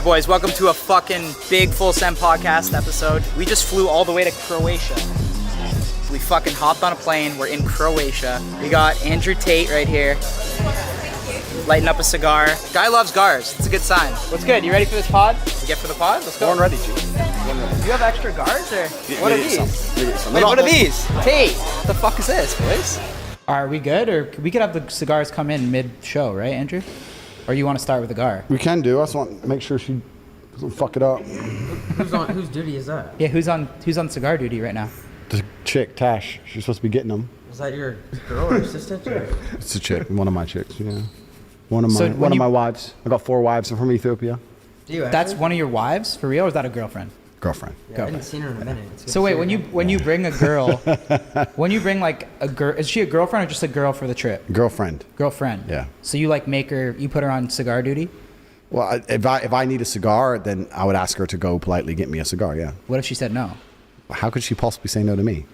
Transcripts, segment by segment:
boys, welcome to a fucking big Full Send podcast episode. We just flew all the way to Croatia. We fucking hopped on a plane. We're in Croatia. We got Andrew Tate right here. Lighting up a cigar. Guy loves cigars. It's a good sign. What's good? You ready for this pod? You get for the pod? Let's go. Born ready, G. Do you have extra cigars or what are these? Wait, what are these? Tate, what the fuck is this, boys? Are we good, or we could have the cigars come in mid-show, right, Andrew? Or you want to start with the cigar? We can do. I just want to make sure she doesn't fuck it up. Whose duty is that? Yeah, who's on cigar duty right now? The chick, Tash. She's supposed to be getting them. Was that your girl or assistant? Or? It's a chick. One of my chicks. Yeah. One of my wives. I got 4 wives. I'm from Ethiopia. Do you That's one of your wives for real, or is that a girlfriend? Girlfriend. Yeah, I haven't seen her in a minute. So wait, when you bring a girl, when you bring like a girl, is she a girlfriend or just a girl for the trip? Girlfriend. Girlfriend. Yeah. So you like you put her on cigar duty? Well, if I need a cigar, then I would ask her to go politely get me a cigar. Yeah. What if she said no? How could she possibly say no to me?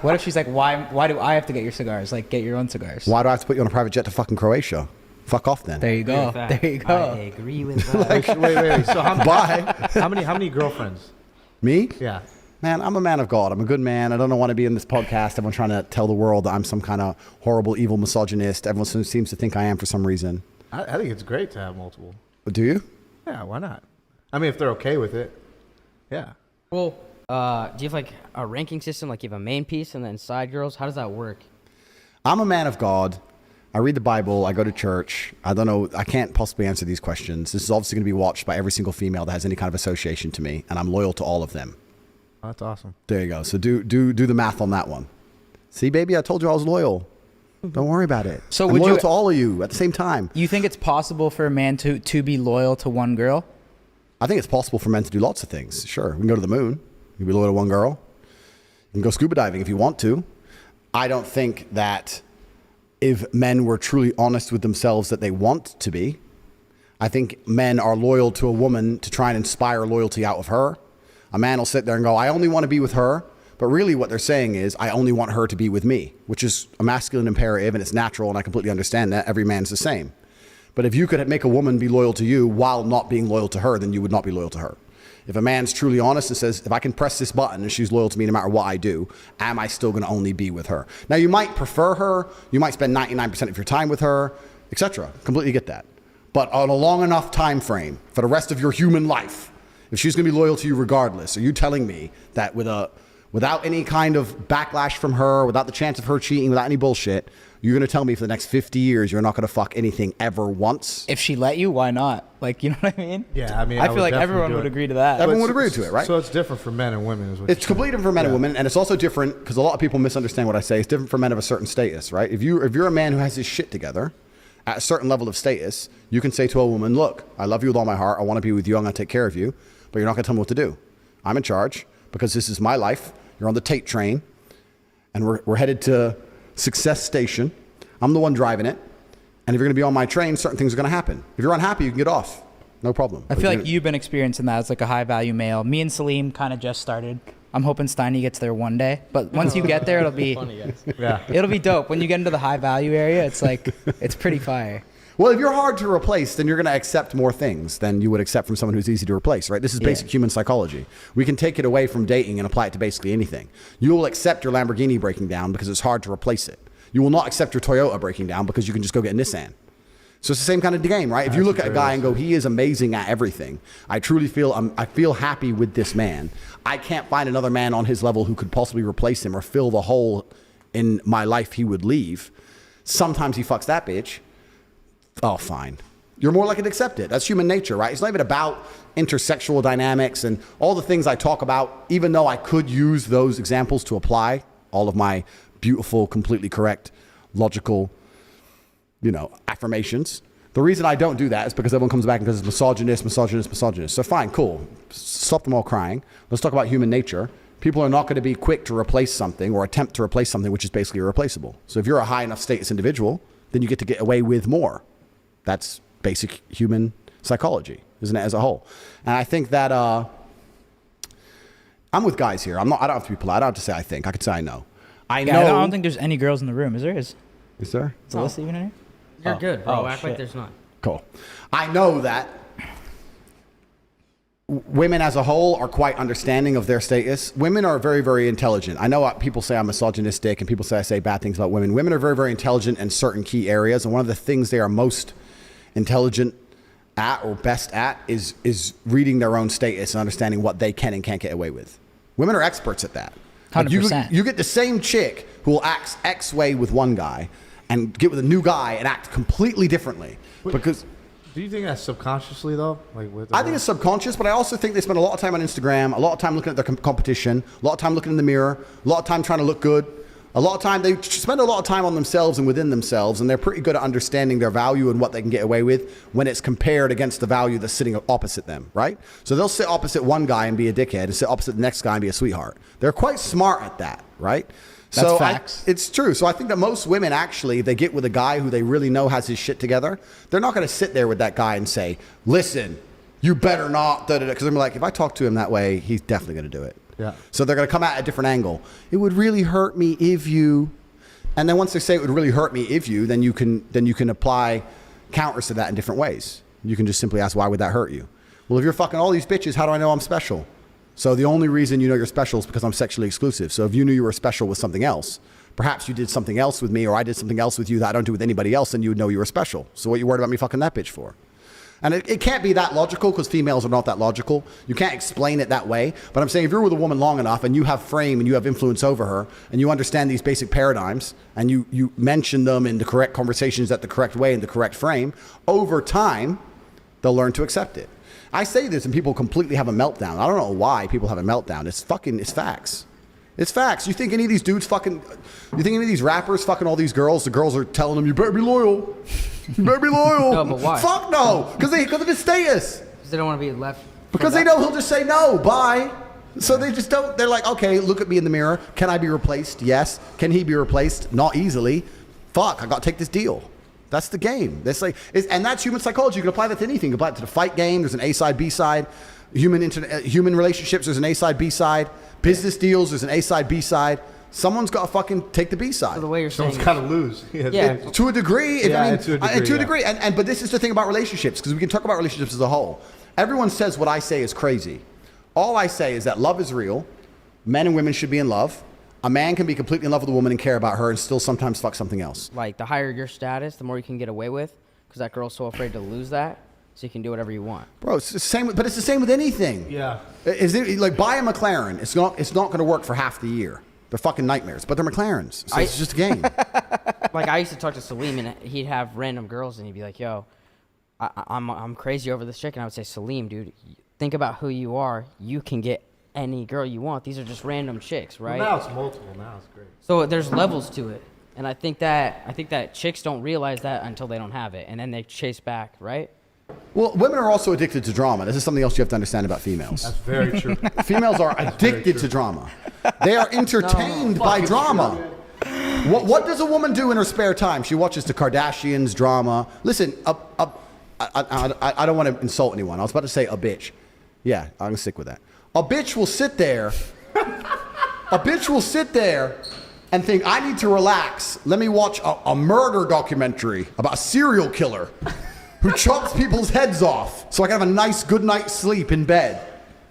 What if she's like, why do I have to get your cigars? Like, get your own cigars. Why do I have to put you on a private jet to fucking Croatia? Fuck off then. There you go. There you go. I agree with that. Like, Wait. So bye. how many girlfriends? Me? Yeah. Man, I'm a man of God. I'm a good man. I don't want to be in this podcast. Everyone trying to tell the world that I'm some kind of horrible, evil misogynist. Everyone seems to think I am for some reason. I think it's great to have multiple. Do you? Yeah, why not? I mean, if they're okay with it. Yeah. Well, do you have like a ranking system? Like you have a main piece and then side girls? How does that work? I'm a man of God. I read the Bible. I go to church. I don't know. I can't possibly answer these questions. This is obviously going to be watched by every single female that has any kind of association to me, and I'm loyal to all of them. Oh, that's awesome. There you go. So do the math on that one. See, baby, I told you I was loyal. Don't worry about it. So I'm loyal to all of you at the same time. You think it's possible for a man to be loyal to one girl? I think it's possible for men to do lots of things. Sure, we can go to the moon. You can be loyal to one girl. You can go scuba diving if you want to. I don't think that if men were truly honest with themselves that they want to be, I think men are loyal to a woman to try and inspire loyalty out of her. A man will sit there and go, I only want to be with her. But really what they're saying is, I only want her to be with me, which is a masculine imperative and it's natural. And I completely understand that. Every man's the same. But if you could make a woman be loyal to you while not being loyal to her, then you would not be loyal to her. If a man's truly honest and says, if I can press this button and she's loyal to me no matter what I do, am I still going to only be with her? Now, you might prefer her. You might spend 99% of your time with her, etc. Completely get that. But on a long enough time frame for the rest of your human life, if she's going to be loyal to you regardless, are you telling me that without any kind of backlash from her, without the chance of her cheating, without any bullshit, you're going to tell me for the next 50 years you're not going to fuck anything ever once? If she let you, why not? Like, you know what I mean? Yeah, I mean, I feel like everyone would agree to that. Everyone would agree to it, right? So it's different for men and women, is what It's completely different for men and women, and it's also different because a lot of people misunderstand what I say. It's different for men of a certain status, right? If you're a man who has his shit together at a certain level of status, you can say to a woman, look, I love you with all my heart. I want to be with you. I'm going to take care of you, but you're not going to tell me what to do. I'm in charge because this is my life. You're on the Tate train, and we're headed to Success Station. I'm the one driving it, and if you're going to be on my train, certain things are going to happen. If you're unhappy, you can get off. No problem. I feel like you've been experiencing that as like a high value male. Me and Salim kind of just started. I'm hoping Steiny gets there one day, but once you get there, it'll be it'll be dope. When you get into the high value area, it's like it's pretty fire. Well, if you're hard to replace, then you're going to accept more things than you would accept from someone who's easy to replace, right? This is basic human psychology. We can take it away from dating and apply it to basically anything. You will accept your Lamborghini breaking down because it's hard to replace it. You will not accept your Toyota breaking down because you can just go get a Nissan. So it's the same kind of game, right? If you look at a guy and go, he is amazing at everything. I truly feel, I feel happy with this man. I can't find another man on his level who could possibly replace him or fill the hole in my life he would leave. Sometimes he fucks that bitch. Oh, fine. You're more likely to accept it. That's human nature, right? It's not even about intersexual dynamics and all the things I talk about, even though I could use those examples to apply all of my beautiful, completely correct, logical, affirmations. The reason I don't do that is because everyone comes back and goes, misogynist. So fine, cool. Stop them all crying. Let's talk about human nature. People are not going to be quick to replace something or attempt to replace something which is basically irreplaceable. So if you're a high enough status individual, then you get to get away with more. That's basic human psychology, isn't it, as a whole? And I think that I'm with guys here. I don't have to be polite. I don't have to say I think. I could say I know. I know. I don't think there's any girls in the room. Is there? Is there? Alyssa even in here? You're good, bro. Oh, Act shit. like there's not. Cool. I know that women as a whole are quite understanding of their status. Women are very, very intelligent. I know people say I'm misogynistic and people say I say bad things about women. Women are very, very intelligent in certain key areas. And one of the things they are most intelligent at or best at is reading their own status and understanding what they can and can't get away with. Women are experts at that. Like 100%. You get the same chick who will act X way with one guy and get with a new guy and act completely differently. Because Do you think that's subconsciously though? Like with I think it's subconscious, but I also think they spend a lot of time on Instagram, a lot of time looking at their competition, a lot of time looking in the mirror, a lot of time trying to look good. A lot of time, they spend a lot of time on themselves and within themselves, and they're pretty good at understanding their value and what they can get away with when it's compared against the value that's sitting opposite them, right? So they'll sit opposite one guy and be a dickhead and sit opposite the next guy and be a sweetheart. They're quite smart at that, right? That's so facts. It's true. So I think that most women actually, if they get with a guy who they really know has his shit together, they're not going to sit there with that guy and say, listen, you better not, because they're like, if I talk to him that way, he's definitely going to do it. Yeah. So they're going to come at a different angle. It would really hurt me if you, and then once they say it would really hurt me if you, then you can apply counters to that in different ways. You can just simply ask, why would that hurt you? Well, if you're fucking all these bitches, how do I know I'm special? So the only reason you know you're special is because I'm sexually exclusive. So if you knew you were special with something else, perhaps you did something else with me, or I did something else with you that I don't do with anybody else, and you would know you were special. So what you worried about me fucking that bitch for? And it can't be that logical because females are not that logical. You can't explain it that way. But I'm saying if you're with a woman long enough and you have frame and you have influence over her and you understand these basic paradigms and you mention them in the correct conversations at the correct way in the correct frame, over time, they'll learn to accept it. I say this and people completely have a meltdown. I don't know why people have a meltdown. It's facts. It's facts. You think any of these dudes you think any of these rappers fucking all these girls, the girls are telling them, you better be loyal. You better be loyal. No, but why? Fuck no. Because of his status. Because they don't want to be left. Because they know he'll just say no, bye. So they just don't, they're like, okay, look at me in the mirror. Can I be replaced? Yes. Can he be replaced? Not easily. Fuck, I got to take this deal. That's the game. And that's human psychology. You can apply that to anything. You can apply it to the fight game. There's an A side, B side. Human relationships, there's an A side, B side. Business deals, there's an A side, B side. Someone's got to fucking take the B side. So the way you're saying, someone's got to lose. Yeah. To a degree. To a degree. But this is the thing about relationships, because we can talk about relationships as a whole. Everyone says what I say is crazy. All I say is that love is real. Men and women should be in love. A man can be completely in love with a woman and care about her and still sometimes fuck something else. like, the higher your status, the more you can get away with, because that girl's so afraid to lose that, so you can do whatever you want. Bro, it's the same, but it's the same with anything. Yeah. Is it like buy a McLaren? It's not going to work for half the year. They're fucking nightmares, but they're McLarens. So it's just a game. Like, I used to talk to Salim, and he'd have random girls, and he'd be like, yo, I'm crazy over this chick. And I would say, Salim, dude, think about who you are. You can get any girl you want. These are just random chicks, right? Well, now it's multiple. Now it's great. So there's levels to it. And I think that chicks don't realize that until they don't have it, and then they chase back, right? Well, women are also addicted to drama. This is something else you have to understand about females. That's very true. Females are addicted to drama. They are entertained by drama. What does a woman do in her spare time? She watches the Kardashians drama. Listen, I don't want to insult anyone. I was about to say a bitch. Yeah, I'm going to stick with that. A bitch will sit there. A bitch will sit there and think, I need to relax. Let me watch a murder documentary about a serial killer who chops people's heads off so I can have a nice good night's sleep in bed.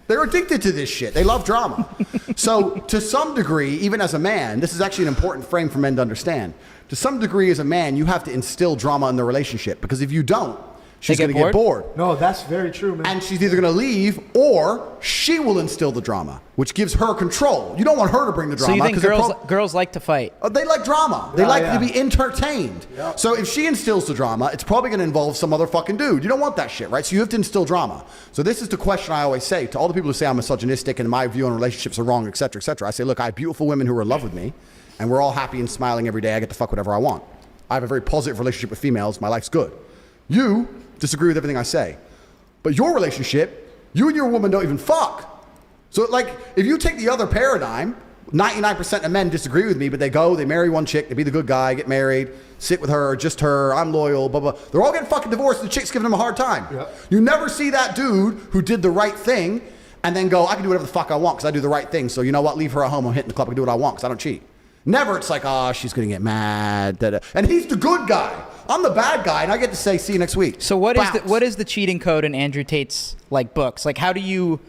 They're addicted to this shit. They love drama. So to some degree, even as a man, this is actually an important frame for men to understand. To some degree as a man, you have to instill drama in the relationship, because if you don't, she's going to get bored. No, that's very true, man. And she's either going to leave or she will instill the drama, which gives her control. You don't want her to bring the drama. So you think girls like to fight? They like drama. They like to be entertained. Yep. So if she instills the drama, it's probably going to involve some other fucking dude. You don't want that shit, right? So you have to instill drama. So this is the question I always say to all the people who say I'm misogynistic and my view on relationships are wrong, et cetera, et cetera. I say, look, I have beautiful women who are in love with me, and we're all happy and smiling every day. I get to fuck whatever I want. I have a very positive relationship with females. My life's good. You disagree with everything I say. But your relationship, you and your woman don't even fuck. So like, if you take the other paradigm, 99% of men disagree with me, but they marry one chick, they be the good guy, get married, sit with her, just her, I'm loyal, blah, blah. They're all getting fucking divorced and the chick's giving them a hard time. Yep. You never see that dude who did the right thing and then go, I can do whatever the fuck I want because I do the right thing. So you know what? Leave her at home. I'm hitting the club. I can do what I want because I don't cheat. Never it's like, oh, she's going to get mad. Da, da. And he's the good guy. I'm the bad guy, and I get to say, see you next week. So what is the cheating code in Andrew Tate's like books? Like, how do you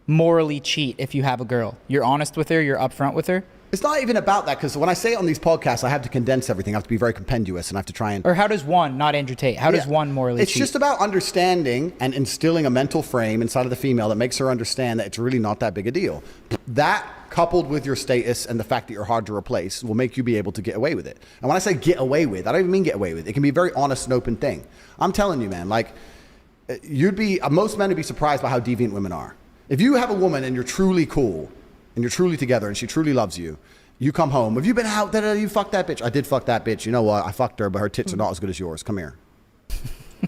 morally cheat if you have a girl? You're honest with her. You're upfront with her. It's not even about that, because when I say it on these podcasts, I have to condense everything. I have to be very compendious, and I have to try and... Or how does one, not Andrew Tate, how does one morally cheat? It's just about understanding and instilling a mental frame inside of the female that makes her understand that it's really not that big a deal. That, coupled with your status and the fact that you're hard to replace, will make you be able to get away with it. And when I say get away with, I don't even mean get away with. It can be a very honest and open thing. I'm telling you, man, like, most men would be surprised by how deviant women are. If you have a woman and you're truly cool, and you're truly together, and she truly loves you, you come home. Have you been out? You fucked that bitch. I did fuck that bitch. You know what? I fucked her, but her tits are not as good as yours. Come here.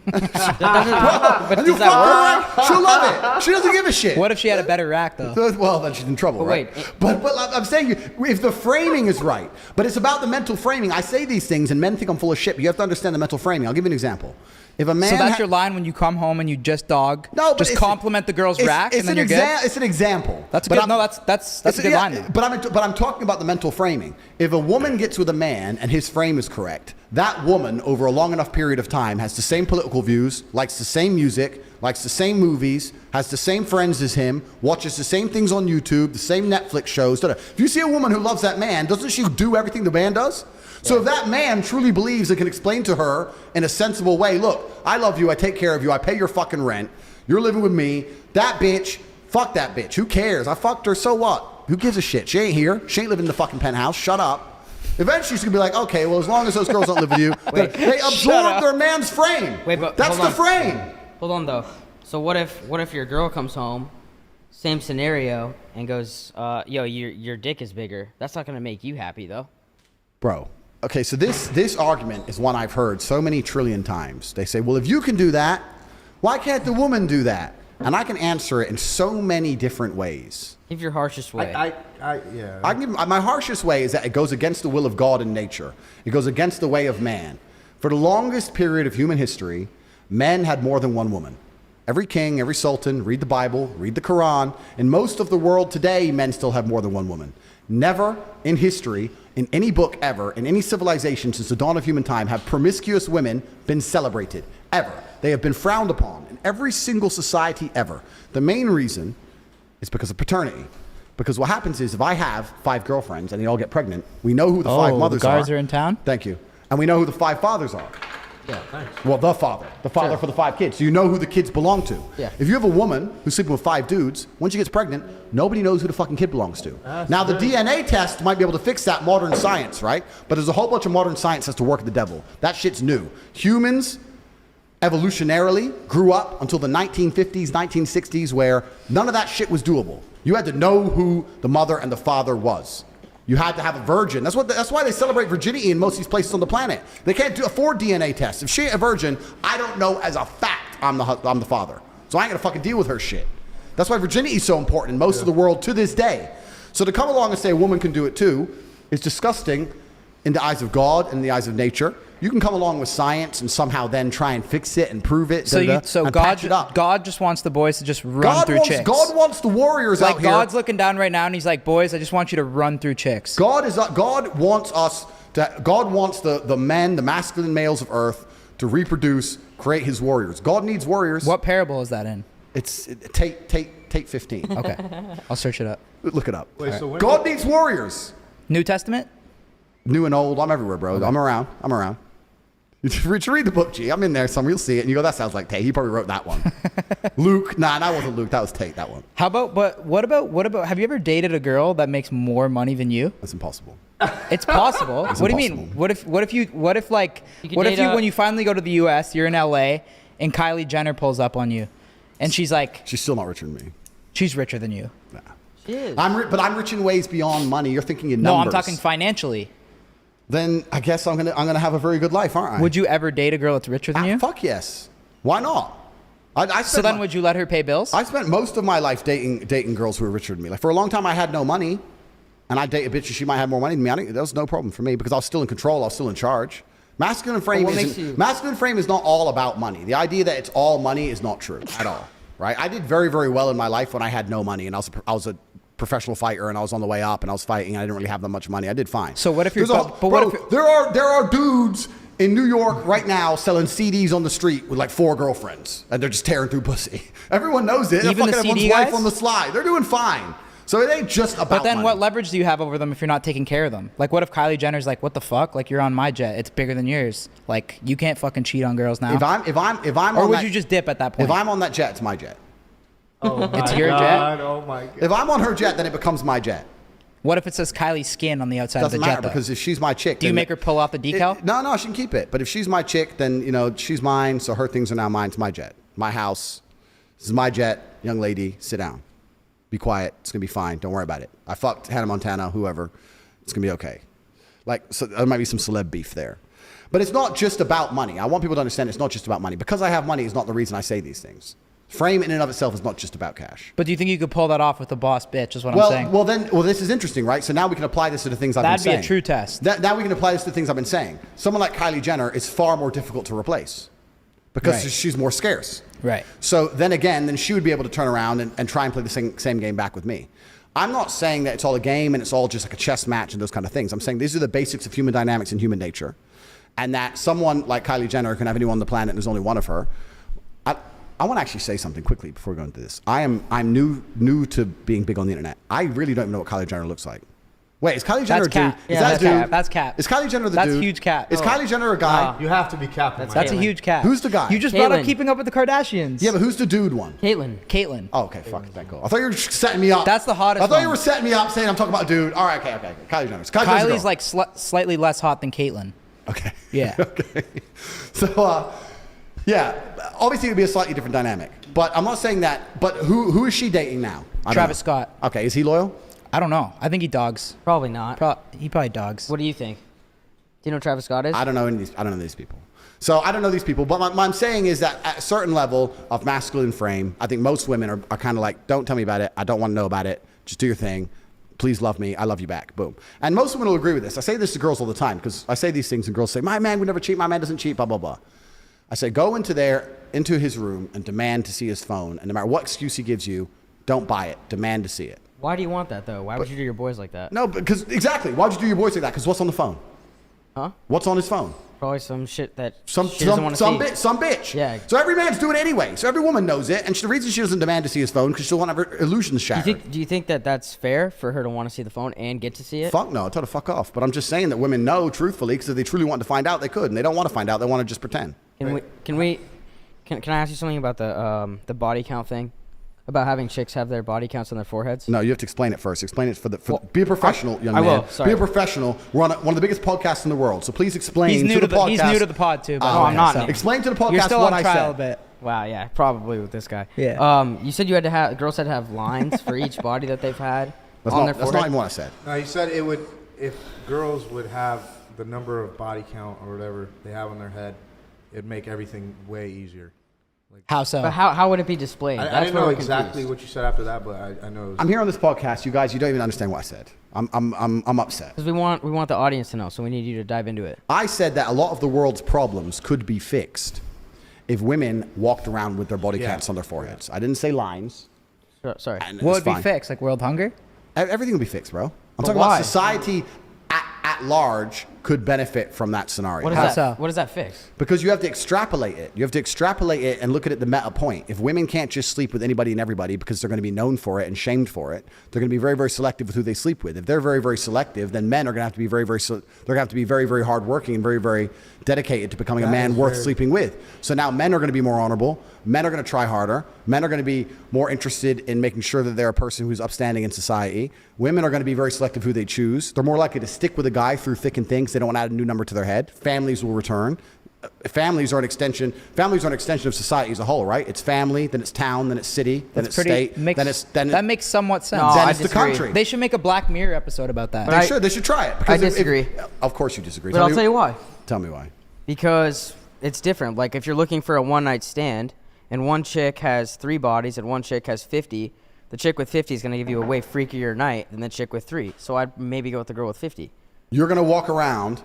But does that work? She'll love it. She doesn't give a shit. What if she had a better rack, though? Well, then she's in trouble, right? But I'm saying, if the framing is right, but it's about the mental framing. I say these things, and men think I'm full of shit, but you have to understand the mental framing. I'll give you an example. If a man so that's your line when you come home and you just just compliment the girl's rack and then you're good? It's an example. That's a good, that's a good line. Though. But I'm talking about the mental framing. If a woman gets with a man and his frame is correct, that woman over a long enough period of time has the same political views, likes the same music, likes the same movies, has the same friends as him, watches the same things on YouTube, the same Netflix shows. If you see a woman who loves that man, doesn't she do everything the man does? So if that man truly believes and can explain to her in a sensible way, look, I love you, I take care of you, I pay your fucking rent, you're living with me, that bitch, fuck that bitch, who cares? I fucked her, so what? Who gives a shit? She ain't here, she ain't living in the fucking penthouse, shut up. Eventually she's gonna be like, okay, well, as long as those girls don't live with you, they absorb their man's frame. Wait, but that's the frame. Hold on though. So what if your girl comes home, same scenario, and goes, yo, your dick is bigger? That's not gonna make you happy though. Bro. Okay, so this argument is one I've heard so many trillion times. They say, well, if you can do that, why can't the woman do that? And I can answer it in so many different ways. Give your harshest way. Yeah. I can give, my harshest way is that it goes against the will of God and nature. It goes against the way of man. For the longest period of human history, men had more than one woman. Every king, every sultan, read the Bible, read the Quran. In most of the world today, men still have more than one woman. Never in history, in any book ever, in any civilization since the dawn of human time, have promiscuous women been celebrated, ever. They have been frowned upon in every single society ever. The main reason is because of paternity. Because what happens is if I have 5 girlfriends and they all get pregnant, we know who the 5 mothers the guys are. are in town? Thank you. And we know who the 5 fathers are. Yeah, thanks. Well, the father sure. For the 5 kids. So you know who the kids belong to. Yeah. If you have a woman who's sleeping with 5 dudes, when she gets pregnant, nobody knows who the fucking kid belongs to. Now, the DNA test might be able to fix that, modern science, right? But there's a whole bunch of modern science that has to work the devil. That shit's new. Humans, evolutionarily, grew up until the 1950s, 1960s, where none of that shit was doable. You had to know who the mother and the father was. You had to have a virgin. That's why they celebrate virginity in most of these places on the planet. They can't afford DNA tests. If she ain't a virgin, I don't know as a fact I'm the father. So I ain't gonna fucking deal with her shit. That's why virginity is so important in most of the world to this day. So to come along and say a woman can do it too is disgusting in the eyes of God and in the eyes of nature. You can come along with science and somehow then try and fix it and prove it. So and patch it up. God just wants the boys to just run through chicks. God wants the warriors out here. God's looking down right now and he's like, boys, I just want you to run through chicks. God wants the men, the masculine males of earth to reproduce, create his warriors. God needs warriors. What parable is that in? It's Tate 15. Okay. I'll search it up. Look it up. Wait, so God needs warriors. New Testament? New and old. I'm everywhere, bro. Okay. I'm around. You read the book, G. I'm in there somewhere. You'll see it. And you go, that sounds like Tate. He probably wrote that one. Luke. Nah, that wasn't Luke. That was Tate, that one. What about, have you ever dated a girl that makes more money than you? That's impossible. It's possible. What do you mean? What if when you finally go to the US, you're in LA, and Kylie Jenner pulls up on you, and she's like... She's still not richer than me. She's richer than you. Nah. She is. But I'm rich in ways beyond money. You're thinking in numbers. No, I'm talking financially. Then I guess I'm gonna have a very good life, aren't I? Would you ever date a girl that's richer than you? Fuck yes. Why not? So then would you let her pay bills? I spent most of my life dating girls who were richer than me. Like for a long time I had no money, and I'd date a bitch and she might have more money than me. That was no problem for me because I was still in control. I was still in charge. Masculine frame is not all about money. The idea that it's all money is not true at all. Right? I did very, very well in my life when I had no money, and I was a professional fighter and I was on the way up and I was fighting and I didn't really have that much money, I did fine. So what if you're... there are dudes in New York right now selling CDs on the street with like 4 girlfriends and they're just tearing through pussy. Everyone knows it. Even They're the fucking CD everyone's wife guys? on the slide. They're doing fine. So it ain't just about But then money. what leverage do you have over them if you're not taking care of them? Like, what if Kylie Jenner's like, what the fuck? Like, you're on my jet. It's bigger than yours. Like, you can't fucking cheat on girls now. If I'm or on would that, you just dip at that point? if I'm on that jet, it's my jet. Oh my It's your God. Oh my God. If I'm on her jet, then it becomes my jet. What if it says Kylie Skin on the outside Doesn't of the matter jet, though? because if she's my chick, Do you then make her pull off the decal? No, she can keep it. But if she's my chick, then she's mine. So her things are now mine. It's my jet, my house. This is my jet, young lady. Sit down, be quiet. It's gonna be fine. Don't worry about it. I fucked Hannah Montana, whoever. It's gonna be okay. Like, so there might be some celeb beef there, but it's not just about money. I want people to understand it's not just about money. Because I have money is not the reason I say these things. Frame in and of itself is not just about cash. But do you think you could pull that off with a boss bitch, is what I'm saying? Well, this is interesting, right? So now we can apply this to the things I've been saying. That'd be a true test. Now we can apply this to the things I've been saying. Someone like Kylie Jenner is far more difficult to replace because Right. she's more scarce. Right. So then she would be able to turn around and try and play the same game back with me. I'm not saying that it's all a game and it's all just like a chess match and those kind of things. I'm saying these are the basics of human dynamics and human nature. And that someone like Kylie Jenner can have anyone on the planet and there's only one of her. I want to actually say something quickly before we go into this. I'm new to being big on the internet. I really don't even know what Kylie Jenner looks like. Wait, is Kylie Jenner That's a dude? cap. Is Yeah, that that's a dude? cap. That's cap. Is Kylie Jenner the That's dude? huge cap. Is Kylie Jenner a guy? You have to be capping. That's a huge cap. Who's the guy? You just brought up Caitlyn. Keeping Up with the Kardashians. Yeah, but who's the dude one? Caitlyn. Oh, okay, fuck, thank God. I thought you were setting me up. That's the hottest I thought you one. were setting me up saying I'm talking about a dude. All right, okay. Kylie Jenner. Jenner's Kylie's like slightly less hot than Caitlyn. okay. Yeah. Okay. So, yeah, obviously it would be a slightly different dynamic. But I'm not saying that. But who is she dating now? I don't Travis know. Scott. Okay, is he loyal? I don't know. I think he dogs. Probably not. He probably dogs. What do you think? Do you know who Travis Scott is? I don't know these people. So I don't know these people. But what I'm saying is that at a certain level of masculine frame, I think most women are kind of like, don't tell me about it. I don't want to know about it. Just do your thing. Please love me. I love you back. Boom. And most women will agree with this. I say this to girls all the time because I say these things and girls say, my man would never cheat. My man doesn't cheat, blah, blah, blah. I say, go into his room and demand to see his phone. And no matter what excuse he gives you, don't buy it. Demand to see it. Why do you want that though? Why would you do your boys like that? No, because exactly. Why'd you do your boys like that? Because what's on the phone? Huh? What's on his phone? Probably some shit that Some she doesn't want to see. Some bitch. Yeah. So every man's doing it anyway. So every woman knows it, and the reason she doesn't demand to see his phone because she'll want to have her illusions shattered. Do you think that that's fair for her to want to see the phone and get to see it? Fuck no, I tell her to fuck off. But I'm just saying that women know truthfully because if they truly want to find out, they could, and they don't want to find out. They want to just pretend. Can I ask you something about the body count thing? About having chicks have their body counts on their foreheads? No, you have to explain it first. Explain it be a professional, young I man. will, sorry. Be a professional. We're on one of the biggest podcasts in the world, so please explain He's new to the podcast. He's new to the pod too. By the Oh, way, I'm not so. new. Explain to the podcast You're still what on I trial said. a bit. Wow, yeah, probably with this guy. Yeah. You said you had to have girls had to have lines for each body that they've had on their That's forehead. not even what I said. No, you said it would if girls would have the number of body count or whatever they have on their head, it'd make everything way easier. How so? But how would it be displayed? I didn't know exactly what you said after that, but I know. I'm here on this podcast, you guys. You don't even understand what I said. I'm upset. Because we want the audience to know, so we need you to dive into it. I said that a lot of the world's problems could be fixed if women walked around with their body counts on their foreheads. I didn't say lines. Sorry. And what it's would be fine. fixed? Like world hunger? Everything will be fixed, bro. I'm talking why? about society at large could benefit from that scenario. What is How that? so? What does that fix? Because you have to extrapolate it. You have to extrapolate it and look at it the meta point. If women can't just sleep with anybody and everybody because they're going to be known for it and shamed for it, they're going to be very, very selective with who they sleep with. If they're very, very selective, then men are going to have to be very, very, they're going to have to be very, very hardworking and very, very dedicated to becoming a man worth sleeping with. So now men are going to be more honorable. Men are going to try harder. Men are going to be more interested in making sure that they're a person who's upstanding in society. Women are going to be very selective who they choose. They're more likely to stick with a guy through thick and thin because they don't want to add a new number to their head. Families will return. Families are an extension of society as a whole, right? It's family, then it's town, then it's city, then it's state, that makes somewhat sense. No, then I it's the disagree. country. They should make a Black Mirror episode about that. But They should try it. I because disagree. Of course you disagree. But I'll tell you why. Tell me why. Because it's different. Like if you're looking for a one-night stand and one chick has 3 bodies and one chick has 50, the chick with 50 is going to give you a way freakier night than the chick with 3. So I'd maybe go with the girl with 50. You're going to walk around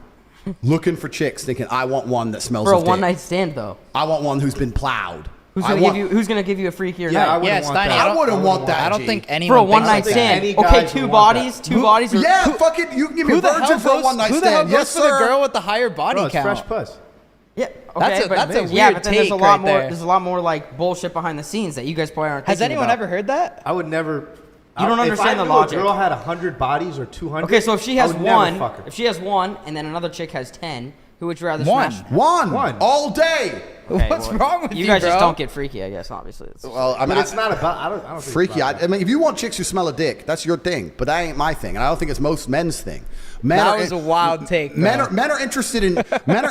looking for chicks thinking, I want one that smells For a of dick. one-night stand, though. I want one who's been plowed. Who's gonna give you a freakier Yeah, I night? wouldn't Yes, want Steiny, that. I wouldn't want that. I don't G. think For anyone a one thinks night like that. stand. Any Okay, guys two would want bodies. that. Two bodies. Are, Yeah, fucking, you can give me a virgin for a one night Who the hell stand. goes Yes, for the sir. girl with the higher body Bro, it's count? fresh puss. yeah. That's Okay, a- but that's a yeah, weird but then there's a take lot right more. there. There's a lot more like bullshit behind the scenes that you guys probably aren't. Has thinking anyone about. ever heard that? I would never. You don't understand the if logic. a girl had 100 bodies or 200. Okay, so if she has I would never one, fuck her. if she has one, and then another chick has 10, who would you rather One. smash? One. All day. Okay, What's well, wrong with you, you guys bro? just don't get freaky, I guess. Obviously, it's, Well, I But mean, it's not about. I don't think freaky. It's about I mean, if you want chicks who smell a dick, that's your thing. But that ain't my thing, and I don't think it's most men's thing. Men That are- was a wild take, Men though. are interested in men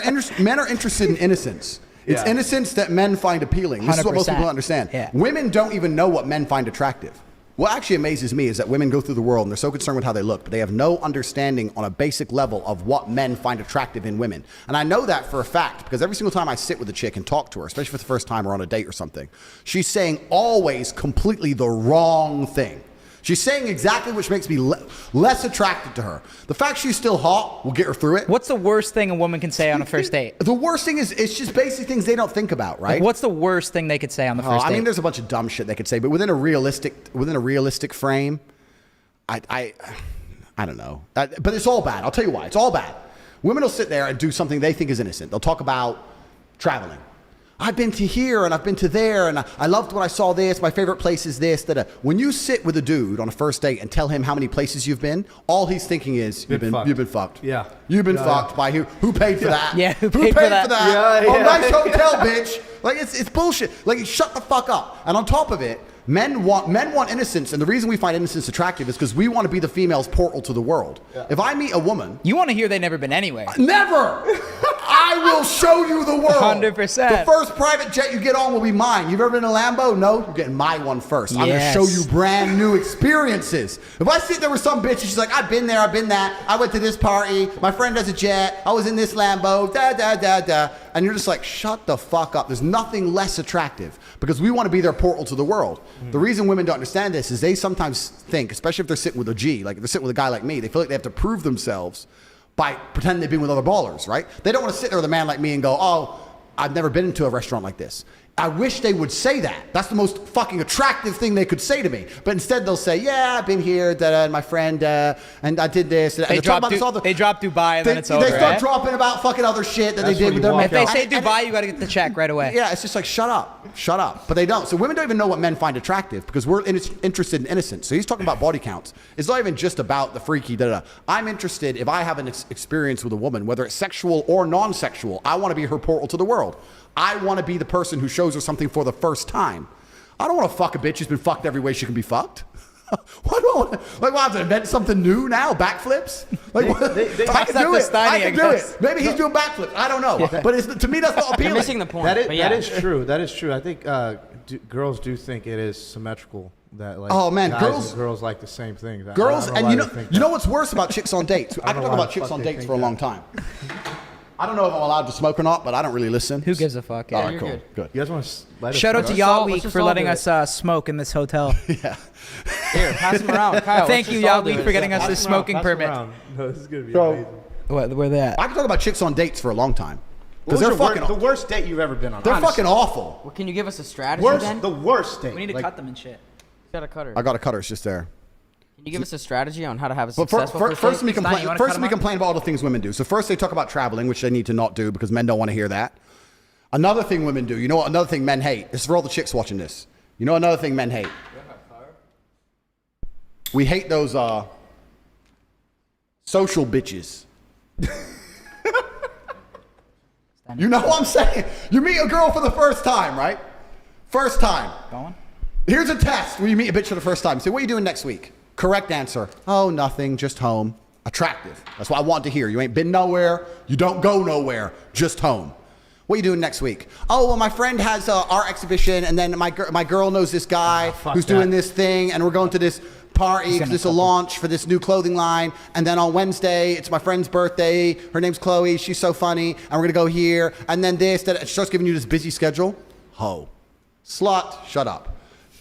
are interested in innocence. It's Yeah. innocence that men find appealing. This is what most 100%. people don't understand. Yeah. Women don't even know what men find attractive. What actually amazes me is that women go through the world and they're so concerned with how they look, but they have no understanding on a basic level of what men find attractive in women. And I know that for a fact because every single time I sit with a chick and talk to her, especially for the first time or on a date or something, she's saying always completely the wrong thing. She's saying exactly which makes me less attracted to her. The fact she's still hot will get her through it. What's the worst thing a woman can say on a first date? The worst thing is it's just basic things they don't think about, right? Like, what's the worst thing they could say on the Oh, first I date? mean, there's a bunch of dumb shit they could say, but within a realistic frame, I don't know. But it's all bad. I'll tell you why. It's all bad. Women will sit there and do something they think is innocent. They'll talk about traveling. I've been to here and I've been to there and I loved when I saw this. My favorite place is this. Da-da. When you sit with a dude on a first date and tell him how many places you've been, all he's thinking is you've been fucked. Yeah. You've been Yeah, fucked by who paid for that? Yeah, who paid for that? Yeah, Oh, yeah. nice hotel, bitch. Like it's bullshit. Like shut the fuck up. And on top of it, men want innocence, and the reason we find innocence attractive is because we want to be the female's portal to the world. Yeah. If I meet a woman, You want to hear they've never been anyway. never. I will show you the world. 100%. The first private jet you get on will be mine. You've ever been in a Lambo? No, you're getting my one first. I'm Yes. going to show you brand new experiences. If I sit there with some bitch and she's like, I've been there, I've been that. I went to this party. My friend has a jet. I was in this Lambo. Da da da da. And you're just like, shut the fuck up. There's nothing less attractive because we want to be their portal to the world. The reason women don't understand this is they sometimes think, especially if they're sitting with a G, like if they're sitting with a guy like me, they feel like they have to prove themselves by pretending they've been with other ballers, right? They don't want to sit there with a man like me and go, oh, I've never been into a restaurant like this. I wish they would say that. That's the most fucking attractive thing they could say to me. But instead they'll say, yeah, I've been here, and my friend, and I did this. And They they'll talk drop, about this they drop Dubai and then it's over. They start right? dropping about fucking other shit that That's they did when with you their walk makeup. If they say And- Dubai, you got to get the check right away. yeah, it's just like, shut up. But they don't. So women don't even know what men find attractive because we're interested in innocence. So he's talking about body counts. It's not even just about the freaky, da-da-da. I'm interested, if I have an experience with a woman, whether it's sexual or non-sexual, I want to be her portal to the world. I want to be the person who shows her something for the first time. I don't want to fuck a bitch who's been fucked every way she can be fucked. Why do I want to, like, what, I have to invent something new now? Backflips? Like, I can do it. I can do it. Maybe he's doing backflips. I don't know. But to me, that's not appealing. You're missing the point. but yeah. That is true. That is true. I think girls do think it is symmetrical. That like Oh, man, guys and girls like the same thing. Girls, I don't and why you they know, think you know that. what's worse about chicks on dates? I can know talk why about the chicks fuck on they dates think for a that. long time. I don't know if I'm allowed to smoke or not, but I don't really listen. Who gives a fuck? All Yeah. right, you're cool. good. Good. You guys want to light a Shout out to cigar? Y'all let's Week just for all letting do us smoke in this hotel. Yeah. Here, pass them around, Kyle. Thank let's you, just all Y'all do Week, it. for getting us Pass this them around, smoking pass them permit. around. No, this is gonna be So- amazing. Where they at? I can talk about chicks on dates for a long time. What Because was they're your fucking, the worst date you've ever been on? they're honestly. fucking awful. Well, can you give us a strategy Worst, then? the worst date. We need to Like, cut them and shit. Got a cutter. I got a cutter. It's just there. Can you give us a strategy on how to have a But successful first, date? we Stein, you complain. wanna First, cut 'em we up? complain about all the things women do. So first, they talk about traveling, which they need to not do because men don't want to hear that. Another thing women do. You know what? Another thing men hate. This is for all the chicks watching this. You know another thing men hate. We hate those social bitches. You know what I'm saying? You meet a girl for the first time, right? First time. Going? Here's a test where you meet a bitch for the first time. Say, what are you doing next week? Correct answer. Oh, nothing, just home. Attractive. That's what I want to hear. You ain't been nowhere. You don't go nowhere. Just home. What are you doing next week? Oh, well, my friend has an art exhibition, and then my girl knows this guy who's doing this thing, and we're going to this party because it's a launch for this new clothing line. And then on Wednesday, it's my friend's birthday. Her name's Chloe. She's so funny. And we're going to go here. And then this, that. She starts giving you this busy schedule. Ho. Slut. Shut up.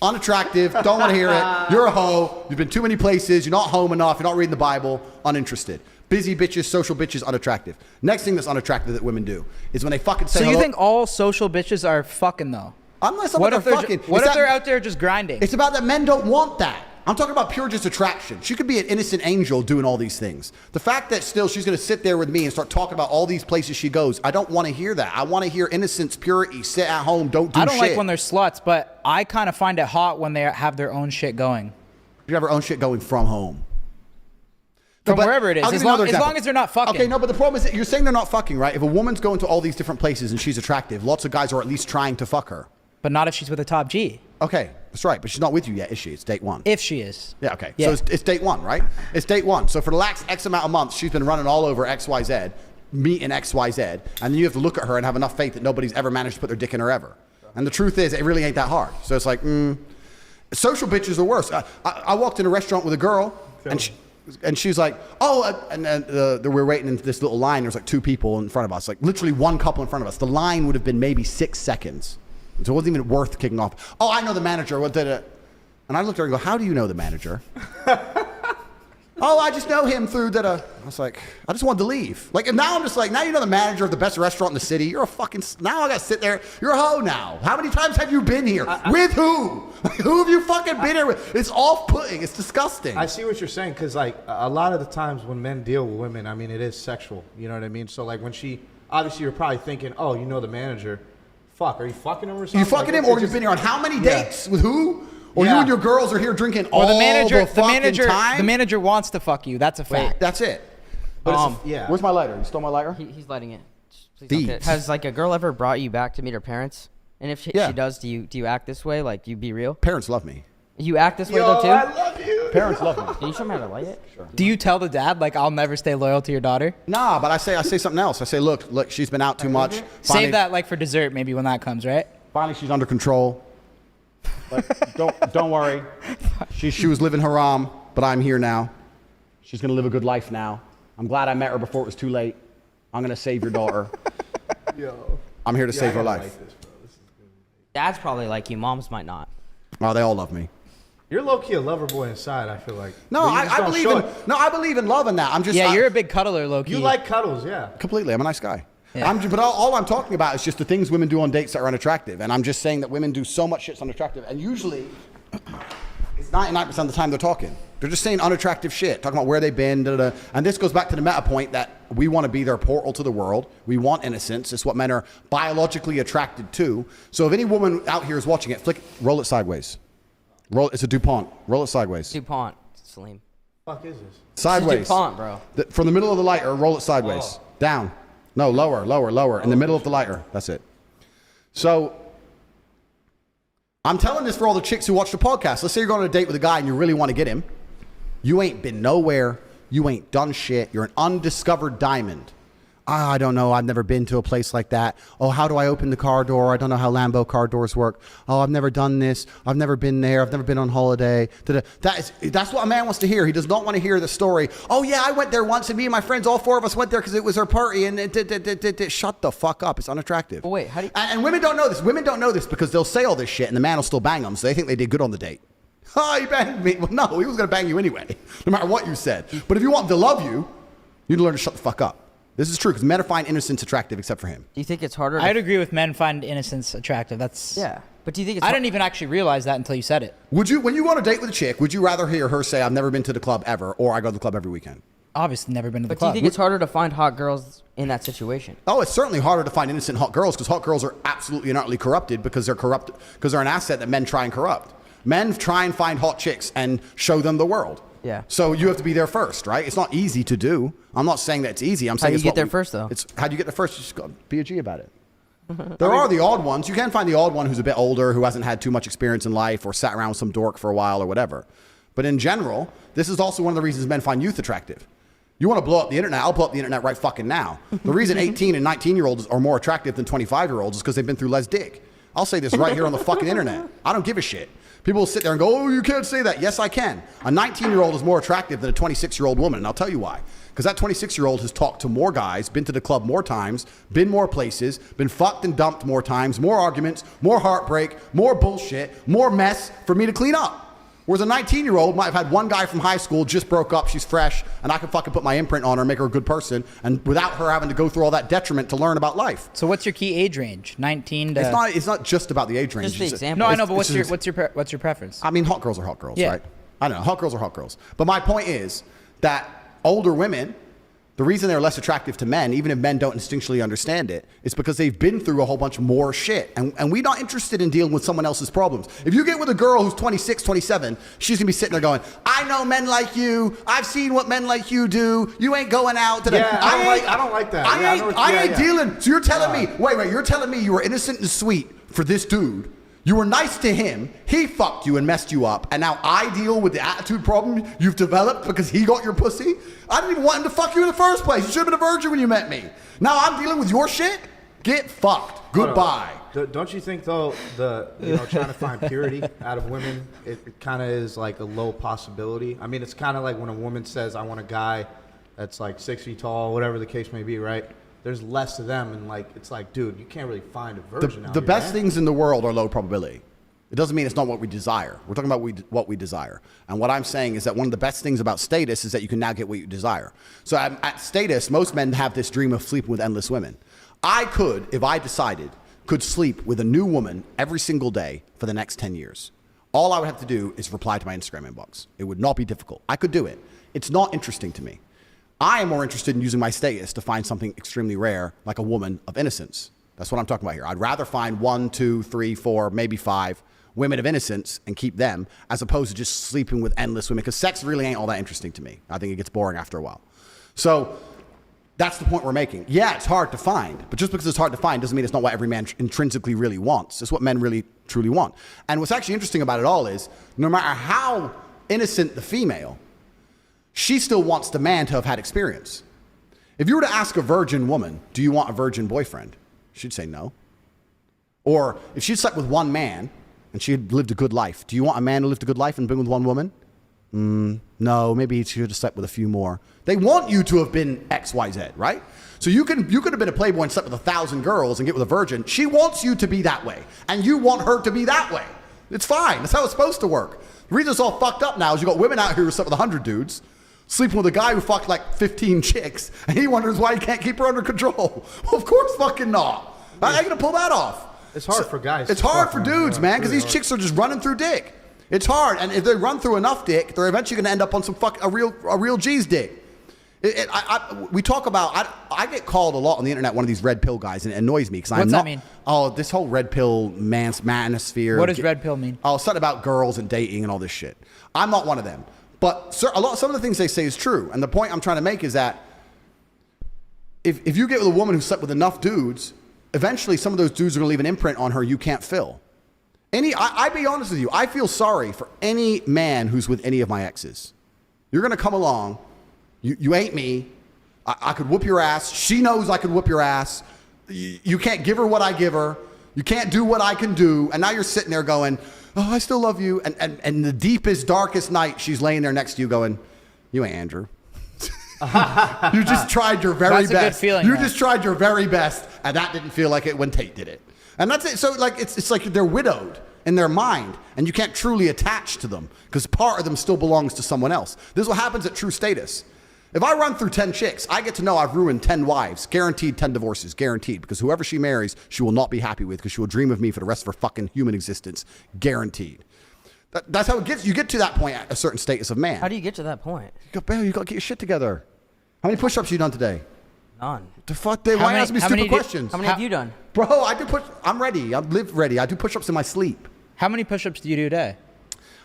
Unattractive, don't want to hear it. You're a hoe. You've been too many places. You're not home enough. You're not reading the Bible. Uninterested. Busy bitches, social bitches, unattractive. Next thing that's unattractive that women do is when they fucking say So you hello. think all social bitches are fucking though? I'm not What talking if about fucking. what if they're out there just grinding? It's about that men don't want that. I'm talking about pure just attraction. She could be an innocent angel doing all these things. The fact that still she's going to sit there with me and start talking about all these places she goes, I don't want to hear that. I want to hear innocence, purity, sit at home, don't do shit. I don't like when they're sluts, but I kind of find it hot when they have their own shit going. You have her own shit going from home. From No, wherever it is, as long as they're not fucking. Okay, no, but the problem is that you're saying they're not fucking, right? If a woman's going to all these different places and she's attractive, lots of guys are at least trying to fuck her. But not if she's with a top G. Okay, that's right, but she's not with you yet, is she? It's date one. If she is. Yeah, okay. Yeah. So it's date one, right? It's date one. So for the last X amount of months, she's been running all over XYZ, meeting XYZ, and then you have to look at her and have enough faith that nobody's ever managed to put their dick in her ever. And the truth is, it really ain't that hard. So it's like, social bitches are worse. I walked in a restaurant with a girl, and she's like, we're waiting in this little line. There's like 2 people in front of us, like literally 1 couple in front of us. The line would have been maybe 6 seconds. So it wasn't even worth kicking off. Oh, I know the manager. What did it? And I looked at her and go, how do you know the manager? Oh, I just know him through that. I was like, I just wanted to leave. Like, and now I'm just like, now you know the manager of the best restaurant in the city. You're a fucking, now I got to sit there. You're a hoe now. How many times have you been here? With who? Who have you fucking been here with? It's off-putting. It's disgusting. I see what you're saying, because like a lot of the times when men deal with women, I mean, it is sexual. You know what I mean? So like when she, obviously you're probably thinking, oh, you know the manager. Fuck, are you fucking him or something? You fucking him, or you've been here on how many dates? With who? Or you and your girls are here drinking or all the manager, the fucking time? The manager wants to fuck you. That's a fact. That's it. But yeah. Where's my lighter? You stole my lighter? He's lighting it. Please Thieves. don't get- Has like a girl ever brought you back to meet her parents? And if she does, do you act this way? Like, do you be real? Parents love me. You act this way though too? I love you. Parents love me. Can you show me how to light it? Sure. Do you tell the dad, like, I'll never stay loyal to your daughter? Nah, but I say something else. I say, look, she's been out too much. Finally, Save that, like, for dessert maybe when that comes, right? Finally, she's under control. Like, don't worry. She was living haram, but I'm here now. She's gonna live a good life now. I'm glad I met her before it was too late. I'm gonna save your daughter. Yo. I'm here to save her I life. like this, bro. This is good. Dads probably like you. Moms might not. Oh, they all love me. You're low-key a lover boy inside, I feel like. No, But you just don't show it. I believe in love and that. I'm just You're a big cuddler, low-key. You like cuddles, yeah. completely. I'm a nice guy. Yeah. But all I'm talking about is just the things women do on dates that are unattractive. And I'm just saying that women do so much shit that's unattractive. And usually, it's 99% of the time they're talking. They're just saying unattractive shit, talking about where they've been, And this goes back to the meta point that we want to be their portal to the world. We want innocence. It's what men are biologically attracted to. So if any woman out here is watching it, roll it sideways. It's a DuPont. Roll it sideways. DuPont, Salim. Fuck is this? Sideways. It's a DuPont, bro. From the middle of the lighter, roll it sideways. Oh. Down. No, lower. In the middle of the lighter. That's it. So, I'm telling this for all the chicks who watch the podcast. Let's say you're going on a date with a guy and you really want to get him. You ain't been nowhere. You ain't done shit. You're an undiscovered diamond. I don't know. I've never been to a place like that. Oh, how do I open the car door? I don't know how Lambo car doors work. Oh, I've never done this. I've never been there. I've never been on holiday. That's what a man wants to hear. He does not want to hear the story. Oh, yeah, I went there once and me and my friends, all 4 of us went there because it was our party. And shut the fuck up. It's unattractive. But wait, how do you... And women don't know this. Women don't know this because they'll say all this shit and the man will still bang them. So they think they did good on the date. Oh, he banged me. Well, no, he was going to bang you anyway, no matter what you said. But if you want him to love you, you need to learn to shut the fuck up. This is true because men find innocence attractive except for him. Do you think it's harder? I'd agree with men find innocence attractive. That's Yeah. But do you think it's I didn't even actually realize that until you said it. Would you, when you go on a date with a chick, would you rather hear her say, I've never been to the club ever, or I go to the club every weekend? Obviously never been to the But do you club. think it's harder to find hot girls in that situation? Oh, it's certainly harder to find innocent hot girls because hot girls are absolutely and utterly corrupted because they're corrupt, because they're an asset that men try and corrupt. Men try and find hot chicks and show them the world. Yeah. So you have to be there first, right? It's not easy to do. I'm not saying that it's easy. I'm saying do you it's get what there first, though? It's how do you get there first? You just got to be a G about it. There are the odd ones. You can find the odd one who's a bit older, who hasn't had too much experience in life or sat around with some dork for a while or whatever. But in general, this is also one of the reasons men find youth attractive. You want to blow up the internet? I'll blow up the internet right fucking now. The reason 18 and 19-year-olds are more attractive than 25-year-olds is because they've been through less dick. I'll say this right here on the fucking internet. I don't give a shit. People will sit there and go, oh, you can't say that. Yes, I can. A 19-year-old is more attractive than a 26-year-old woman, and I'll tell you why. Because that 26-year-old has talked to more guys, been to the club more times, been more places, been fucked and dumped more times, more arguments, more heartbreak, more bullshit, more mess for me to clean up. Whereas a 19-year-old might have had one guy from high school, just broke up, she's fresh, and I can fucking put my imprint on her and make her a good person, and without her having to go through all that detriment to learn about life. So what's your key age range? 19 to... It's not just about the age range. Just the It's- example. No, I know, but it's what's your preference? I mean, hot girls are hot girls, Yeah. right? I don't know. Hot girls are hot girls. But my point is that older women, the reason they're less attractive to men, even if men don't instinctually understand it, is because they've been through a whole bunch more shit. And we're not interested in dealing with someone else's problems. If you get with a girl who's 26, 27, she's going to be sitting there going, I know men like you. I've seen what men like you do. You ain't going out today. Yeah, I don't like that. I ain't dealing. So you're telling me, wait, you're telling me you were innocent and sweet for this dude. You were nice to him, he fucked you and messed you up, and now I deal with the attitude problem you've developed because he got your pussy? I didn't even want him to fuck you in the first place. You should have been a virgin when you met me. Now I'm dealing with your shit? Get fucked. Goodbye. Don't you think, though, trying to find purity out of women, it kind of is like a low possibility? I mean, it's kind of like when a woman says, I want a guy that's like 6 feet tall, whatever the case may be, right? There's less of them, and like it's like, dude, you can't really find a virgin out The here, best man. things in the world are low probability. It doesn't mean it's not what we desire. We're talking about what we desire. And what I'm saying is that one of the best things about status is that you can now get what you desire. So at status, most men have this dream of sleeping with endless women. I could, if I decided, could sleep with a new woman every single day for the next 10 years. All I would have to do is reply to my Instagram inbox. It would not be difficult. I could do it. It's not interesting to me. I am more interested in using my status to find something extremely rare, like a woman of innocence. That's what I'm talking about here. I'd rather find 1, 2, 3, 4, maybe 5 women of innocence and keep them, as opposed to just sleeping with endless women, because sex really ain't all that interesting to me. I think it gets boring after a while. So that's the point we're making. Yeah, it's hard to find, but just because it's hard to find doesn't mean it's not what every man intrinsically really wants. It's what men really, truly want. And what's actually interesting about it all is, no matter how innocent the female, she still wants the man to have had experience. If you were to ask a virgin woman, do you want a virgin boyfriend? She'd say no. Or if she slept with one man and she had lived a good life, do you want a man who lived a good life and been with one woman? No, maybe she should have slept with a few more. They want you to have been X, Y, Z, right? So you could have been a playboy and slept with 1,000 girls and get with a virgin. She wants you to be that way, and you want her to be that way. It's fine. That's how it's supposed to work. The reason it's all fucked up now is you got women out here who slept with 100 dudes, sleeping with a guy who fucked like 15 chicks, and he wonders why he can't keep her under control. Well, of course fucking not. How are you going to pull that off? It's hard for guys. It's hard for dudes, man, because these chicks are just running through dick. It's hard, and if they run through enough dick, they're eventually going to end up on some a real G's dick. We talk about, I get called a lot on the internet one of these red pill guys, and it annoys me because I'm not. What's that mean? Oh, this whole red pill manosphere. What does red pill mean? Oh, something about girls and dating and all this shit. I'm not one of them. But some of the things they say is true. And the point I'm trying to make is that if you get with a woman who slept with enough dudes, eventually some of those dudes are going to leave an imprint on her you can't fill. I be honest with you, I feel sorry for any man who's with any of my exes. You're going to come along, you ain't me, I could whoop your ass, she knows I could whoop your ass, you can't give her what I give her, you can't do what I can do, and now you're sitting there going, oh, I still love you. And the deepest, darkest night, she's laying there next to you going, you ain't Andrew. You just tried your very best. That's a good feeling, You man. just tried your very best, and that didn't feel like it when Tate did it. And that's it. So like it's like they're widowed in their mind, and you can't truly attach to them because part of them still belongs to someone else. This is what happens at true status. If I run through 10 chicks, I get to know I've ruined 10 wives, guaranteed 10 divorces, guaranteed, because whoever she marries, she will not be happy with because she will dream of me for the rest of her fucking human existence, guaranteed. That's how it gets. You get to that point at a certain status of man. How do you get to that point? You got to get your shit together. How many push-ups you done today? None. The fuck? Why ask me stupid questions? How many have you done? Bro, I do push. I'm ready. I live ready. I do push-ups in my sleep. How many push-ups do you do a day?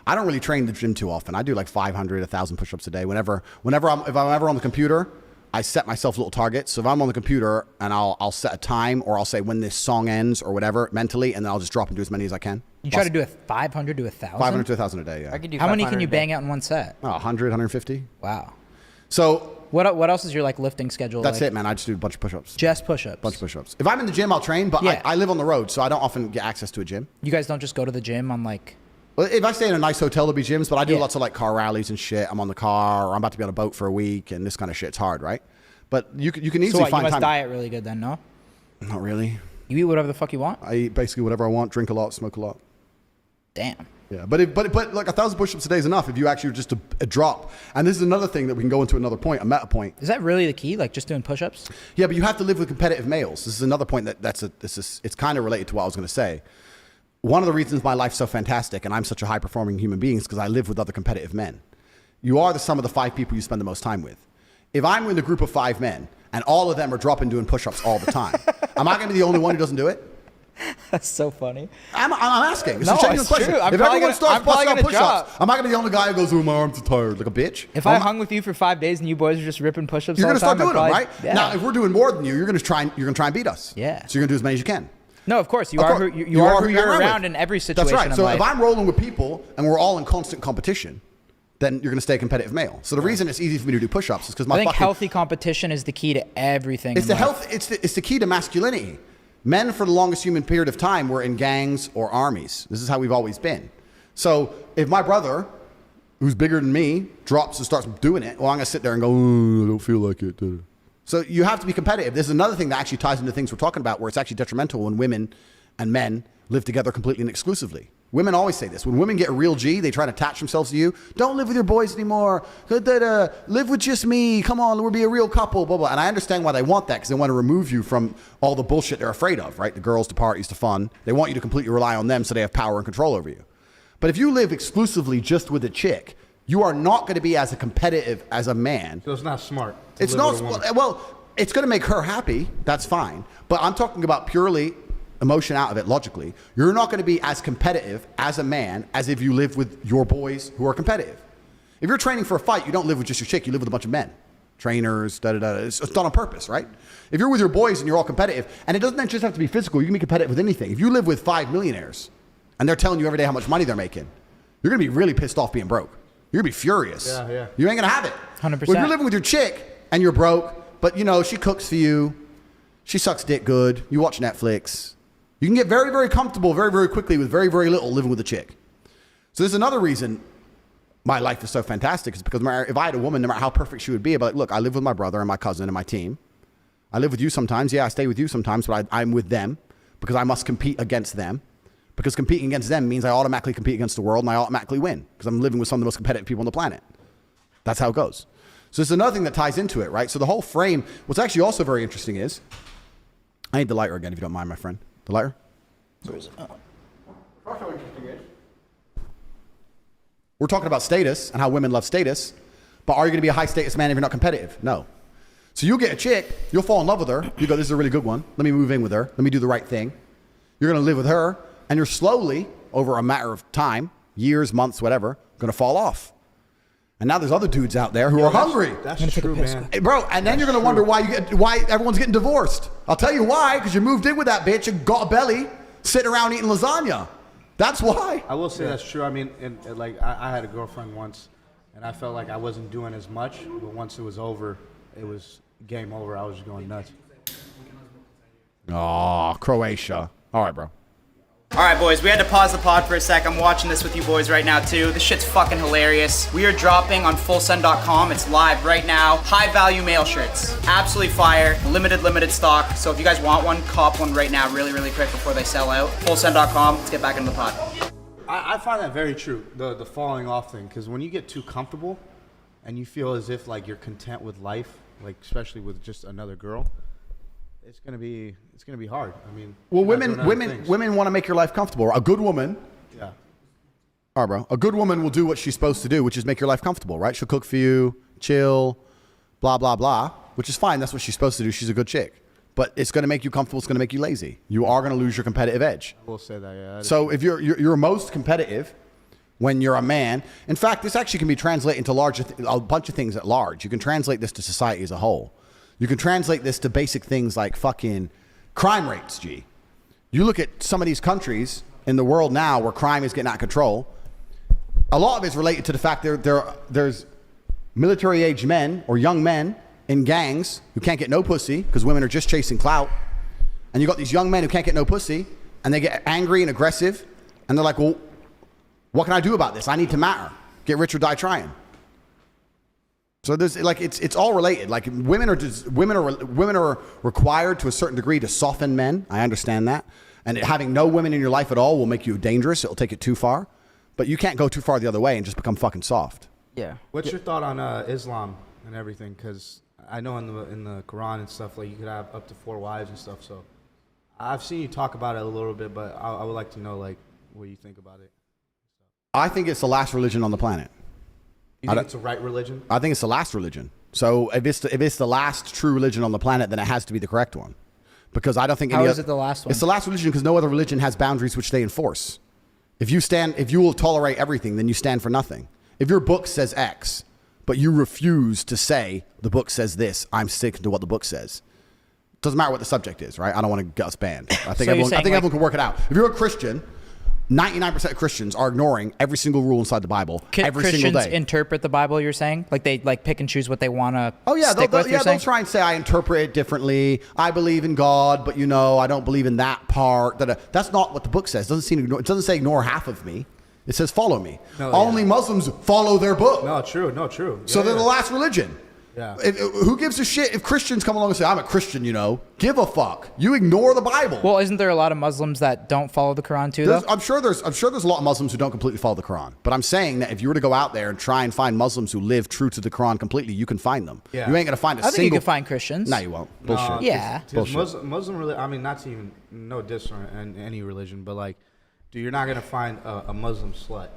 I don't really train the gym too often. I do like 500, 1,000 push-ups a day. If I'm ever on the computer, I set myself little targets. So if I'm on the computer and I'll set a time, or I'll say when this song ends or whatever mentally, and then I'll just drop and do as many as I can. You try to do a 500 to 1,000? 500 to 1,000 a day, yeah. I could do How many can 500 you a day. bang out in one set? 100, 150. Wow. So What else is your like lifting schedule? that's like? it, man. I just do a bunch of push-ups. Just push-ups. Bunch of push-ups. If I'm in the gym, I'll train, but Yeah. I live on the road, so I don't often get access to a gym. You guys don't just go to the gym on like... Well, if I stay in a nice hotel, there'll be gyms, but I do Yeah. lots of like car rallies and shit. I'm on the car, or I'm about to be on a boat for a week, and this kind of shit's hard, right? But you can So easily what, you find must time. diet really good then, no? Not really. You eat whatever the fuck you want? I eat basically whatever I want, drink a lot, smoke a lot. Damn. Yeah, but like 1,000 push-ups a day is enough if you actually just a drop. And this is another thing that we can go into another point, a meta point. Is that really the key? Like just doing push-ups? Yeah, but you have to live with competitive males. This is another point it's kind of related to what I was going to say. One of the reasons my life's so fantastic and I'm such a high-performing human being is because I live with other competitive men. You are the sum of the 5 people you spend the most time with. If I'm in a group of 5 men and all of them are dropping doing push-ups all the time, am I going to be the only one who doesn't do it? That's so funny. I'm asking. It's No, a genuine it's question. true. I'm If probably everyone gonna- starts I'm probably busting out gonna push-ups, drop. am I going to be the only guy who goes, oh, my arms are tired, like a bitch? If I hung with you for 5 days and you boys are just ripping push-ups, You're all going to the start time, doing I'd them, probably- right? Yeah. Now, if we're doing more than you, you're going to try and beat us. Yeah. So you're going to do as many as you can. No, of course. You Of are course. who you are who you're you're around with. in every situation. That's right. So of if life. I'm rolling with people and we're all in constant competition, then you're going to stay a competitive male. So the reason it's easy for me to do push-ups is because I think healthy competition is the key to everything. It's in the life. health. It's the key to masculinity. Men, for the longest human period of time, were in gangs or armies. This is how we've always been. So if my brother, who's bigger than me, drops and starts doing it, well, I'm going to sit there and go, oh, I don't feel like it. So you have to be competitive. There's another thing that actually ties into things we're talking about, where it's actually detrimental when women and men live together completely and exclusively. Women always say this. When women get a real G, they try to attach themselves to you. Don't live with your boys anymore. Live with just me. Come on, we'll be a real couple, blah, blah. And I understand why they want that, because they want to remove you from all the bullshit they're afraid of, right? The girls, the parties, the fun. They want you to completely rely on them so they have power and control over you. But if you live exclusively just with a chick, you are not going to be as competitive as a man. So it's not smart. It's not, well, it's going to make her happy. That's fine. But I'm talking about purely emotion out of it logically. You're not going to be as competitive as a man as if you live with your boys who are competitive. If you're training for a fight, you don't live with just your chick, you live with a bunch of men. Trainers, It's done on purpose, right? If you're with your boys and you're all competitive, and it doesn't just have to be physical, you can be competitive with anything. If you live with 5 millionaires and they're telling you every day how much money they're making, you're going to be really pissed off being broke. You're going to be furious. Yeah. You ain't going to have it. 100%. But if you're living with your chick and you're broke, but she cooks for you, she sucks dick good, you watch Netflix, you can get very, very comfortable very, very quickly with very, very little living with a chick. So there's another reason my life is so fantastic, is because if I had a woman, no matter how perfect she would be, I'd be like, look, I live with my brother and my cousin and my team. I live with you sometimes. Yeah, I stay with you sometimes, but I'm with them because I must compete against them. Because competing against them means I automatically compete against the world and I automatically win because I'm living with some of the most competitive people on the planet. That's how it goes. So there's another thing that ties into it, right? So the whole frame, what's actually also very interesting is, I need the lighter again, if you don't mind, my friend. The lighter? Where is it? Oh. We're talking about status and how women love status, but are you going to be a high status man if you're not competitive? No. So you'll get a chick, you'll fall in love with her, you go, this is a really good one, let me move in with her, let me do the right thing. You're going to live with her, and you're slowly, over a matter of time, years, months, whatever, going to fall off. And now there's other dudes out there who are hungry. That's true, man. Hey, bro, and then you're going to wonder why everyone's getting divorced. I'll tell you why, because you moved in with that bitch and got a belly, sitting around eating lasagna. That's why. I will say that's true. I mean, I had a girlfriend once, and I felt like I wasn't doing as much, but once it was over, it was game over. I was just going nuts. Oh, Croatia. All right, bro. All right, boys, we had to pause the pod for a sec. I'm watching this with you boys right now, too. This shit's fucking hilarious. We are dropping on fullsend.com. It's live right now. High-value male shirts. Absolutely fire. Limited stock. So if you guys want one, cop one right now really, really quick before they sell out. Fullsend.com. Let's get back into the pod. I find that very true, the falling off thing, because when you get too comfortable and you feel as if like you're content with life, like especially with just another girl, it's gonna be hard. I mean, well, women want to make your life comfortable. A good woman, yeah. All right, bro. A good woman will do what she's supposed to do, which is make your life comfortable, right? She'll cook for you, chill, blah blah blah, which is fine. That's what she's supposed to do. She's a good chick, but it's gonna make you comfortable. It's gonna make you lazy. You are gonna lose your competitive edge. I will say that. Yeah. So if you're most competitive when you're a man, in fact, this actually can be translated into a bunch of things at large. You can translate this to society as a whole. You can translate this to basic things like fucking crime rates, G. You look at some of these countries in the world now where crime is getting out of control. A lot of it is related to the fact there's military-age men or young men in gangs who can't get no pussy because women are just chasing clout. And you got these young men who can't get no pussy and they get angry and aggressive and they're like, well, what can I do about this? I need to matter. Get rich or die trying. So there's like it's all related. Like women are required to a certain degree to soften men. I understand that, and having no women in your life at all will make you dangerous. It'll take it too far. But you can't go too far the other way and just become fucking soft. Yeah. What's your thought on Islam and everything? Because I know in the Quran and stuff, like you could have up to 4 wives and stuff. So I've seen you talk about it a little bit, but I would like to know like what you think about it. I think it's the last religion on the planet. You think it's the right religion? I think it's the last religion. So if it's the last true religion on the planet, then it has to be the correct one. Because I don't think How is it the last one? It's the last religion because no other religion has boundaries which they enforce. If you will tolerate everything, then you stand for nothing. If your book says X, but you refuse to say the book says this, I'm sticking to what the book says. Doesn't matter what the subject is, right? I don't want to get us banned. I think everyone can work it out. If you're a Christian, 99% of Christians are ignoring every single rule inside the Bible every single day. Christians interpret the Bible, you're saying? Like they pick and choose what they want to stick with, they'll try and say, I interpret it differently. I believe in God, but I don't believe in that part. That's not what the book says. It doesn't say ignore half of me. It says follow me. Only Muslims follow their book. No, true. So they're the last religion. Yeah. Who gives a shit if Christians come along and say, I'm a Christian, Give a fuck. You ignore the Bible. Well, isn't there a lot of Muslims that don't follow the Quran too, though? I'm sure there's a lot of Muslims who don't completely follow the Quran. But I'm saying that if you were to go out there and try and find Muslims who live true to the Quran completely, you can find them. Yeah. You ain't going to find a I think single... you can find Christians. No, you won't. Bullshit. No, Yeah. Bullshit. Muslim religion, I mean, not to even, no diss on any religion, but like, dude, you're not going to find a Muslim slut.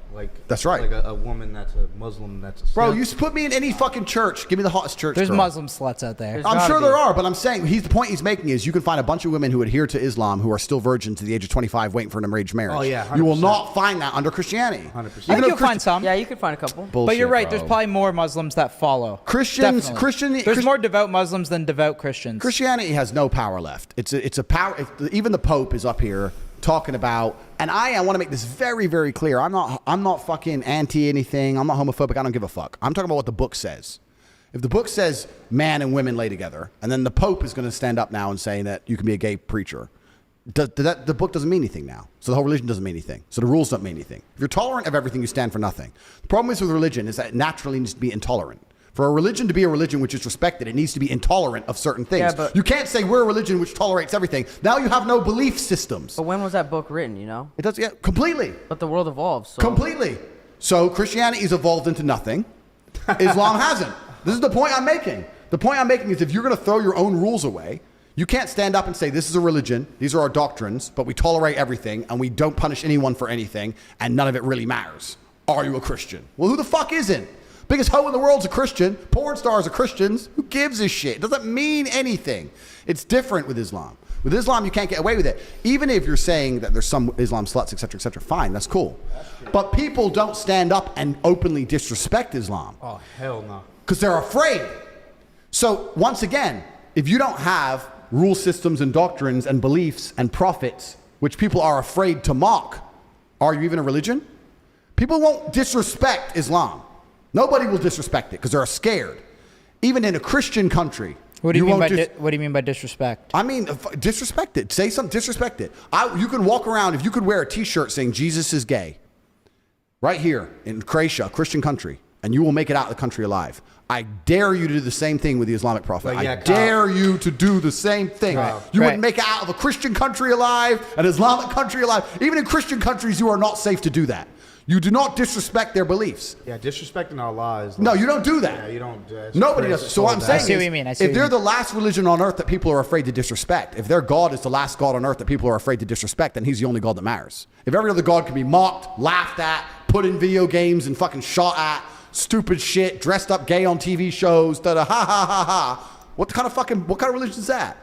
That's right. Like a woman that's a Muslim that's a Bro, slut. you put me in any fucking church. Give me the hottest church. There's girl. Muslim sluts out there. I'm sure there are, but I'm saying the point he's making is you can find a bunch of women who adhere to Islam who are still virgins to the age of 25 waiting for an arranged marriage. Oh, yeah, 100%. You will not find that under Christianity. 100%. I think you'll find some. Yeah, you could find a couple. Bullshit, But you're right. bro. There's probably more Muslims that follow. There's more devout Muslims than devout Christians. Christianity has no power left. It's a power. Even the Pope is up here talking about, and I want to make this very, very clear. I'm not fucking anti anything. I'm not homophobic. I don't give a fuck. I'm talking about what the book says. If the book says man and women lay together, and then the Pope is going to stand up now and say that you can be a gay preacher, the book doesn't mean anything now. So the whole religion doesn't mean anything. So the rules don't mean anything. If you're tolerant of everything, you stand for nothing. The problem is with religion is that it naturally needs to be intolerant. For a religion to be a religion which is respected, it needs to be intolerant of certain things. Yeah, but you can't say we're a religion which tolerates everything. Now you have no belief systems. But when was that book written, It does, yeah, completely. But the world evolves. So. Completely. So Christianity's evolved into nothing. Islam hasn't. This is the point I'm making. The point I'm making is if you're going to throw your own rules away, you can't stand up and say this is a religion, these are our doctrines, but we tolerate everything and we don't punish anyone for anything and none of it really matters. Are you a Christian? Well, who the fuck isn't? Biggest hoe in the world's a Christian. Porn stars are Christians. Who gives a shit? It doesn't mean anything. It's different with Islam. With Islam, you can't get away with it. Even if you're saying that there's some Islam sluts, etc., fine, that's cool. But people don't stand up and openly disrespect Islam. Oh, hell no. Because they're afraid. So once again, if you don't have rule systems and doctrines and beliefs and prophets, which people are afraid to mock, are you even a religion? People won't disrespect Islam. Nobody will disrespect it because they're scared. Even in a Christian country. What do you mean by disrespect? I mean, disrespect it. Say something, disrespect it. You can walk around, if you could wear a t-shirt saying Jesus is gay, right here in Croatia, a Christian country, and you will make it out of the country alive. I dare you to do the same thing with the Islamic prophet. I dare you to do the same thing. You wouldn't make it out of a Christian country alive, an Islamic country alive. Even in Christian countries, you are not safe to do that. You do not disrespect their beliefs. Yeah, disrespecting Allah is... No, you don't do that. Yeah, you don't... Nobody does it. So what I'm saying is, if they're the last religion on earth that people are afraid to disrespect, if their God is the last God on earth that people are afraid to disrespect, then he's the only God that matters. If every other God can be mocked, laughed at, put in video games and fucking shot at, stupid shit, dressed up gay on TV shows, ha ha ha ha, what kind of religion is that?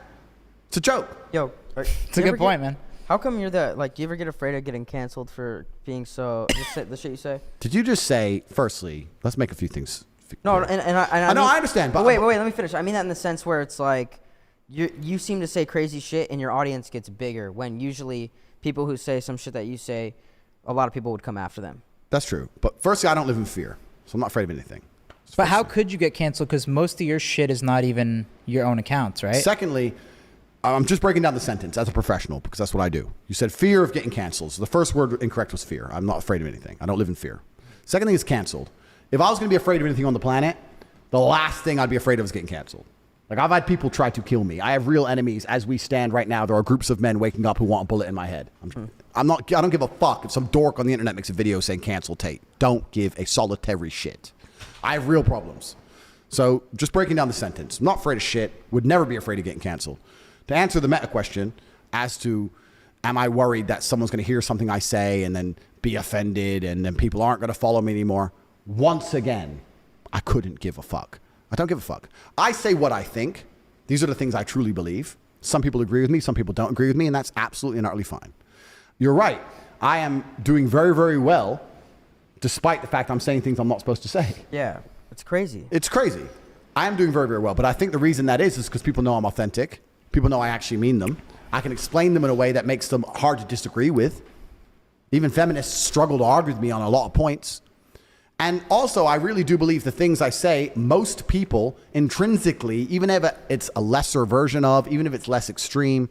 It's a joke. Yo, it's a good point, man. How come you're that, do you ever get afraid of getting canceled for being so, the shit you say? Did you just say, firstly, let's make a few things. No, and I know, I understand. But wait, let me finish. I mean that in the sense where it's like, you seem to say crazy shit and your audience gets bigger when usually people who say some shit that you say, a lot of people would come after them. That's true. But firstly, I don't live in fear, so I'm not afraid of anything. But how could you get canceled? Because most of your shit is not even your own accounts, right? Secondly, I'm just breaking down the sentence as a professional because that's what I do. You said fear of getting canceled. So the first word incorrect was fear. I'm not afraid of anything. I don't live in fear. Second thing is canceled. If I was going to be afraid of anything on the planet, the last thing I'd be afraid of is getting canceled. Like, I've had people try to kill me. I have real enemies as we stand right now. There are groups of men waking up who want a bullet in my head. I don't give a fuck if some dork on the internet makes a video saying cancel Tate. Don't give a solitary shit. I have real problems. So just breaking down the sentence. I'm not afraid of shit. Would never be afraid of getting canceled. To answer the meta question as to am I worried that someone's going to hear something I say and then be offended and then people aren't going to follow me anymore? Once again, I couldn't give a fuck. I don't give a fuck. I say what I think. These are the things I truly believe. Some people agree with me. Some people don't agree with me. And that's absolutely and utterly fine. You're right. I am doing very, very well, despite the fact I'm saying things I'm not supposed to say. Yeah, it's crazy. It's crazy. I am doing very, very well. But I think the reason that is because people know I'm authentic. People know I actually mean them. I can explain them in a way that makes them hard to disagree with. Even feminists struggle to argue with me on a lot of points. And also, I really do believe the things I say, most people intrinsically, even if it's a lesser version of, even if it's less extreme,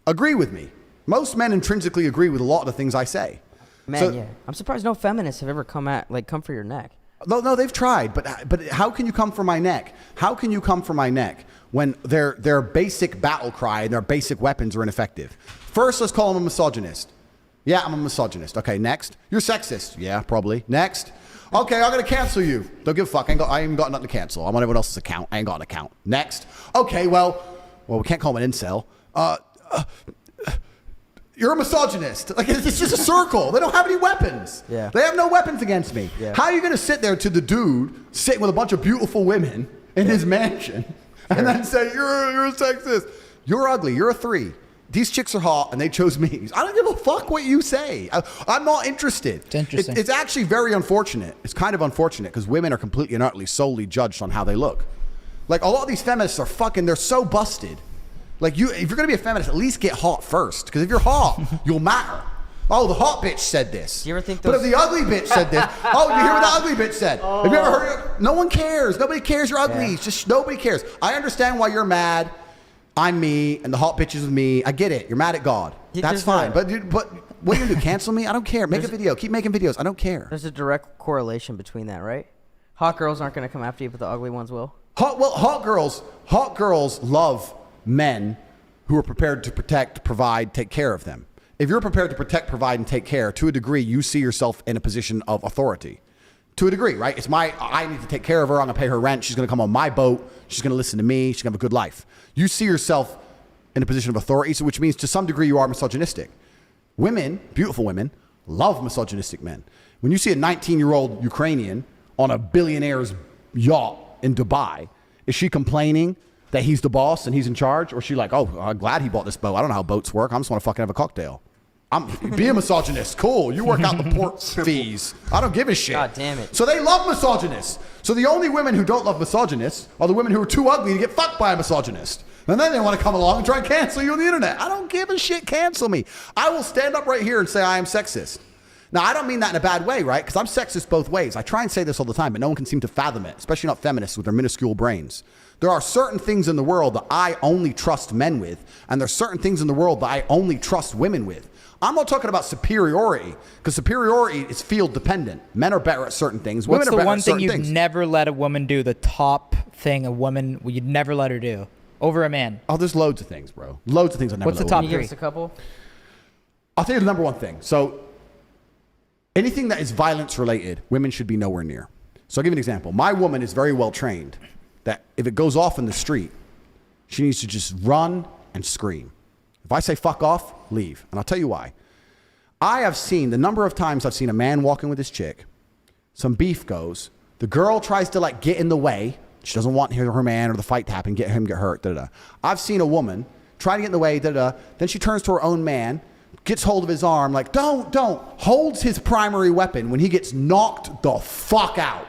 agree with me. Most men intrinsically agree with a lot of the things I say. Man, So- yeah. I'm surprised no feminists have ever come for your neck. No, they've tried, but how can you come for my neck? How can you come for my neck when their basic battle cry and their basic weapons are ineffective? First, let's call them a misogynist. Yeah, I'm a misogynist. Okay, next. You're sexist. Yeah, probably. Next. Okay, I'm going to cancel you. Don't give a fuck. I ain't even got nothing to cancel. I'm on everyone else's account. I ain't got an account. Next. Okay, well, we can't call him an incel. You're a misogynist. Like, it's just a circle. They don't have any weapons. Yeah. They have no weapons against me. Yeah. How are you going to sit there to the dude sitting with a bunch of beautiful women in his mansion and then say, you're a sexist? You're ugly. You're a 3. These chicks are hot and they chose me. I don't give a fuck what you say. I'm not interested. It's interesting. It's actually very unfortunate. It's kind of unfortunate because women are completely and utterly solely judged on how they look. Like, a lot of these feminists are they're so busted. Like, if you're going to be a feminist, at least get hot first. Because if you're hot, you'll matter. Oh, the hot bitch said this. Do you ever think But if the ugly bitch said this, oh, you hear what the ugly bitch said? Have you ever heard it? No one cares. Nobody cares you're ugly. Yeah. Just nobody cares. I understand why you're mad. I'm me, and the hot bitch is with me. I get it. You're mad at God. That's fine. But what are you going to do? Cancel me? I don't care. Make a video. Keep making videos. I don't care. There's a direct correlation between that, right? Hot girls aren't going to come after you, but the ugly ones will. Hot girls love men who are prepared to protect, provide, take care of them. If you're prepared to protect, provide, and take care, to a degree, you see yourself in a position of authority. To a degree, right? I need to take care of her. I'm going to pay her rent. She's going to come on my boat. She's going to listen to me. She's going to have a good life. You see yourself in a position of authority, so which means to some degree you are misogynistic. Women, beautiful women, love misogynistic men. When you see a 19-year-old Ukrainian on a billionaire's yacht in Dubai, is she complaining that he's the boss and he's in charge? Or is she like, oh, I'm glad he bought this boat. I don't know how boats work. I just want to fucking have a cocktail. Be a misogynist. Cool. You work out the port fees. I don't give a shit. God damn it. So they love misogynists. So the only women who don't love misogynists are the women who are too ugly to get fucked by a misogynist. And then they want to come along and try and cancel you on the internet. I don't give a shit. Cancel me. I will stand up right here and say I am sexist. Now, I don't mean that in a bad way, right? Because I'm sexist both ways. I try and say this all the time, but no one can seem to fathom it, especially not feminists with their minuscule brains. There are certain things in the world that I only trust men with, and there's certain things in the world that I only trust women with. I'm not talking about superiority, because superiority is field dependent. Men are better at certain things. What's Women are the better one at thing certain you'd things. never let a woman do? The top thing a woman you'd never let her do over a man? Oh, there's loads of things, bro. Loads of things I never What's let the top women Can you do. give us a couple? I'll tell you the number one thing. So anything that is violence related, women should be nowhere near. So I'll give you an example. My woman is very well trained that if it goes off in the street, she needs to just run and scream. If I say fuck off, leave. And I'll tell you why. I have seen the number of times I've seen a man walking with his chick, some beef goes, the girl tries to like get in the way. She doesn't want her man or the fight to happen, get hurt, da-da-da. I've seen a woman try to get in the way, da-da-da. Then she turns to her own man, gets hold of his arm, like, don't, holds his primary weapon when he gets knocked the fuck out.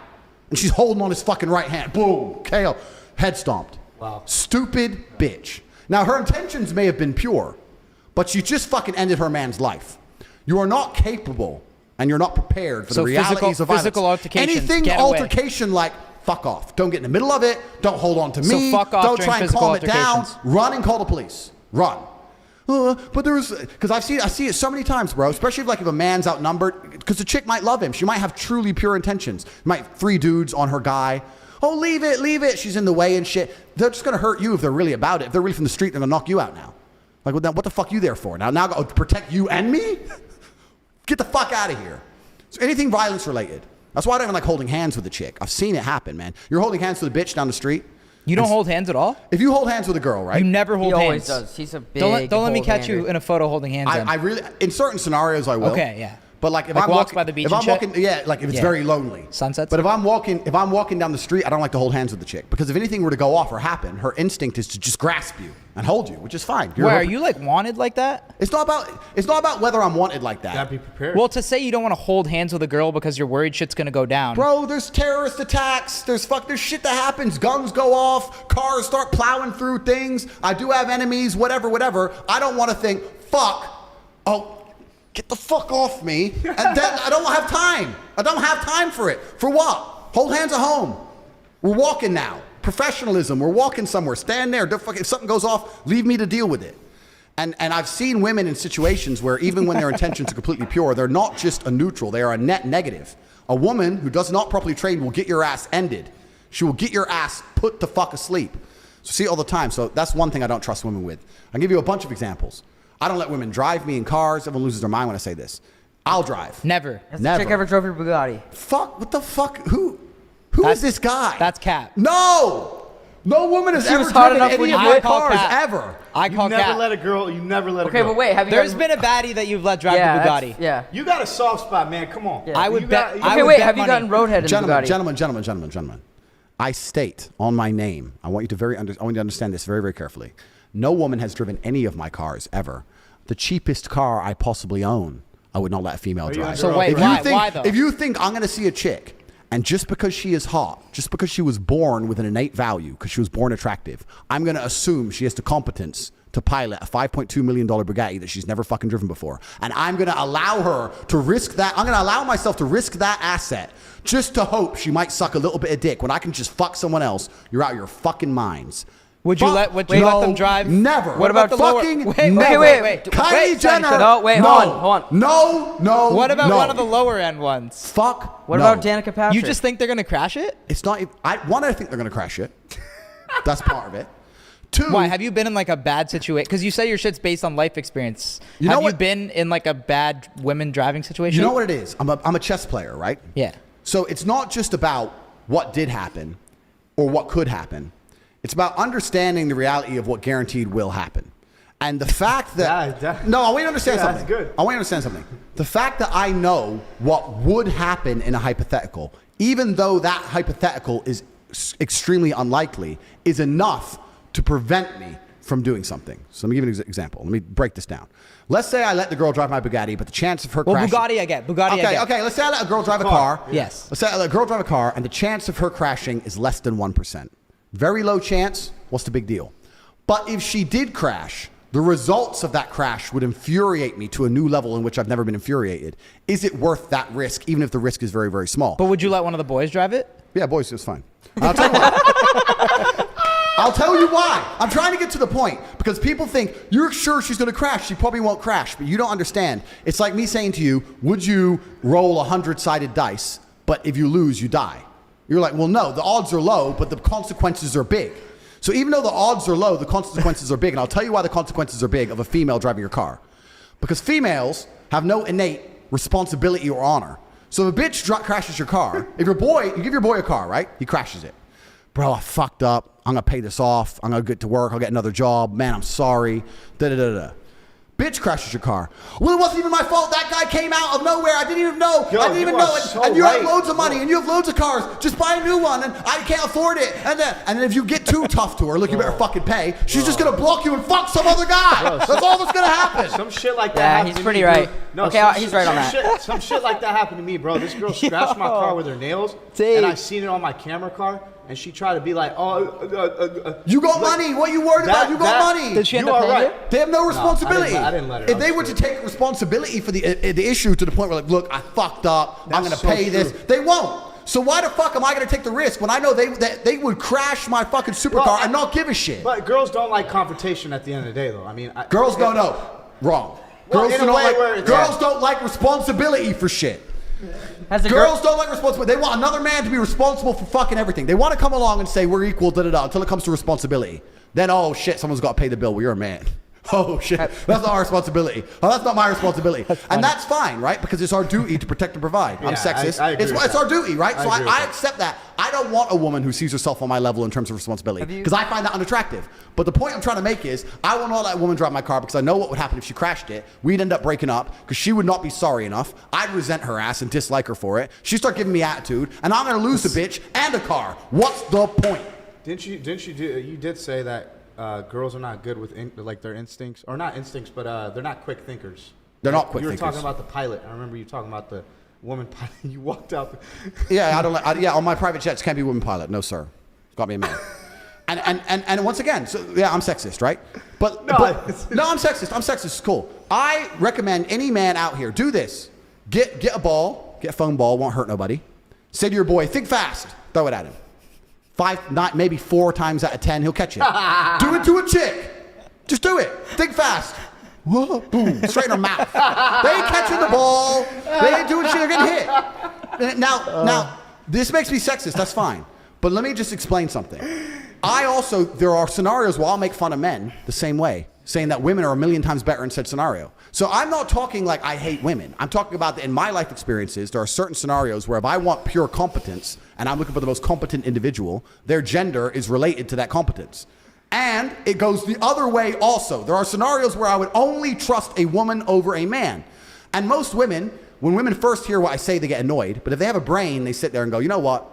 And she's holding on his fucking right hand. Boom, KO, head stomped. Wow. Stupid bitch. Now, her intentions may have been pure, but she just fucking ended her man's life. You are not capable and you're not prepared for the realities of violence. Physical altercations, Anything get away. altercation like, fuck off. Don't get in the middle of it. Don't hold on to me. So fuck off Don't during try and physical calm it down. altercations. Run and call the police. Run. But there's, because I see it so many times, bro, especially if a man's outnumbered, because the chick might love him. She might have truly pure intentions. Might have 3 dudes on her guy. Oh, leave it. She's in the way and shit. They're just going to hurt you if they're really about it. If they're really from the street, they're going to knock you out now. Like, what the fuck you there for? Now go protect you and me? Get the fuck out of here. So anything violence related. That's why I don't even like holding hands with a chick. I've seen it happen, man. You're holding hands with a bitch down the street. You don't hold hands at all? If you hold hands with a girl, right? You never hold He hands. always does. He's a big. Don't let me catch hold-hander. you in a photo holding hands. I really, in certain scenarios, I will. Okay, yeah. But like if Like I'm walks walking by the beach if and I'm shit? walking, yeah, like if it's Yeah. very lonely. Sunsets? But if I'm walking down the street, I don't like to hold hands with the chick because if anything were to go off or happen, her instinct is to just grasp you and hold you, which is fine. Where are you like wanted like that? It's not about whether I'm wanted like that. Gotta be prepared. Well, to say you don't want to hold hands with a girl because you're worried shit's gonna go down. Bro, there's terrorist attacks. There's shit that happens. Guns go off. Cars start plowing through things. I do have enemies. Whatever. I don't want to think, fuck. Oh, get the fuck off me. And then I don't have time. I don't have time for it. For what? Hold hands at home. We're walking now. Professionalism. We're walking somewhere. Stand there. If something goes off, leave me to deal with it. And I've seen women in situations where even when their intentions are completely pure, they're not just a neutral. They are a net negative. A woman who does not properly train will get your ass ended. She will get your ass put the fuck asleep. So see it all the time. So that's one thing I don't trust women with. I'll give you a bunch of examples. I don't let women drive me in cars. Everyone loses their mind when I say this. I'll drive. Never. Has the chick ever drove your Bugatti? Fuck, what the fuck? Who is this guy? That's Cap. No woman has She ever was hot driven enough any when of you my would? cars Cap. ever. I You call never Cap. let a girl. You never let a Okay, girl. but wait, have you? There's ever, been a baddie that you've let drive yeah, your that's- Bugatti. Yeah. You got a soft spot, man. Come on. Yeah. I would You bet. got- I Okay, would wait. bet Have you money. gotten roadhead in a Bugatti? Gentlemen. I state on my name. I want you to I want you to understand this very, very carefully. No woman has driven any of my cars ever. The cheapest car I possibly own, I would not let a female you drive. So wait, If you why? think- Why though? If you think I'm going to see a chick, and just because she is hot, just because she was born with an innate value, because she was born attractive, I'm going to assume she has the competence to pilot a $5.2 million Bugatti that she's never fucking driven before. And I'm going to allow her to risk that. I'm going to allow myself to risk that asset just to hope she might suck a little bit of dick when I can just fuck someone else. You're out of your fucking minds. Would you let let them drive? Never. What about the lower? fucking Wait, never. wait. Kylie Wait, Jenner. Sonny, No, wait, hold on. No. What about no. one of the lower end ones? Fuck. What no. about Danica Patrick? You just think they're gonna crash it? It's not. I think they're gonna crash it. That's part of it. Two. Why? Have you been in like a bad situation? Because you say your shit's based on life experience. You know have you what? been in like a bad women driving situation? You know what it is? I'm a chess player, right? Yeah. So it's not just about what did happen or what could happen. It's about understanding the reality of what guaranteed will happen. And the fact that... No, I want you to understand something. That's good. I want you to understand something. The fact that I know what would happen in a hypothetical, even though that hypothetical is extremely unlikely, is enough to prevent me from doing something. So let me give you an example. Let me break this down. Let's say I let the girl drive my Bugatti, but the chance of her crashing... Bugatti I get. Bugatti I get. Okay, let's say I let a girl drive a car. Yes. Let's say I let a girl drive a car, and the chance of her crashing is less than 1%. Very low chance. What's the big deal? But if she did crash, the results of that crash would infuriate me to a new level in which I've never been infuriated. Is it worth that risk, even if the risk is very, very small? But would you let one of the boys drive it? Yeah, boys, it's fine. I'll tell you why. I'll tell you why. I'm trying to get to the point because people think, you're sure she's going to crash. She probably won't crash, but you don't understand. It's like me saying to you, would you roll 100-sided dice, but if you lose, you die? You're like, well, no, the odds are low, but the consequences are big. So even though the odds are low, the consequences are big. And I'll tell you why the consequences are big of a female driving your car. Because females have no innate responsibility or honor. So if a bitch crashes your car, you give your boy a car, right? He crashes it. Bro, I fucked up. I'm going to pay this off. I'm going to get to work. I'll get another job. Man, I'm sorry. Da-da-da-da. Bitch crashes your car. Well, it wasn't even my fault. That guy came out of nowhere. I didn't even know. Yo, I didn't even you know are it. so And you right. have loads of money and you have loads of cars. Just buy a new one and I can't afford it. And then if you get too tough to her, look, you better fucking pay. She's just going to block you and fuck some other guy. That's all that's going to happen. Some shit like that Yeah, happened he's to pretty me, right. Bro. No, Okay, some he's right on that. Some shit like that happened to me, bro. This girl scratched my car with her nails, Tate. and I seen it on my camera car, and she tried to be like, You got money. What are you worried about? You got money. Did she end You up are paying right. it? They have no responsibility. I didn't let her. If they were to take responsibility for the issue to the point where, like, look, I fucked up. I'm going That's to so pay this. true. They won't. So why the fuck am I going to take the risk when I know they would crash my fucking supercar and not give a shit? But girls don't like confrontation at the end of the day, though. I mean, Girls don't know. Wrong. Well, Girls in a don't way like. where it's- Girls don't like responsibility for shit. Has a Girls don't like responsibility. They want another man to be responsible for fucking everything. They want to come along and say we're equal, da da da, until it comes to responsibility. Then, oh shit, someone's got to pay the bill. Well, you're a man. Oh shit, that's not our responsibility. Oh, that's not my responsibility. And that's fine, right? Because it's our duty to protect and provide. I'm sexist. I agree with it's that. our duty, right? So agree with I that. accept that. I don't want a woman who sees herself on my level in terms of responsibility because I find that unattractive. But the point I'm trying to make is I will not let a woman drive my car because I know what would happen if she crashed it. We'd end up breaking up because she would not be sorry enough. I'd resent her ass and dislike her for it. She'd start giving me attitude, and I'm going to lose the bitch and a car. What's the point? Didn't you you did say that girls are not good with like their instincts, or not instincts, but they're not quick thinkers. They're not quick You were thinkers. talking about the pilot. I remember you talking about the woman pilot. You walked out. Yeah, I don't. On my private jets can't be a woman pilot. No, sir. It's got to be a man. And once again, so yeah, I'm sexist, right? But no, I'm sexist. I'm sexist. It's cool. I recommend any man out here do this. Get a ball, get a foam ball. Won't hurt nobody. Say to your boy, think fast. Throw it at him. 5, not maybe 4 times out of 10, he'll catch it. Do it to a chick. Just do it. Think fast. Whoa, boom, straight in her mouth. They ain't catching the ball. They ain't doing shit. They're getting hit. Now, this makes me sexist. That's fine. But let me just explain something. There are scenarios where I'll make fun of men the same way, saying that women are a million times better in said scenario. So I'm not talking like I hate women. I'm talking about that in my life experiences, there are certain scenarios where if I want pure competence and I'm looking for the most competent individual, their gender is related to that competence. And it goes the other way also. There are scenarios where I would only trust a woman over a man. And most women, when women first hear what I say, they get annoyed. But if they have a brain, they sit there and go, you know what?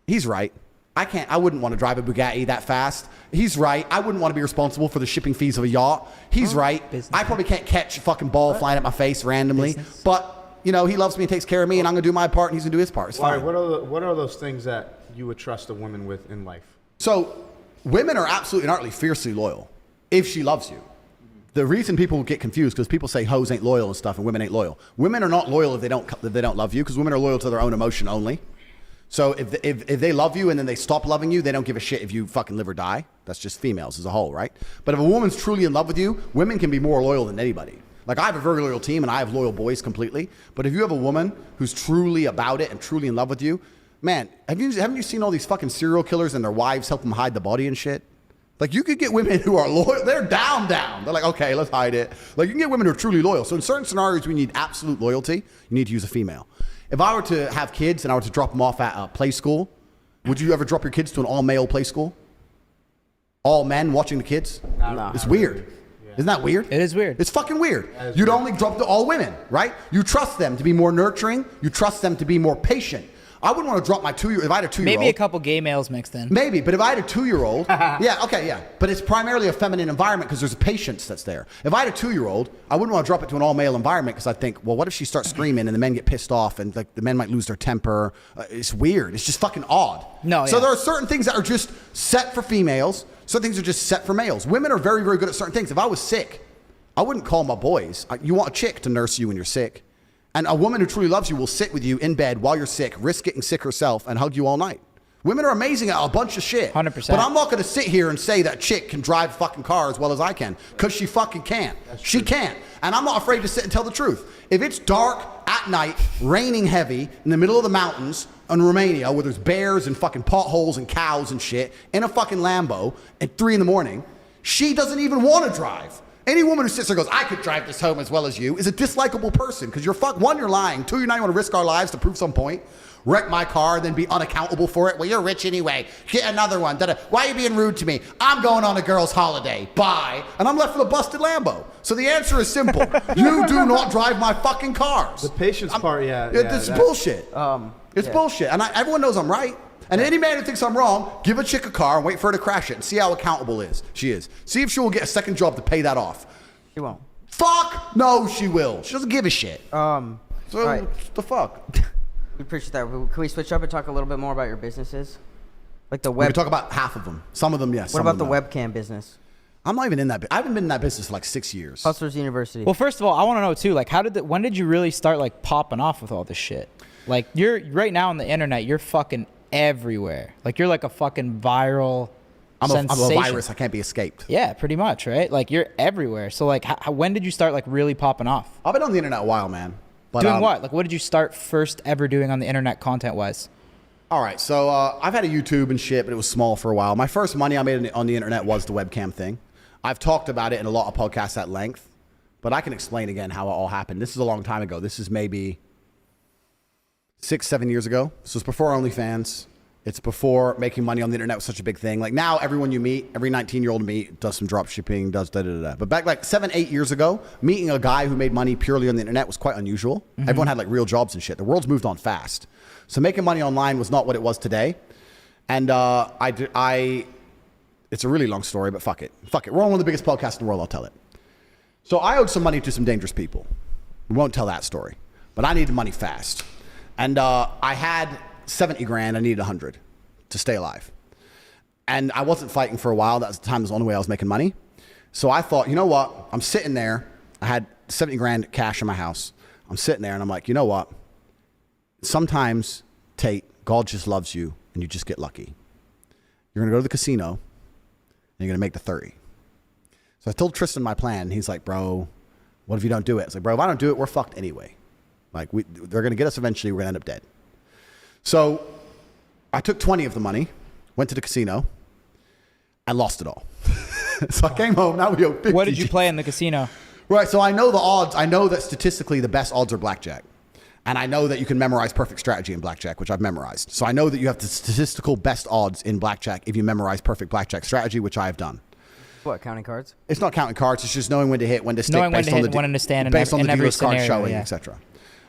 He's right. I wouldn't want to drive a Bugatti that fast. He's right. I wouldn't want to be responsible for the shipping fees of a yacht. He's right. Business. I probably can't catch a fucking ball flying at my face randomly. Business. But, he loves me and takes care of me, and I'm going to do my part, and he's going to do his part. It's Why, fine. what are those things that you would trust a woman with in life? So, women are absolutely and utterly fiercely loyal if she loves you. The reason people get confused because people say hoes ain't loyal and stuff, and women ain't loyal. Women are not loyal if they don't love you because women are loyal to their own emotion only. So if they love you and then they stop loving you, they don't give a shit if you fucking live or die. That's just females as a whole, right? But if a woman's truly in love with you, women can be more loyal than anybody. Like I have a very loyal team and I have loyal boys completely. But if you have a woman who's truly about it and truly in love with you, man, haven't you seen all these fucking serial killers and their wives help them hide the body and shit? Like you could get women who are loyal. They're down. They're like, okay, let's hide it. Like you can get women who are truly loyal. So in certain scenarios, we need absolute loyalty. You need to use a female. If I were to have kids and I were to drop them off at a play school, would you ever drop your kids to an all-male play school? All men watching the kids? No. It's weird. Yeah. Isn't that weird? It is weird. It's fucking weird. You'd only drop to all women, right? You trust them to be more nurturing. You trust them to be more patient. I wouldn't want to drop my 2-year-old. If I had a 2-year-old. Maybe a couple gay males mixed in. Maybe, but if I had a 2-year-old, yeah. But it's primarily a feminine environment because there's a patience that's there. If I had a 2-year-old, I wouldn't want to drop it to an all-male environment because I think, well, what if she starts screaming and the men get pissed off and like the men might lose their temper? It's weird. It's just fucking odd. No, So yeah. there are certain things that are just set for females. Certain things are just set for males. Women are very, very good at certain things. If I was sick, I wouldn't call my boys. You want a chick to nurse you when you're sick. And a woman who truly loves you will sit with you in bed while you're sick, risk getting sick herself, and hug you all night. Women are amazing at a bunch of shit. 100%. But I'm not going to sit here and say that chick can drive a fucking car as well as I can, because she fucking can't. She can't. And I'm not afraid to sit and tell the truth. If it's dark, at night, raining heavy, in the middle of the mountains in Romania, where there's bears and fucking potholes and cows and shit, in a fucking Lambo at 3 a.m, she doesn't even want to drive. Any woman who sits there and goes, I could drive this home as well as you, is a dislikable person because one, you're lying. 2, you're not going to risk our lives to prove some point. Wreck my car, then be unaccountable for it. Well, you're rich anyway. Get another one. Why are you being rude to me? I'm going on a girl's holiday. Bye. And I'm left with a busted Lambo. So the answer is simple. You do not drive my fucking cars. The patience part, yeah. It's bullshit. It's bullshit. And everyone knows I'm right. And any man who thinks I'm wrong, give a chick a car and wait for her to crash it and see how accountable she is. See if she will get a second job to pay that off. She won't. Fuck no, she will. She doesn't give a shit. Right. The fuck? We appreciate that. Can we switch up and talk a little bit more about your businesses? Like the We web. can talk about half of them. Some of them, yes. What about the webcam business? I'm not even in that. I haven't been in that business for like 6 years. Hustlers University. Well, first of all, I want to know too, like, when did you really start like popping off with all this shit? Like, you're right now on the internet, you're fucking everywhere. Like, you're like a fucking viral I'm a sensation. virus. I can't be escaped. Yeah, pretty much, right? Like, you're everywhere. So, like, when did you start like really popping off? I've been on the internet a while, man. But, Doing what? Like, what did you start first ever doing on the internet content-wise? All right, so I've had a YouTube and shit, but it was small for a while. My first money I made on the internet was the webcam thing. I've talked about it in a lot of podcasts at length, but I can explain again how it all happened. This is a long time ago. This is maybe 6-7 years ago. This was before OnlyFans. It's before making money on the internet was such a big thing. Like now, everyone you meet, every 19-year-old you meet does some drop shipping, does da-da-da-da. But back like 7-8 years ago, meeting a guy who made money purely on the internet was quite unusual. Everyone had like real jobs and shit. The world's moved on fast. So making money online was not what it was today. And it's a really long story, but fuck it. Fuck it. We're on one of the biggest podcasts in the world. I'll tell it. So I owed some money to some dangerous people. We won't tell that story, but I needed money fast. And I had 70 grand. I needed 100 to stay alive. And I wasn't fighting for a while. That was the time. It was the only way I was making money. So I thought, you know what? I'm sitting there. I had 70 grand cash in my house. I'm sitting there and I'm like, you know what? Sometimes, Tate, God just loves you and you just get lucky. You're going to go to the casino and you're going to make the 30. So I told Tristan my plan. He's like, bro, what if you don't do it? It's like, bro, if I don't do it, we're fucked anyway. Like, they're going to get us eventually. We're going to end up dead. So I took 20 of the money, went to the casino, and lost it all. So I came home. Now we owe 50. What did you play in the casino? Right. So I know the odds. I know that statistically the best odds are blackjack. And I know that you can memorize perfect strategy in blackjack, which I've memorized. So I know that you have the statistical best odds in blackjack if you memorize perfect blackjack strategy, which I have done. What, counting cards? It's not counting cards. It's just knowing when to hit, when to stick, Knowing when based to on hit, the when to stand in based on the every dealer's card scenario, showing, yeah. etc.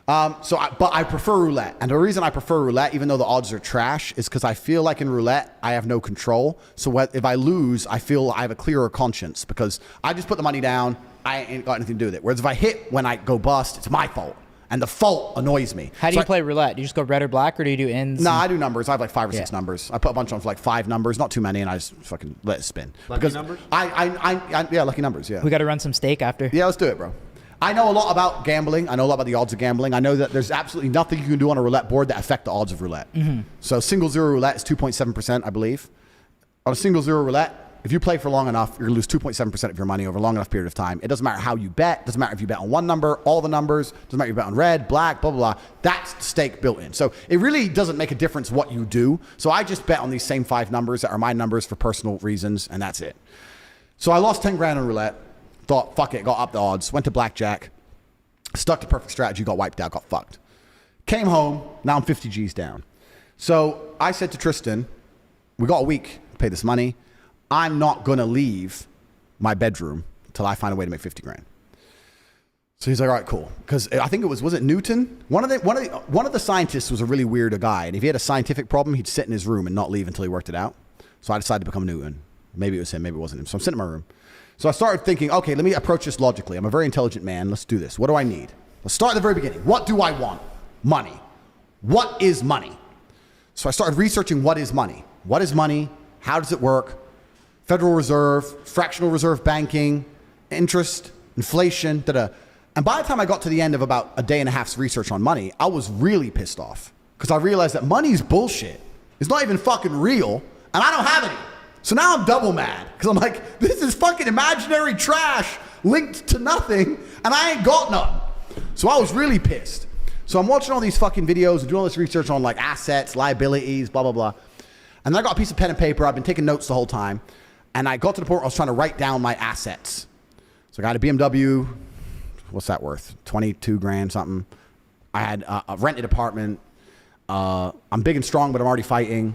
But I prefer roulette. And the reason I prefer roulette, even though the odds are trash, is because I feel like in roulette, I have no control. So if I lose, I feel I have a clearer conscience because I just put the money down. I ain't got anything to do with it. Whereas if I hit when I go bust, it's my fault. And the fault annoys me. How do you play roulette? Do you just go red or black, or do you do ins? No, I do numbers. I have like 5 or 6 numbers. I put a bunch on for like 5 numbers, not too many, and I just fucking let it spin. Lucky numbers? Yeah, lucky numbers, yeah. We got to run some steak after. Yeah, let's do it, bro. I know a lot about gambling. I know a lot about the odds of gambling. I know that there's absolutely nothing you can do on a roulette board that affect the odds of roulette. So single zero roulette is 2.7%, I believe. On a single zero roulette, if you play for long enough, you're going to lose 2.7% of your money over a long enough period of time. It doesn't matter how you bet. It doesn't matter if you bet on one number, all the numbers. It doesn't matter if you bet on red, black, blah, blah, blah. That's the stake built in. So it really doesn't make a difference what you do. So I just bet on these same 5 numbers that are my numbers for personal reasons, and that's it. So I lost 10 grand on roulette. Thought, fuck it, got up the odds. Went to blackjack. Stuck to perfect strategy, got wiped out, got fucked. Came home. Now I'm 50 G's down. So I said to Tristan, we got a week to pay this money. I'm not going to leave my bedroom until I find a way to make 50 grand. So he's like, all right, cool. Because I think was it Newton? One of the scientists was a really weird guy. And if he had a scientific problem, he'd sit in his room and not leave until he worked it out. So I decided to become Newton. Maybe it was him, maybe it wasn't him. So I'm sitting in my room. So I started thinking, okay, let me approach this logically. I'm a very intelligent man. Let's do this. What do I need? Let's start at the very beginning. What do I want? Money. What is money? So I started researching what is money. What is money? How does it work? Federal Reserve, fractional reserve banking, interest, inflation, da-da. And by the time I got to the end of about a day and a half's research on money, I was really pissed off because I realized that money's bullshit. It's not even fucking real, and I don't have any. So now I'm double mad because I'm like, this is fucking imaginary trash linked to nothing, and I ain't got none. So I was really pissed. So I'm watching all these fucking videos and doing all this research on like assets, liabilities, blah, blah, blah. And then I got a piece of pen and paper. I've been taking notes the whole time. And I got to the point where I was trying to write down my assets. So I got a BMW. What's that worth? 22 grand something. I had a rented apartment. I'm big and strong, but I'm already fighting.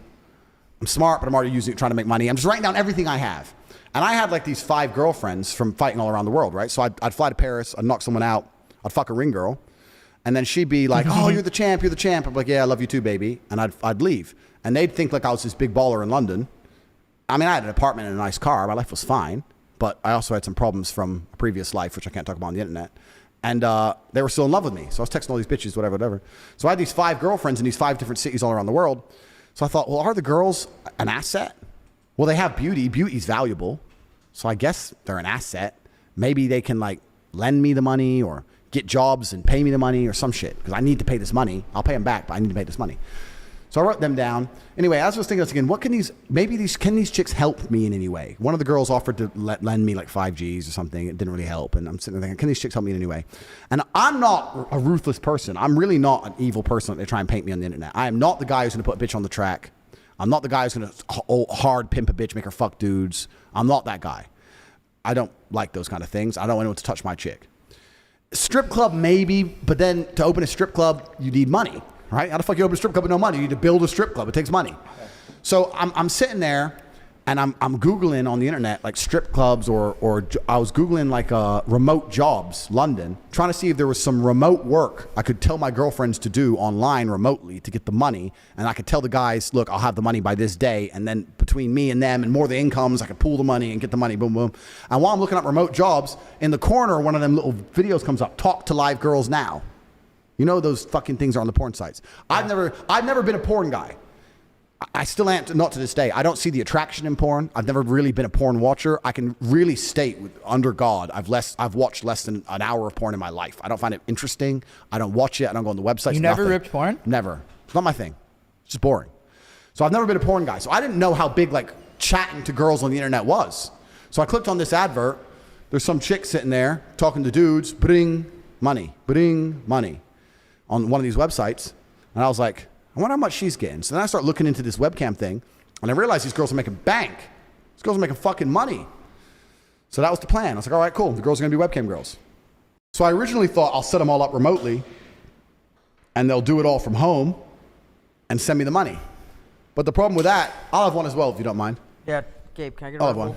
I'm smart, but I'm already trying to make money. I'm just writing down everything I have. And I had like these 5 girlfriends from fighting all around the world, right? So I'd fly to Paris. I'd knock someone out. I'd fuck a ring girl. And then she'd be like, oh, you're the champ. You're the champ. I'm like, yeah, I love you too, baby. And I'd leave. And they'd think like I was this big baller in London. I mean, I had an apartment and a nice car. My life was fine. But I also had some problems from a previous life, which I can't talk about on the internet. And they were still in love with me. So I was texting all these bitches, whatever. So I had these 5 girlfriends in these 5 different cities all around the world. So I thought, well, are the girls an asset? Well, they have beauty. Beauty's valuable. So I guess they're an asset. Maybe they can like lend me the money or get jobs and pay me the money or some shit. Because I need to pay this money. I'll pay them back, but I need to pay this money. So I wrote them down. Anyway, as I was thinking, what can these chicks help me in any way? One of the girls offered to lend me like 5 G's or something. It didn't really help. And I'm sitting there thinking, can these chicks help me in any way? And I'm not a ruthless person. I'm really not an evil person that they try and paint me on the internet. I am not the guy who's going to put a bitch on the track. I'm not the guy who's going to hard pimp a bitch, make her fuck dudes. I'm not that guy. I don't like those kind of things. I don't want anyone to touch my chick. Strip club, maybe, but then to open a strip club, you need money, right? How the fuck you open a strip club with no money? You need to build a strip club. It takes money. So I'm sitting there, and I'm Googling on the internet, like strip clubs, or I was Googling like remote jobs, London, trying to see if there was some remote work I could tell my girlfriends to do online remotely to get the money. And I could tell the guys, look, I'll have the money by this day. And then between me and them and more of the incomes, I could pool the money and get the money, boom, boom. And while I'm looking up remote jobs, in the corner, one of them little videos comes up, talk to live girls now. You know those fucking things are on the porn sites. I've never been a porn guy. I still am, not to this day. I don't see the attraction in porn. I've never really been a porn watcher. I can really state under God, I've watched less than an hour of porn in my life. I don't find it interesting. I don't watch it. I don't go on the website. You never ripped porn? Never. It's not my thing. It's just boring. So I've never been a porn guy. So I didn't know how big like chatting to girls on the internet was. So I clicked on this advert. There's some chick sitting there talking to dudes, putting money on one of these websites. And I was like, I wonder how much she's getting. So then I start looking into this webcam thing, and I realized these girls are making bank. These girls are making fucking money. So that was the plan. I was like, all right, cool. The girls are going to be webcam girls. So I originally thought I'll set them all up remotely, and they'll do it all from home and send me the money. But the problem with that, I'll have one as well if you don't mind. Yeah, Gabe, can I get I'll a have one.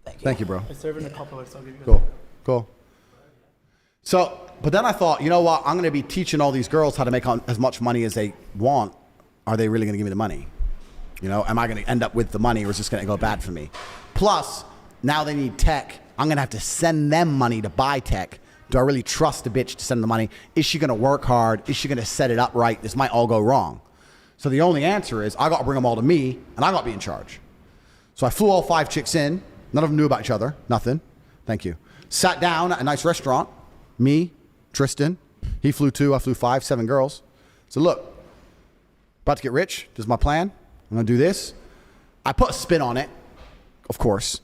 Thank you, bro. I'm serving a couple, so I'll give you Cool. So, but then I thought, you know what? I'm going to be teaching all these girls how to make as much money as they want. Are they really going to give me the money? You know, am I going to end up with the money, or is this going to go bad for me? Plus, now they need tech. I'm going to have to send them money to buy tech. Do I really trust the bitch to send the money? Is she going to work hard? Is she going to set it up right? This might all go wrong. So the only answer is I got to bring them all to me, and I got to be in charge. So I flew all 5 chicks in. None of them knew about each other. Nothing. Thank you. Sat down at a nice restaurant. Me, Tristan, he flew 2, I flew 5, 7 girls. So look, about to get rich. This is my plan. I'm going to do this. I put a spin on it, of course.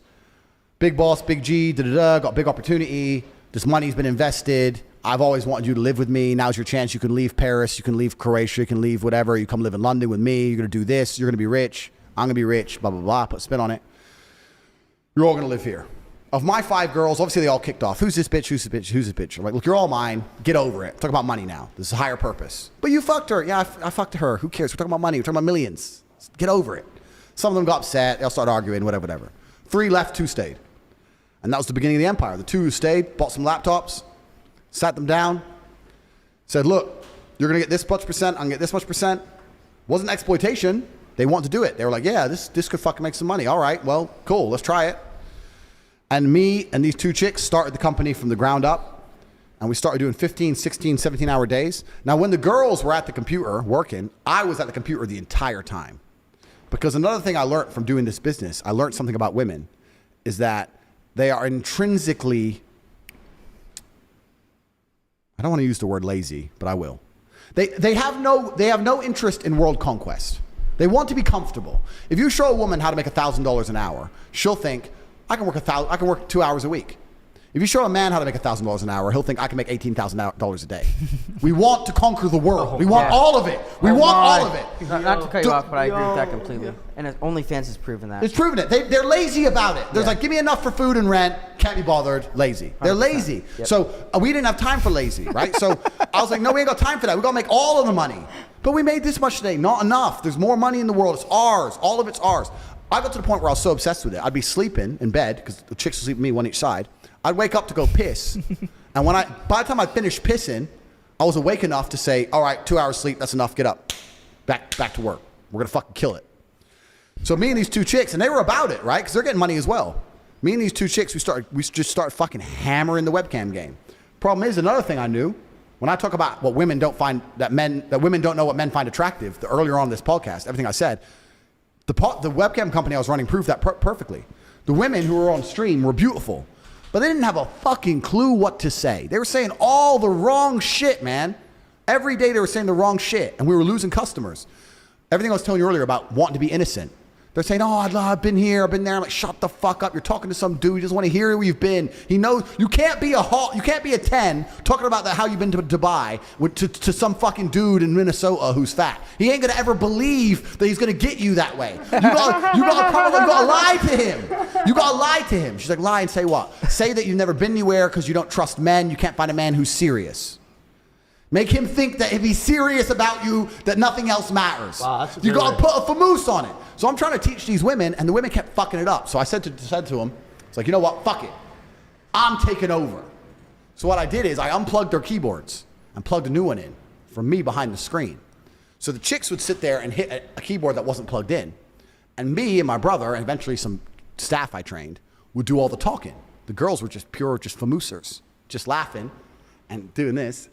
Big boss, big G, got big opportunity. This money's been invested. I've always wanted you to live with me. Now's your chance. You can leave Paris. You can leave Croatia. You can leave whatever. You come live in London with me. You're going to do this. You're going to be rich. I'm going to be rich, blah, blah, blah. Put a spin on it. You're all going to live here. Of my 5 girls, obviously they all kicked off. Who's this bitch? Who's this bitch? Who's this bitch? I'm like, look, you're all mine. Get over it. Talk about money now. This is a higher purpose. But you fucked her. Yeah, I fucked her. Who cares? We're talking about money. We're talking about millions. Get over it. Some of them got upset. They all started arguing, whatever. 3 left, 2 stayed. And that was the beginning of the empire. The 2 who stayed, bought some laptops, sat them down, said, look, you're going to get this much percent. I'm going to get this much percent. Wasn't exploitation. They wanted to do it. They were like, yeah, this could fucking make some money. All right, well, cool. Let's try it. And me and these 2 chicks started the company from the ground up. And we started doing 15, 16, 17-hour days. Now, when the girls were at the computer working, I was at the computer the entire time. Because another thing I learned from doing this business, I learned something about women, is that they are intrinsically, I don't want to use the word lazy, but I will. They have no interest in world conquest. They want to be comfortable. If you show a woman how to make $1,000 an hour, she'll think, I can work 2 hours a week. If you show a man how to make $1,000 an hour, he'll think I can make $18,000 a day. We want to conquer the world. We want all of it. We want all of it. Not to cut you off, but I agree with that completely. And OnlyFans has proven that. It's proven it. They're lazy about it. There's like, give me enough for food and rent. Can't be bothered. Lazy. They're lazy. Yep. So we didn't have time for lazy, right? So I was like, no, we ain't got time for that. We got to make all of the money. But we made this much today. Not enough. There's more money in the world. It's ours. All of it's ours. I got to the point where I was so obsessed with it. I'd be sleeping in bed because the chicks would sleep with me one each side. I'd wake up to go piss. And by the time I finished pissing, I was awake enough to say, all right, 2 hours sleep, that's enough, get up. Back to work. We're going to fucking kill it. So me and these 2 chicks, and they were about it, right? Because they're getting money as well. Me and these 2 chicks, we just start fucking hammering the webcam game. Problem is, another thing I knew, when I talk about what women don't find, that women don't know what men find attractive, earlier on in this podcast, everything I said, the webcam company I was running proved that perfectly. The women who were on stream were beautiful, but they didn't have a fucking clue what to say. They were saying all the wrong shit, man. Every day they were saying the wrong shit, and we were losing customers. Everything I was telling you earlier about wanting to be innocent. They're saying, oh, I've been here, I've been there. I'm like, shut the fuck up. You're talking to some dude. He doesn't want to hear where you've been. He knows you can't be a 10 talking about how you've been to Dubai to some fucking dude in Minnesota who's fat. He ain't gonna ever believe that he's gonna get you that way. You gotta lie to him. You gotta lie to him. She's like, lie and say what? Say that you've never been anywhere because you don't trust men. You can't find a man who's serious. Make him think that if he's serious about you, that nothing else matters. Wow, you got to put a famoose on it. So I'm trying to teach these women, and the women kept fucking it up. So I said to them, it's like, you know what? Fuck it. I'm taking over. So what I did is I unplugged their keyboards and plugged a new one in from me behind the screen. So the chicks would sit there and hit a keyboard that wasn't plugged in. And me and my brother, and eventually some staff I trained, would do all the talking. The girls were just famoosers, just laughing and doing this.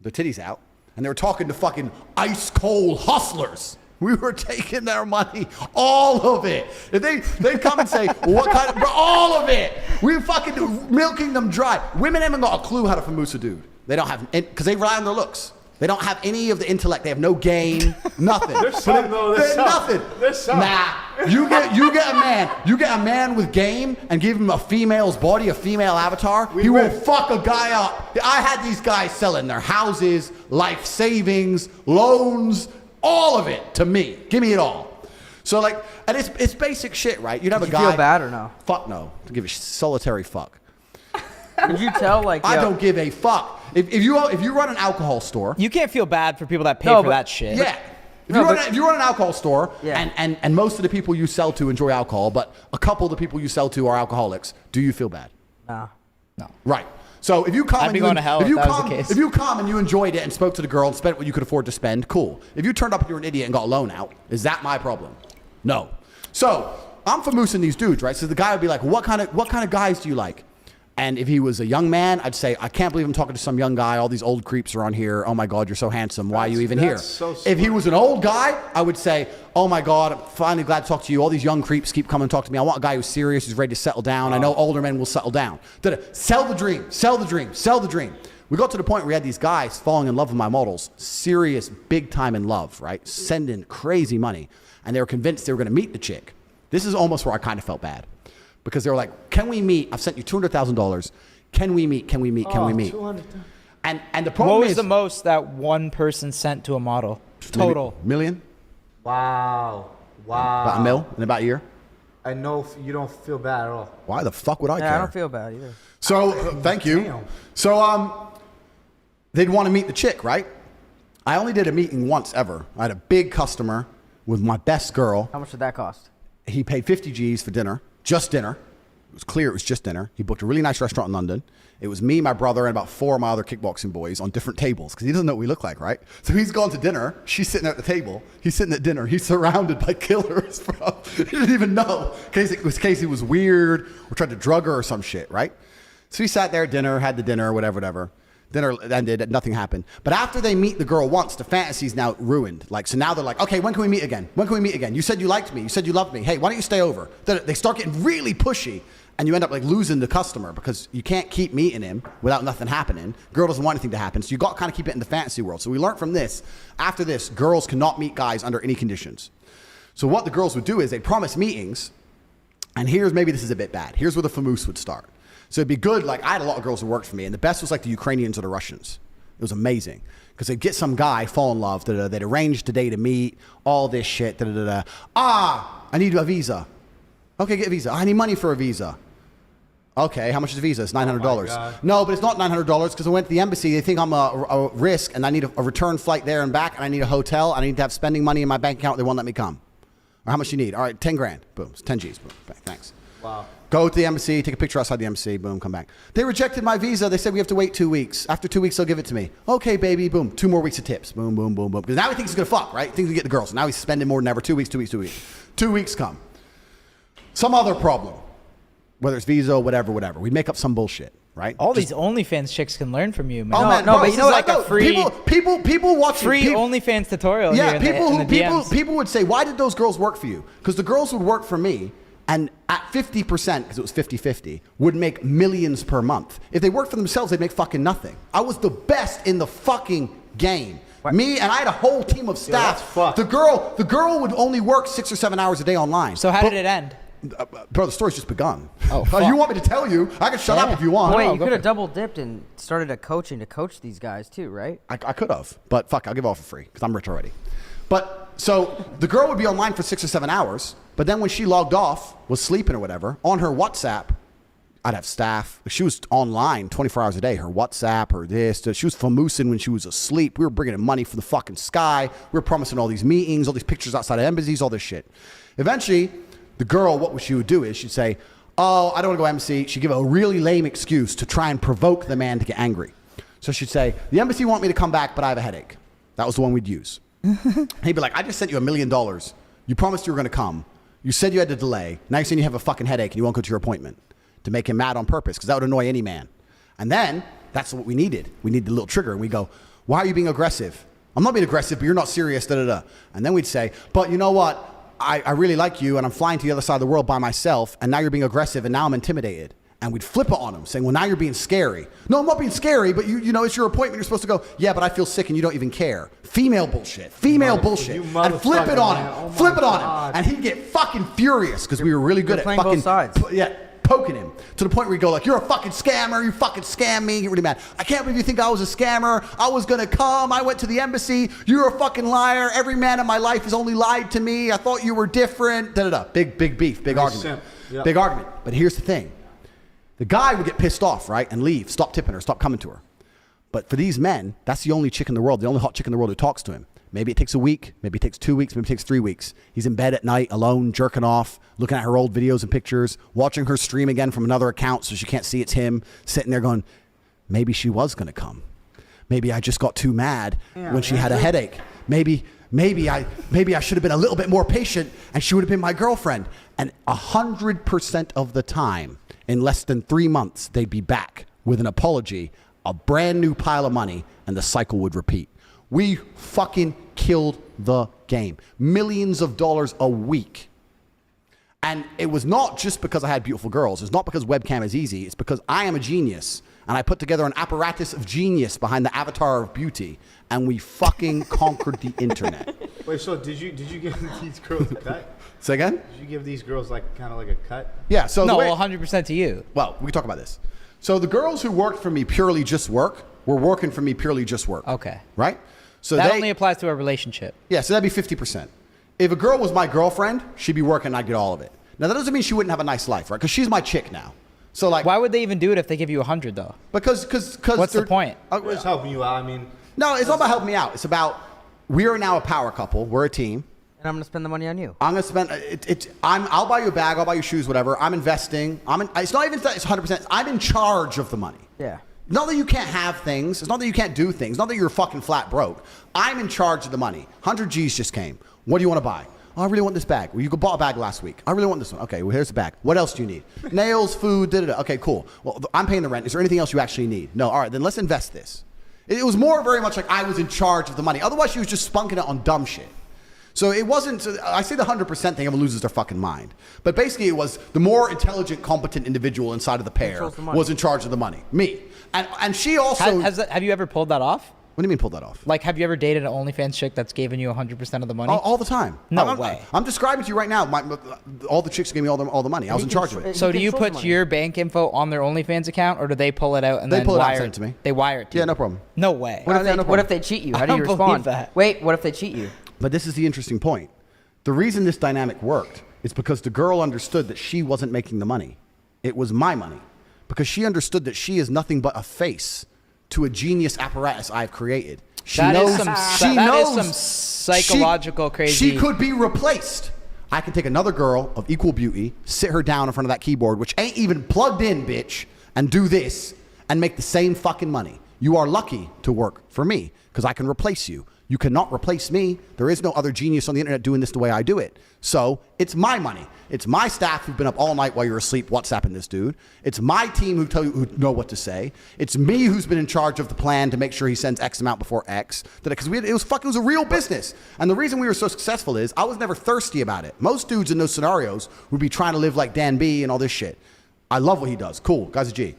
Their titties out, and they were talking to fucking ice cold hustlers. We were taking their money, all of it. If they'd come and say, well, what kind of, all of it. We were fucking milking them dry. Women haven't got a clue how to famoose a dude. They don't have, because they rely on their looks. They don't have any of the intellect. They have no game, nothing. There's some, though. There's nothing. There's some. Nah. You get a man with game and give him a female's body, a female avatar. He will fuck a guy up. I had these guys selling their houses, life savings, loans, all of it to me. Give me it all. So like, and it's basic shit, right? You'd have a guy. Did you feel bad or no? Fuck no. To give a solitary fuck. Did you tell like? I don't give a fuck. If you run an alcohol store, You can't feel bad for people that pay for that shit. yeah. If you run an alcohol store, and most of the people you sell to enjoy alcohol, but a couple of the people you sell to are alcoholics, do you feel bad? No. Right. So if you come I'd be going to hell if that was the case. If you come and you enjoyed it and spoke to the girl and spent what you could afford to spend, cool. If you turned up and you're an idiot and got a loan out, is that my problem? No. So I'm famoosing these dudes, right? So the guy would be like, what kind of guys do you like? And if he was a young man, I'd say, I can't believe I'm talking to some young guy. All these old creeps are on here. Oh my God, you're so handsome. Why are you even here? So if he was an old guy, I would say, oh my God, I'm finally glad to talk to you. All these young creeps keep coming and talk to me. I want a guy who's serious, who's ready to settle down. I know older men will settle down. Sell the dream, sell the dream, sell the dream. We got to the point where we had these guys falling in love with my models, serious, big time in love, right? Sending crazy money. And they were convinced they were going to meet the chick. This is almost where I kind of felt bad. Because they were like, can we meet? I've sent you $200,000. Can we meet? Can we meet? Can we meet? And the problem What was is, the most that one person sent to a model? Total. million? Wow. About a mil in about a year? I know you don't feel bad at all. Why the fuck would I care? Yeah, I don't feel bad either. So, thank you. Damn. So, they'd want to meet the chick, right? I only did a meeting once ever. I had a big customer with my best girl. How much did that cost? He paid 50 G's for dinner, just dinner. It was clear it was just dinner. He booked a really nice restaurant in London. It was me, my brother, and about 4 of my other kickboxing boys on different tables because he doesn't know what we look like, right? So he's gone to dinner. She's sitting at the table. He's sitting at dinner. He's surrounded by killers, bro. He didn't even know. Casey was weird or tried to drug her or some shit, right? So he sat there at dinner, had the dinner, whatever. Dinner ended, nothing happened. But after they meet the girl once, the fantasy's now ruined. Like, so now they're like, okay, when can we meet again? When can we meet again? You said you liked me. You said you loved me. Hey, why don't you stay over? They start getting really pushy. And you end up like losing the customer because you can't keep meeting him without nothing happening. Girl doesn't want anything to happen. So you got to kind of keep it in the fantasy world. So we learned from this. After this, girls cannot meet guys under any conditions. So what the girls would do is they'd promise meetings. And maybe this is a bit bad. Here's where the famoose would start. So it'd be good. Like I had a lot of girls who worked for me. And the best was like the Ukrainians or the Russians. It was amazing. Because they'd get some guy, fall in love. They'd arrange today to meet. All this shit. I need a visa. Okay, get a visa. I need money for a visa. Okay, how much is a visa? It's $900. No, but it's not $900 because I went to the embassy. They think I'm a risk and I need a return flight there and back and I need a hotel. I need to have spending money in my bank account. They won't let me come. Or how much you need? All right, 10 grand. Boom, it's 10 G's. Boom, thanks. Wow. Go to the embassy, take a picture outside the embassy, boom, come back. They rejected my visa. They said we have to wait 2 weeks. After 2 weeks, they'll give it to me. Okay, baby, boom. 2 more weeks of tips. Boom, boom, boom, boom. Because now he thinks he's going to fuck, right? He thinks he get the girls. Now he's spending more than ever. 2 weeks. 2 weeks come. Some other problem. Whether it's visa, whatever. We make up some bullshit, right? All these OnlyFans chicks can learn from you, man. Oh, man, no, bro, but you know like a free people watch free OnlyFans tutorial. Yeah, here in the DMs. people would say, why did those girls work for you? Because the girls would work for me, and at 50%, because it was 50-50, would make millions per month. If they worked for themselves, they'd make fucking nothing. I was the best in the fucking game. Me, and I had a whole team of staff. that's fucked. The girl would only work 6 or 7 hours a day online. So how did it end? Bro, the story's just begun. Oh, fuck. You want me to tell you? I can shut up if you want. Wait, no, you go could for have double dipped and started a coaching to coach these guys too, right? I could have, but fuck, I'll give it all for free because I'm rich already. But so the girl would be online for 6 or 7 hours, but then when she logged off, was sleeping or whatever, on her WhatsApp, I'd have staff. She was online 24 hours a day. Her WhatsApp, her this. She was famoosing when she was asleep. We were bringing in money from the fucking sky. We were promising all these meetings, all these pictures outside of embassies, all this shit. Eventually, the girl, what she would do is she'd say, oh, I don't want to go embassy. She'd give a really lame excuse to try and provoke the man to get angry. So she'd say, the embassy want me to come back, but I have a headache. That was the one we'd use. He'd be like, I just sent you $1 million. You promised you were going to come. You said you had to delay. Now you're saying you have a fucking headache and you won't go to your appointment. To make him mad on purpose, because that would annoy any man. And then, that's what we needed. We needed a little trigger, and we go, why are you being aggressive? I'm not being aggressive, but you're not serious, da-da-da. And then we'd say, but you know what? I really like you, and I'm flying to the other side of the world by myself, and now you're being aggressive, and now I'm intimidated. And we'd flip it on him, saying, well, now you're being scary. No, I'm not being scary, but you know, it's your appointment. You're supposed to go, yeah, but I feel sick, and you don't even care. Female bullshit. Female bullshit. And flip it on him. Oh Flip it on him. And he'd get fucking furious, because we were really good at playing fucking... both sides. Poking him to the point where you go like, you're a fucking scammer, you fucking scam me, get really mad. I can't believe you think I was a scammer. I was gonna come, I went to the embassy, you're a fucking liar. Every man in my life has only lied to me. I thought you were different. Da-da-da. Big beef, big argument. Yep. Big argument. But here's the thing. The guy would get pissed off, right? And leave, stop tipping her, stop coming to her. But for these men, that's the only chick in the world, the only hot chick in the world who talks to him. Maybe it takes a week, maybe it takes 2 weeks, maybe it takes 3 weeks. He's in bed at night, alone, jerking off, looking at her old videos and pictures, watching her stream again from another account so she can't see it's him, sitting there going, maybe she was going to come. Maybe I just got too mad when she had a headache. Maybe I should have been a little bit more patient and she would have been my girlfriend. And 100% of the time, in less than 3 months, they'd be back with an apology, a brand new pile of money, and the cycle would repeat. We fucking killed the game. Millions of dollars a week. And it was not just because I had beautiful girls. It's not because webcam is easy. It's because I am a genius. And I put together an apparatus of genius behind the avatar of beauty. And we fucking conquered the internet. Wait, so did you give these girls a cut? Say again? Did you give these girls like kind of like a cut? Yeah, so No, 100% to you. Well, we can talk about this. So the girls who worked for me purely just work were working for me purely just work. Okay. Right? So That only applies to a relationship. Yeah, so that'd be 50%. If a girl was my girlfriend, she'd be working and I'd get all of it. Now, that doesn't mean she wouldn't have a nice life, right? Because she's my chick now. So, like... Why would they even do it if they give you 100, though? Because What's the point? It's helping you out. I mean... No, it's not about helping me out. It's about... We are now a power couple. We're a team. And I'm going to spend the money on you. I'm going to spend... I'll buy you a bag. I'll buy you shoes, whatever. I'm investing. It's not even... It's 100%. I'm in charge of the money. Yeah. Not that you can't have things. It's not that you can't do things. Not that you're fucking flat broke. I'm in charge of the money. 100 G's just came. What do you want to buy? Oh, I really want this bag. Well, you bought a bag last week. I really want this one. Okay, well, here's the bag. What else do you need? Nails, food, da-da-da. Okay, cool. Well, I'm paying the rent. Is there anything else you actually need? No. All right, then let's invest this. It was more very much like I was in charge of the money. Otherwise, she was just spunking it on dumb shit. So it wasn't, I say the 100% thing, everyone loses their fucking mind. But basically it was the more intelligent, competent individual inside of the pair was in charge of the money. Me. And she also... Have you ever pulled that off? What do you mean pulled that off? Like, have you ever dated an OnlyFans chick that's given you 100% of the money? All the time. No way. I'm describing to you right now. All the chicks gave me all the money. I was in charge of it. So do you put your bank info on their OnlyFans account, or do they pull it out and They then pull it out wire and send it to me. They wire it to Yeah, you? no problem. No way. What if they cheat you? How do you don't believe respond? that. Wait, what if they cheat you? But this is the interesting point. The reason this dynamic worked is because the girl understood that she wasn't making the money. It was my money. Because she understood that she is nothing but a face to a genius apparatus I've created. She knows some psychological crazy. She could be replaced. I can take another girl of equal beauty, sit her down in front of that keyboard, which ain't even plugged in, bitch, and do this and make the same fucking money. You are lucky to work for me because I can replace you. You cannot replace me. There is no other genius on the internet doing this the way I do it. So it's my money. It's my staff who've been up all night while you're asleep WhatsApping this dude. It's my team who know what to say. It's me who's been in charge of the plan to make sure he sends X amount before X. Because it was a real business. And the reason we were so successful is I was never thirsty about it. Most dudes in those scenarios would be trying to live like Dan B and all this shit. I love what he does. Cool. Guy's a G.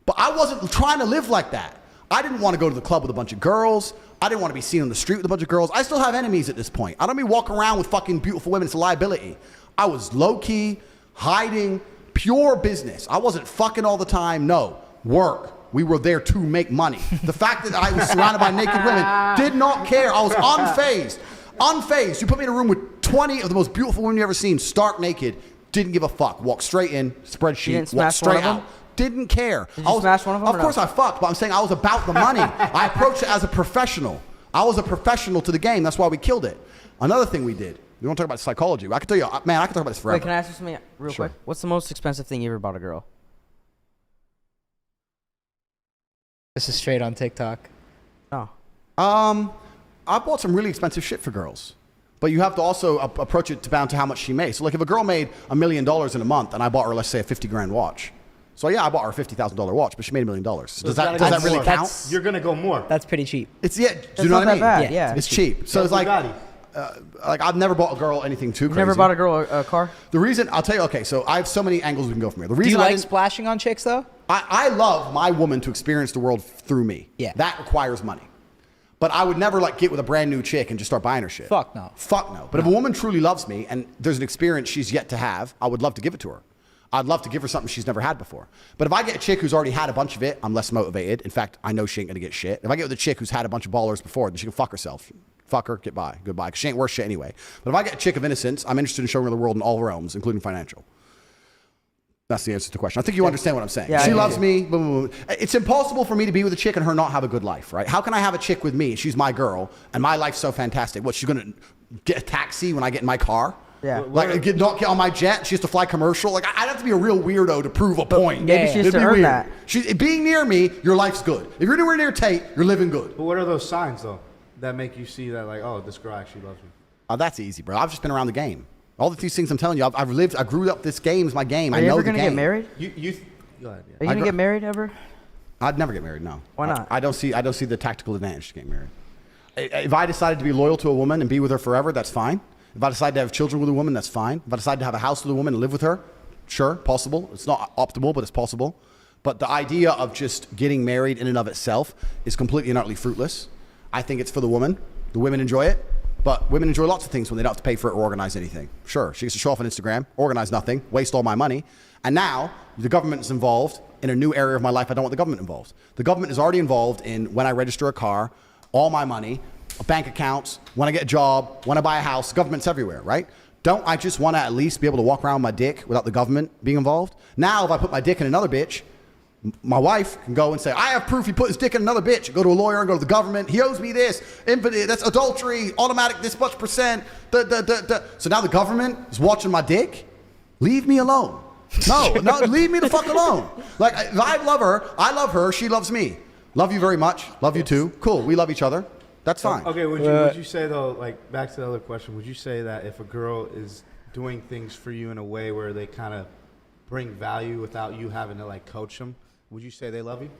But I wasn't trying to live like that. I didn't want to go to the club with a bunch of girls. I didn't want to be seen on the street with a bunch of girls. I still have enemies at this point. I don't be walking around with fucking beautiful women. It's a liability. I was low-key, hiding, pure business. I wasn't fucking all the time. No, work. We were there to make money. The fact that I was surrounded by naked women, did not care. I was unfazed. Unfazed. You put me in a room with 20 of the most beautiful women you ever seen, stark naked, didn't give a fuck. Walked straight in, spreadsheet, walked straight out. Didn't care. Did you smash one of them? Of course I fucked, but I'm saying I was about the money. I approached it as a professional. I was a professional to the game. That's why we killed it. Another thing we did. We want to talk about psychology. I can tell you, man, I can talk about this forever. Wait, can I ask you something real quick? What's the most expensive thing you ever bought a girl? This is straight on TikTok. Oh. I bought some really expensive shit for girls. But you have to also approach it down to how much she made. So like if a girl made $1 million in a month and I bought her, let's say, a 50 grand watch. So yeah, I bought her a $50,000 watch, but she made $1 million. So does that really count? You're going to go more. That's pretty cheap. It's, do you know what I mean? Bad, yeah. It's cheap. So it's like I've never bought a girl anything too crazy. You never bought a girl a car? The reason, I'll tell you, okay, so I have so many angles we can go from here. The Do reason you like splashing on chicks, though? I love my woman to experience the world through me. Yeah. That requires money. But I would never like get with a brand new chick and just start buying her shit. Fuck no. Fuck no. But if a woman truly loves me and there's an experience she's yet to have, I would love to give it to her. I'd love to give her something she's never had before. But if I get a chick who's already had a bunch of it, I'm less motivated. In fact, I know she ain't gonna get shit. If I get with a chick who's had a bunch of ballers before, then she can fuck herself. Fuck her, get by, goodbye. Because she ain't worth shit anyway. But if I get a chick of innocence, I'm interested in showing her the world in all realms, including financial. That's the answer to the question. I think you understand what I'm saying. Yeah, she loves me. Boom, boom, boom. It's impossible for me to be with a chick and her not have a good life, right? How can I have a chick with me? She's my girl, and my life's so fantastic. What, she's going to get a taxi when I get in my car? Yeah. Like, not get on my jet? She has to fly commercial? Like, I'd have to be a real weirdo to prove a point. Maybe she has to earn that. Being near me, your life's good. If you're anywhere near Tate, you're living good. But what are those signs, though, that make you see that, like, oh, this girl actually loves me? Oh, that's easy, bro. I've just been around the game. All these things I'm telling you, I grew up, this game's my game. Are you ever going to get married? Go ahead, yeah. Are you going to get married ever? I'd never get married, no. Why not? I don't see the tactical advantage to getting married. If I decided to be loyal to a woman and be with her forever, that's fine. If I decide to have children with a woman, that's fine. If I decide to have a house with a woman and live with her, sure, possible. It's not optimal, but it's possible. But the idea of just getting married in and of itself is completely and utterly fruitless. I think it's for the woman. The women enjoy it. But women enjoy lots of things when they don't have to pay for it or organize anything. Sure, she gets to show off on Instagram, organize nothing, waste all my money. And now the government is involved in a new area of my life. I don't want the government involved. The government is already involved in when I register a car, all my money, bank accounts, when I get a job, when I buy a house. Government's everywhere, right? Don't I just want to at least be able to walk around with my dick without the government being involved? Now, if I put my dick in another bitch, my wife can go and say, I have proof he put his dick in another bitch. Go to a lawyer and go to the government. He owes me this. That's adultery. Automatic this much percent. So now the government is watching my dick? Leave me alone. No, leave me the fuck alone. Like, if I love her, she loves me. Love you very much. Love you too. Cool, we love each other. That's fine. Okay, would you say, though, like, back to the other question, would you say that if a girl is doing things for you in a way where they kind of bring value without you having to, like, coach them, would you say they love you?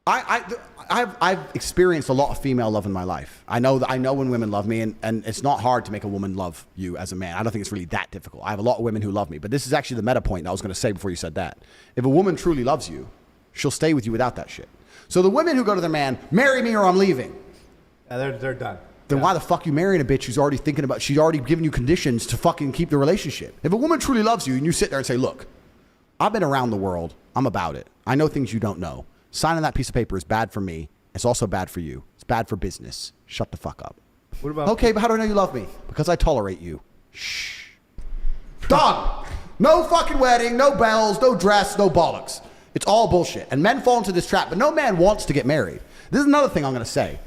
I've experienced a lot of female love in my life. I know when women love me, and it's not hard to make a woman love you as a man. I don't think it's really that difficult. I have a lot of women who love me, but this is actually the meta point that I was going to say before you said that. If a woman truly loves you, she'll stay with you without that shit. So the women who go to their man, marry me or I'm leaving. Yeah, they're done. Then why the fuck you marrying a bitch who's already she's already giving you conditions to fucking keep the relationship? If a woman truly loves you and you sit there and say, look, I've been around the world. I'm about it. I know things you don't know. Signing that piece of paper is bad for me. It's also bad for you. It's bad for business. Shut the fuck up. What about? Okay, but how do I know you love me? Because I tolerate you. Shh. Done. No fucking wedding, no bells, no dress, no bollocks. It's all bullshit. And men fall into this trap, but no man wants to get married. This is another thing I'm going to say.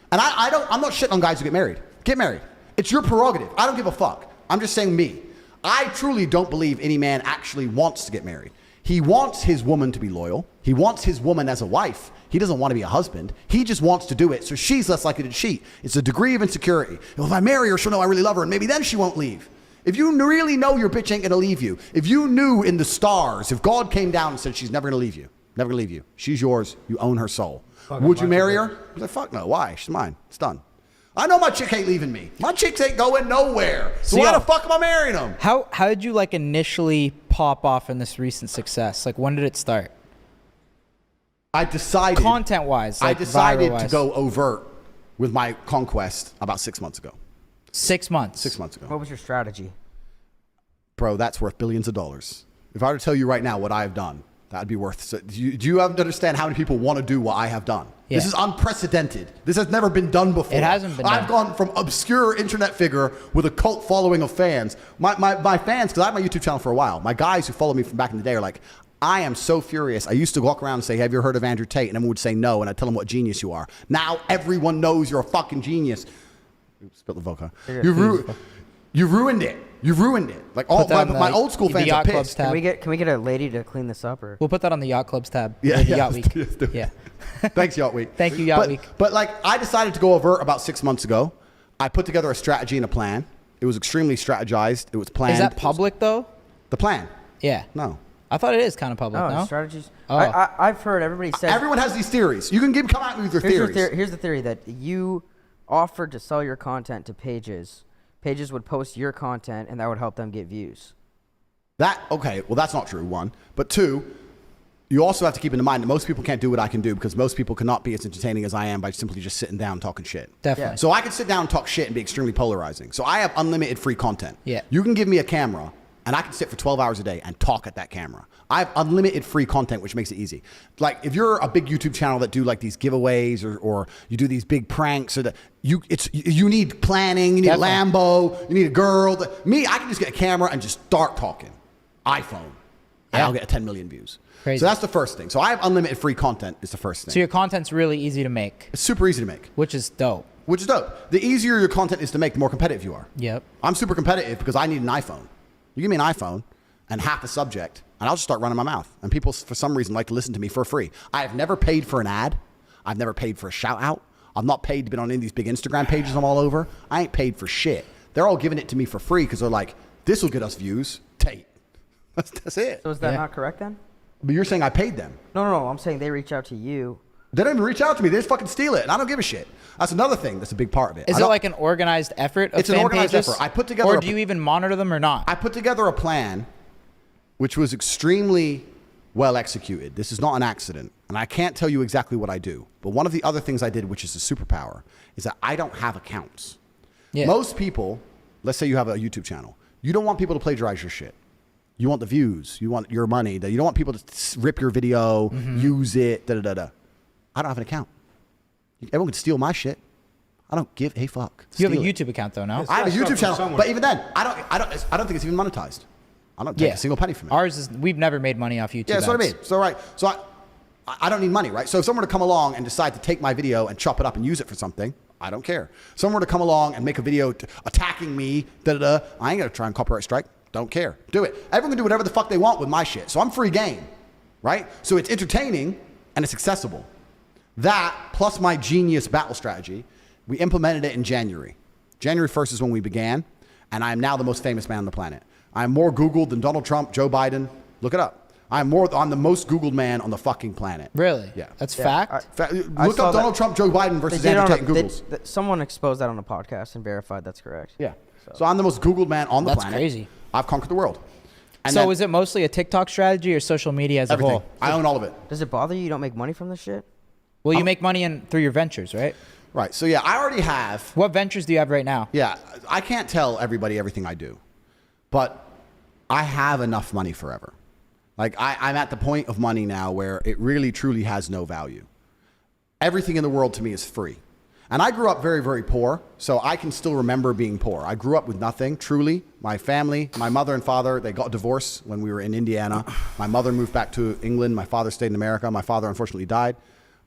And I'm not shitting on guys who get married. Get married. It's your prerogative. I don't give a fuck. I'm just saying me. I truly don't believe any man actually wants to get married. He wants his woman to be loyal. He wants his woman as a wife. He doesn't want to be a husband. He just wants to do it so she's less likely to cheat. It's a degree of insecurity. If I marry her, she'll know I really love her, and maybe then she won't leave. If you really know your bitch ain't going to leave you, if you knew in the stars, if God came down and said she's never going to leave you, never going to leave you, she's yours, you own her soul, would you marry her? I'd like, fuck no. Why? She's mine. It's done. I know my chick ain't leaving me. My chicks ain't going nowhere. So why the fuck am I marrying them? How did you, like, initially pop off in this recent success? Like, when did it start? I decided Content-wise, I like decided to viral-wise. go overt with my conquest about 6 months ago. 6 months. 6 months ago. What was your strategy? Bro, that's worth billions of dollars. If I were to tell you right now what I have done, that would be worth. So do you understand how many people want to do what I have done? Yeah. This is unprecedented. This has never been done before. It hasn't been I've done. gone from obscure internet figure with a cult following of fans. My fans, because I had my YouTube channel for a while, my guys who follow me from back in the day are like, I am so furious. I used to walk around and say, have you heard of Andrew Tate? And everyone would say no, and I'd tell them what a genius you are. Now everyone knows you're a fucking genius. Oops, spilled the vodka. You ruined it. You've ruined it. Like all Put that on my the- old school the fans are Yacht Club's pissed. tab. Can we get a lady to clean this up, or We'll put that on the Yacht Club's tab. Yeah, The yeah, Yacht Week. let's do it. Yeah. Thanks, Yacht Week. Thank you, Yacht Week. But like, I decided to go overt about 6 months ago. I put together a strategy and a plan. It was extremely strategized. It was planned. Is that public though? The plan? Yeah. No. I thought it is kind of public. oh, no. strategies? Oh. I've heard everybody say. Everyone has these theories. You can come out with your Here's, theories. here's the theory that you offered to sell your content to pages. Pages would post your content, and that would help them get views. Okay, well, that's not true, one. But two, you also have to keep in mind that most people can't do what I can do because most people cannot be as entertaining as I am by simply just sitting down talking shit. Definitely. Yeah. So I can sit down and talk shit and be extremely polarizing. So I have unlimited free content. Yeah. You can give me a camera and I can sit for 12 hours a day and talk at that camera. I have unlimited free content, which makes it easy. Like if you're a big YouTube channel that do like these giveaways or you do these big pranks or that you need planning, you need Definitely. a Lambo, you need a girl. Me, I can just get a camera and just start talking. iPhone. And Yeah. I'll get 10 million views. Crazy. So that's the first thing. So I have unlimited free content is the first thing. So your content's really easy to make, It's super easy to make, which is dope. which is dope. The easier your content is to make, the more competitive you are. Yep. I'm super competitive because I need an iPhone. You give me an iPhone and half the subject, and I'll just start running my mouth. And people, for some reason, like to listen to me for free. I have never paid for an ad. I've never paid for a shout out. I'm not paid to be on any of these big Instagram pages I'm all over. I ain't paid for shit. They're all giving it to me for free because they're like, this will get us views. Tate. That's it. So is that Yeah. not correct then? But you're saying I paid them. No. I'm saying they reach out to you. They don't even reach out to me. They just fucking steal it, and I don't give a shit. That's another thing that's a big part of it. Is I it don't- like an organized effort of It's an fan organized pages? effort. I put together Or a- do you even monitor them or not? I put together a plan which was extremely well executed. This is not an accident, and I can't tell you exactly what I do. But one of the other things I did, which is a superpower, is that I don't have accounts. Yeah. Most people, let's say you have a YouTube channel, you don't want people to plagiarize your shit. You want the views. You want your money. You don't want people to rip your video, use it, da-da-da-da. I don't have an account. Everyone can steal my shit. I don't give a fuck. You have a Steal it. YouTube account though, no? I have a Got stuff YouTube from channel, somewhere. but even then, I don't think it's even monetized. I don't take a single penny from it. Ours is. We've never made money off YouTube. Yeah, that's what I ads. mean. So right, so I don't need money, right? So if someone were to come along and decide to take my video and chop it up and use it for something, I don't care. Someone were to come along and make a video attacking me, da-da-da, I ain't gonna try and copyright strike. Don't care. Do it. Everyone can do whatever the fuck they want with my shit. So I'm free game, right? So it's entertaining and it's accessible. That plus my genius battle strategy, we implemented it in January. January 1st is when we began, and I am now the most famous man on the planet. I am more Googled than Donald Trump, Joe Biden. Look it up. I'm the most Googled man on the fucking planet. Really? Yeah. That's Yeah, fact. I Look saw up Donald that. Trump, Joe Biden versus Andrew Tate in Google's. Someone exposed that on a podcast and verified that's correct. Yeah. So I'm the most Googled man on the That's planet. crazy. I've conquered the world. And So then is it mostly a TikTok strategy or social media as a everything. whole? I own all of it. Does it bother you? You don't make money from this shit? Well, you make money through your ventures, right? Right. So yeah, I already have. What ventures do you have right now? Yeah, I can't tell everybody everything I do, but I have enough money forever. Like I'm at the point of money now where it really truly has no value. Everything in the world to me is free. And I grew up very, very poor, so I can still remember being poor. I grew up with nothing, truly. My family, my mother and father, they got divorced when we were in Indiana. My mother moved back to England. My father stayed in America. My father unfortunately died.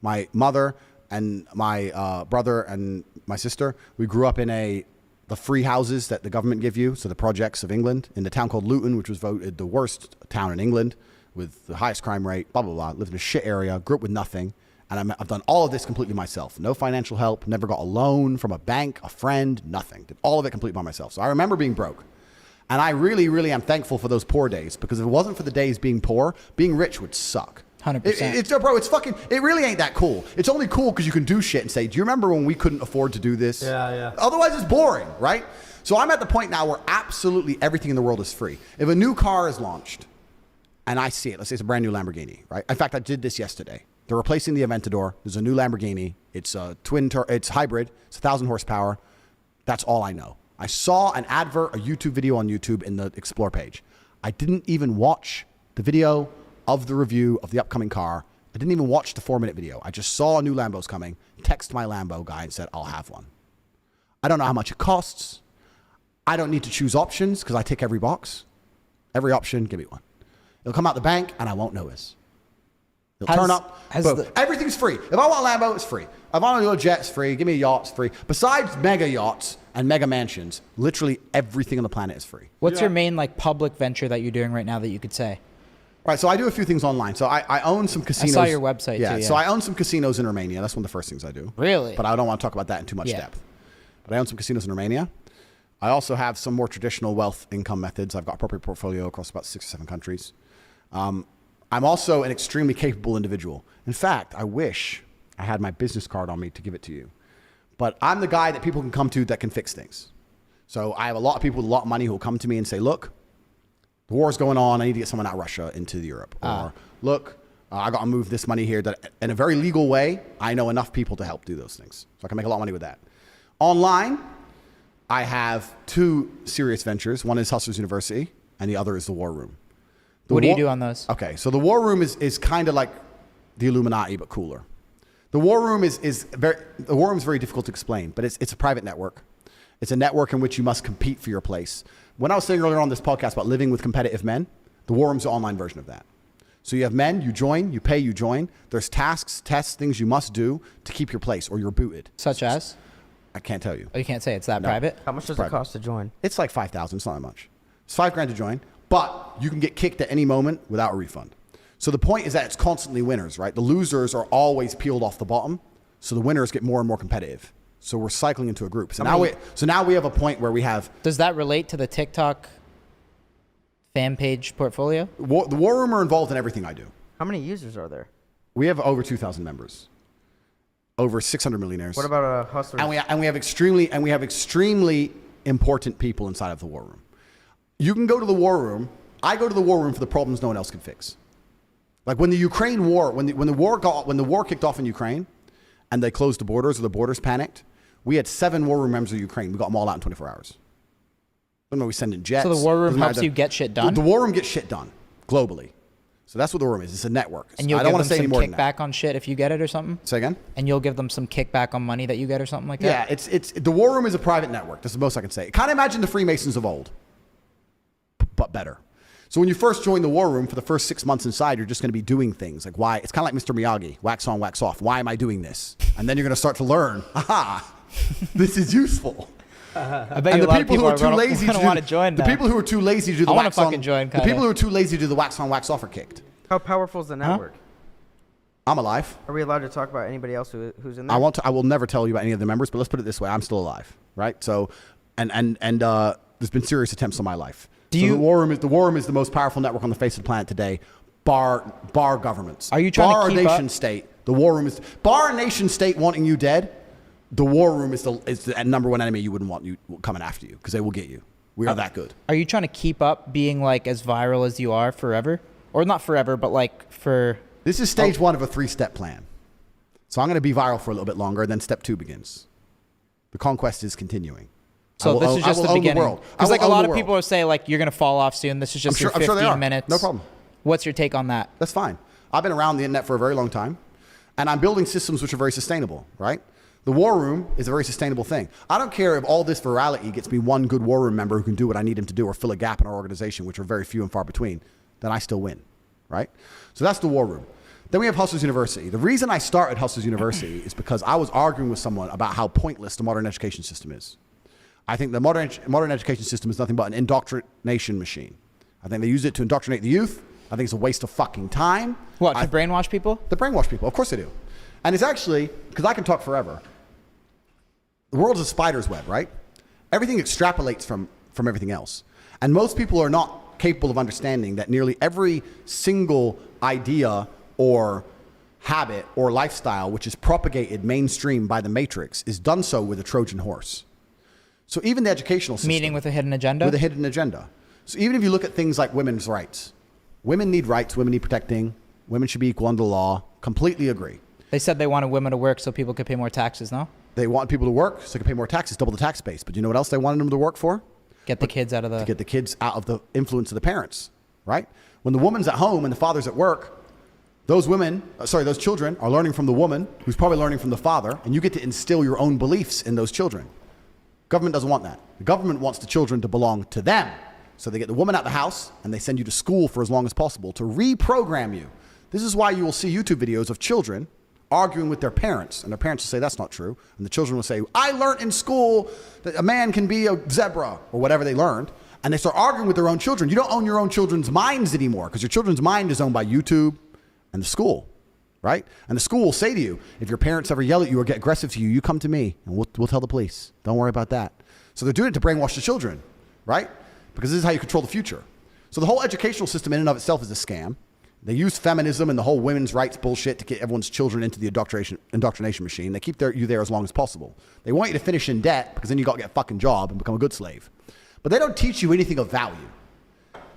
My mother and my brother and my sister, we grew up in the free houses that the government give you, so the projects of England, in the town called Luton, which was voted the worst town in England with the highest crime rate, blah, blah, blah. Lived in a shit area, grew up with nothing. And I've done all of this completely myself. No financial help, never got a loan from a bank, a friend, nothing. Did all of it completely by myself. So I remember being broke. And I really, really am thankful for those poor days, because if it wasn't for the days being poor, being rich would suck. 100%. Bro, it's fucking, it really ain't that cool. It's only cool because you can do shit and say, do you remember when we couldn't afford to do this? Yeah, yeah. Otherwise it's boring, right? So I'm at the point now where absolutely everything in the world is free. If a new car is launched and I see it, let's say it's a brand new Lamborghini, right? In fact, I did this yesterday. They're replacing the Aventador. There's a new Lamborghini. It's a it's hybrid. It's 1,000 horsepower. That's all I know. I saw an advert, a YouTube video on YouTube in the Explore page. I didn't even watch the video of the review of the upcoming car. I didn't even watch the 4-minute video. I just saw a new Lambo's coming, text my Lambo guy and said, I'll have one. I don't know how much it costs. I don't need to choose options because I tick every box. Every option, give me one. It'll come out the bank and I won't notice. It'll turn up. Boom. Everything's free. If I want a Lambo, it's free. If I want to do a jet, it's free. Give me a yacht, it's free. Besides mega yachts and mega mansions, literally everything on the planet is free. What's your main like public venture that you're doing right now that you could say? Right, so I do a few things online. So I own some casinos. I saw your website too. Yeah, so I own some casinos in Romania. That's one of the first things I do. Really? But I don't want to talk about that in too much depth. But I own some casinos in Romania. I also have some more traditional wealth income methods. I've got a property portfolio across about 6 or 7 countries. I'm also an extremely capable individual. In fact, I wish I had my business card on me to give it to you. But I'm the guy that people can come to that can fix things. So I have a lot of people with a lot of money who will come to me and say, look, the war's going on. I need to get someone out of Russia into Europe. Or, look, I got to move this money here. That in a very legal way, I know enough people to help do those things. So I can make a lot of money with that. Online, I have 2 serious ventures. One is Hustlers University, and the other is the War Room. What do you do on those? Okay, so the War Room is kind of like the Illuminati, but cooler. The War Room is very difficult to explain, but it's a private network. It's a network in which you must compete for your place. When I was saying earlier on this podcast about living with competitive men, the War Room's the online version of that. So you have men, you join, you pay, you join. There's tasks, tests, things you must do to keep your place or you're booted. Such as? I can't tell you. Oh, you can't say it's that private? How much does it cost to join? It's like $5,000. It's not that much. It's $5,000 to join, but you can get kicked at any moment without a refund. So the point is that it's constantly winners, right? The losers are always peeled off the bottom, so the winners get more and more competitive. So we're cycling into a group. So now we have a point where we have. Does that relate to the TikTok fan page portfolio? The War Room are involved in everything I do. How many users are there? We have over 2,000 members, over 600 millionaires. What about Hustlers? And we have extremely important people inside of the War Room. You can go to the War Room. I go to the War Room for the problems no one else can fix. Like when the Ukraine war, when the war kicked off in Ukraine, and they closed the borders or the borders panicked, we had 7 War Room members of Ukraine. We got them all out in 24 hours. I don't know, we send in jets. So the War Room helps you get shit done? The War Room gets shit done globally. So that's what the War Room is. It's a network. And you'll give them some kickback on shit if you get it or something? Say again? And you'll give them some kickback on money that you get or something like that? Yeah, it's the War Room is a private network. That's the most I can say. Kind of imagine the Freemasons of old, but better. So when you first join the War Room, for the first 6 months inside, you're just going to be doing things. Like why? It's kind of like Mr. Miyagi, wax on, wax off. Why am I doing this? And then you're going to start to learn, aha, this is useful. I bet you a lot of people are going to want to join that. The people who are too lazy to do the wax on, join, the people who are too lazy to do the wax on, wax off are kicked. How powerful is the network? I'm alive. Are we allowed to talk about anybody else who's in there? I will never tell you about any of the members, but let's put it this way: I'm still alive, right? So, and there's been serious attempts on my life. The War Room is the most powerful network on the face of the planet today, bar governments. Are you trying to keep nation state? The War Room is bar a nation state wanting you dead. The War Room is the number one enemy you wouldn't want you coming after you because they will get you. We are that good. Are you trying to keep up being like as viral as you are forever, or not forever, but like for? This is stage 1 of a 3-step plan. So I'm going to be viral for a little bit longer, then step 2 begins. The conquest is continuing. So this is just the beginning. Because like a lot of people are saying like you're going to fall off soon. This is just your 15 minutes. No problem. What's your take on that? That's fine. I've been around the internet for a very long time, and I'm building systems which are very sustainable, right? The War Room is a very sustainable thing. I don't care if all this virality gets me one good War Room member who can do what I need him to do or fill a gap in our organization, which are very few and far between, then I still win, right? So that's the War Room. Then we have Hustlers University. The reason I started Hustlers University is because I was arguing with someone about how pointless the modern education system is. I think the modern education system is nothing but an indoctrination machine. I think they use it to indoctrinate the youth. I think it's a waste of fucking time. What, to brainwash people? To brainwash people, of course they do. And it's actually, because I can talk forever, the world is a spider's web, right? Everything extrapolates from everything else. And most people are not capable of understanding that nearly every single idea or habit or lifestyle which is propagated mainstream by the Matrix is done so with a Trojan horse. So even the educational system. Meaning with a hidden agenda? With a hidden agenda. So even if you look at things like women's rights, women need rights, women need protecting, women should be equal under the law, Completely agree. They said they wanted women to work so people could pay more taxes, no? They want people to work so they can pay more taxes, double the tax base. But you know what else they wanted them to work for? Get the kids out of the... To get the kids out of the influence of the parents, right? When the woman's at home and the father's at work, those children are learning from the woman who's probably learning from the father, and you get to instill your own beliefs in those children. Government doesn't want that. The government wants the children to belong to them. So they get the woman out of the house and they send you to school for as long as possible to reprogram you. This is why you will see YouTube videos of children arguing with their parents, and their parents will say that's not true, and the children will say, I learned in school that a man can be a zebra, or whatever they learned, and they start arguing with their own children. You don't own your own children's minds anymore, because your children's mind is owned by YouTube and the school, right? And the school will say to you, if your parents ever yell at you or get aggressive to you, you come to me, and we'll tell the police. Don't worry about that. So they're doing it to brainwash the children, right? Because this is how you control the future. So the whole educational system in and of itself is a scam. They use feminism and the whole women's rights bullshit to get everyone's children into the indoctrination machine. They keep you there as long as possible. They want you to finish in debt because then you got to get a fucking job and become a good slave. But they don't teach you anything of value.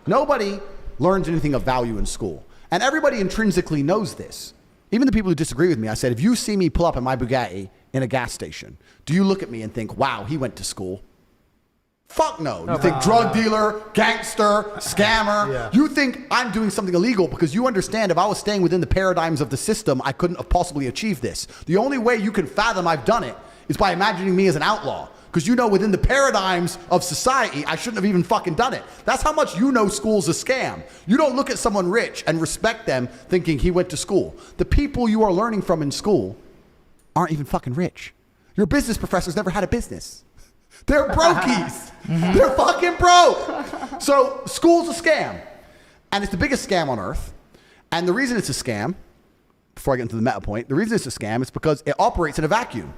Nobody learns anything of value in school. And everybody intrinsically knows this. Even the people who disagree with me, I said, if you see me pull up in my Bugatti in a gas station, do you look at me and think, wow, he went to school? Fuck no. You think drug dealer, gangster, scammer. Yeah. You think I'm doing something illegal because you understand if I was staying within the paradigms of the system, I couldn't have possibly achieved this. The only way you can fathom I've done it is by imagining me as an outlaw. Because you know within the paradigms of society, I shouldn't have even fucking done it. That's how much you know school's a scam. You don't look at someone rich and respect them thinking he went to school. The people you are learning from in school aren't even fucking rich. Your business professors never had a business. They're brokies. They're fucking broke. So school's a scam. And it's the biggest scam on earth. And the reason it's a scam, before I get into the meta point, the reason it's a scam is because it operates in a vacuum.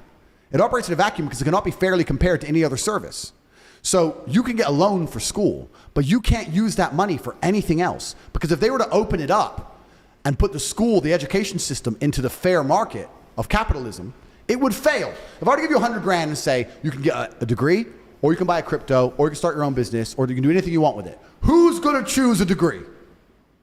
It operates in a vacuum because it cannot be fairly compared to any other service. So you can get a loan for school, but you can't use that money for anything else. Because if they were to open it up and put the school, the education system, into the fair market of capitalism, it would fail. If I were to give you 100 grand and say you can get a degree, or you can buy a crypto, or you can start your own business, or you can do anything you want with it, who's going to choose a degree?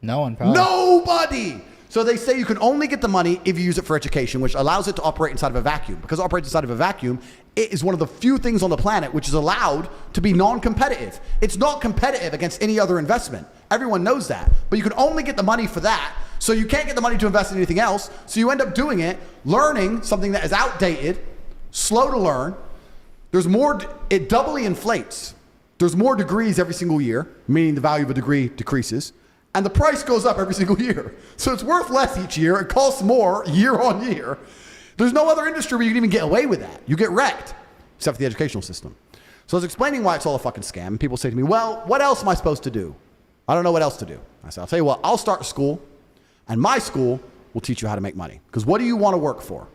No one, probably. Nobody. So they say you can only get the money if you use it for education, which allows it to operate inside of a vacuum. Because it operates inside of a vacuum, it is one of the few things on the planet which is allowed to be non-competitive. It's not competitive against any other investment. Everyone knows that. But you can only get the money for that. So you can't get the money to invest in anything else. So you end up doing it, learning something that is outdated, slow to learn. There's more, it doubly inflates. There's more degrees every single year, meaning the value of a degree decreases. And the price goes up every single year. So it's worth less each year. It costs more year on year. There's no other industry where you can even get away with that. You get wrecked, except for the educational system. So I was explaining why it's all a fucking scam. And people say to me, well, what else am I supposed to do? I don't know what else to do. I said, I'll tell you what, I'll start a school. And my school will teach you how to make money. Because what do you want to work for?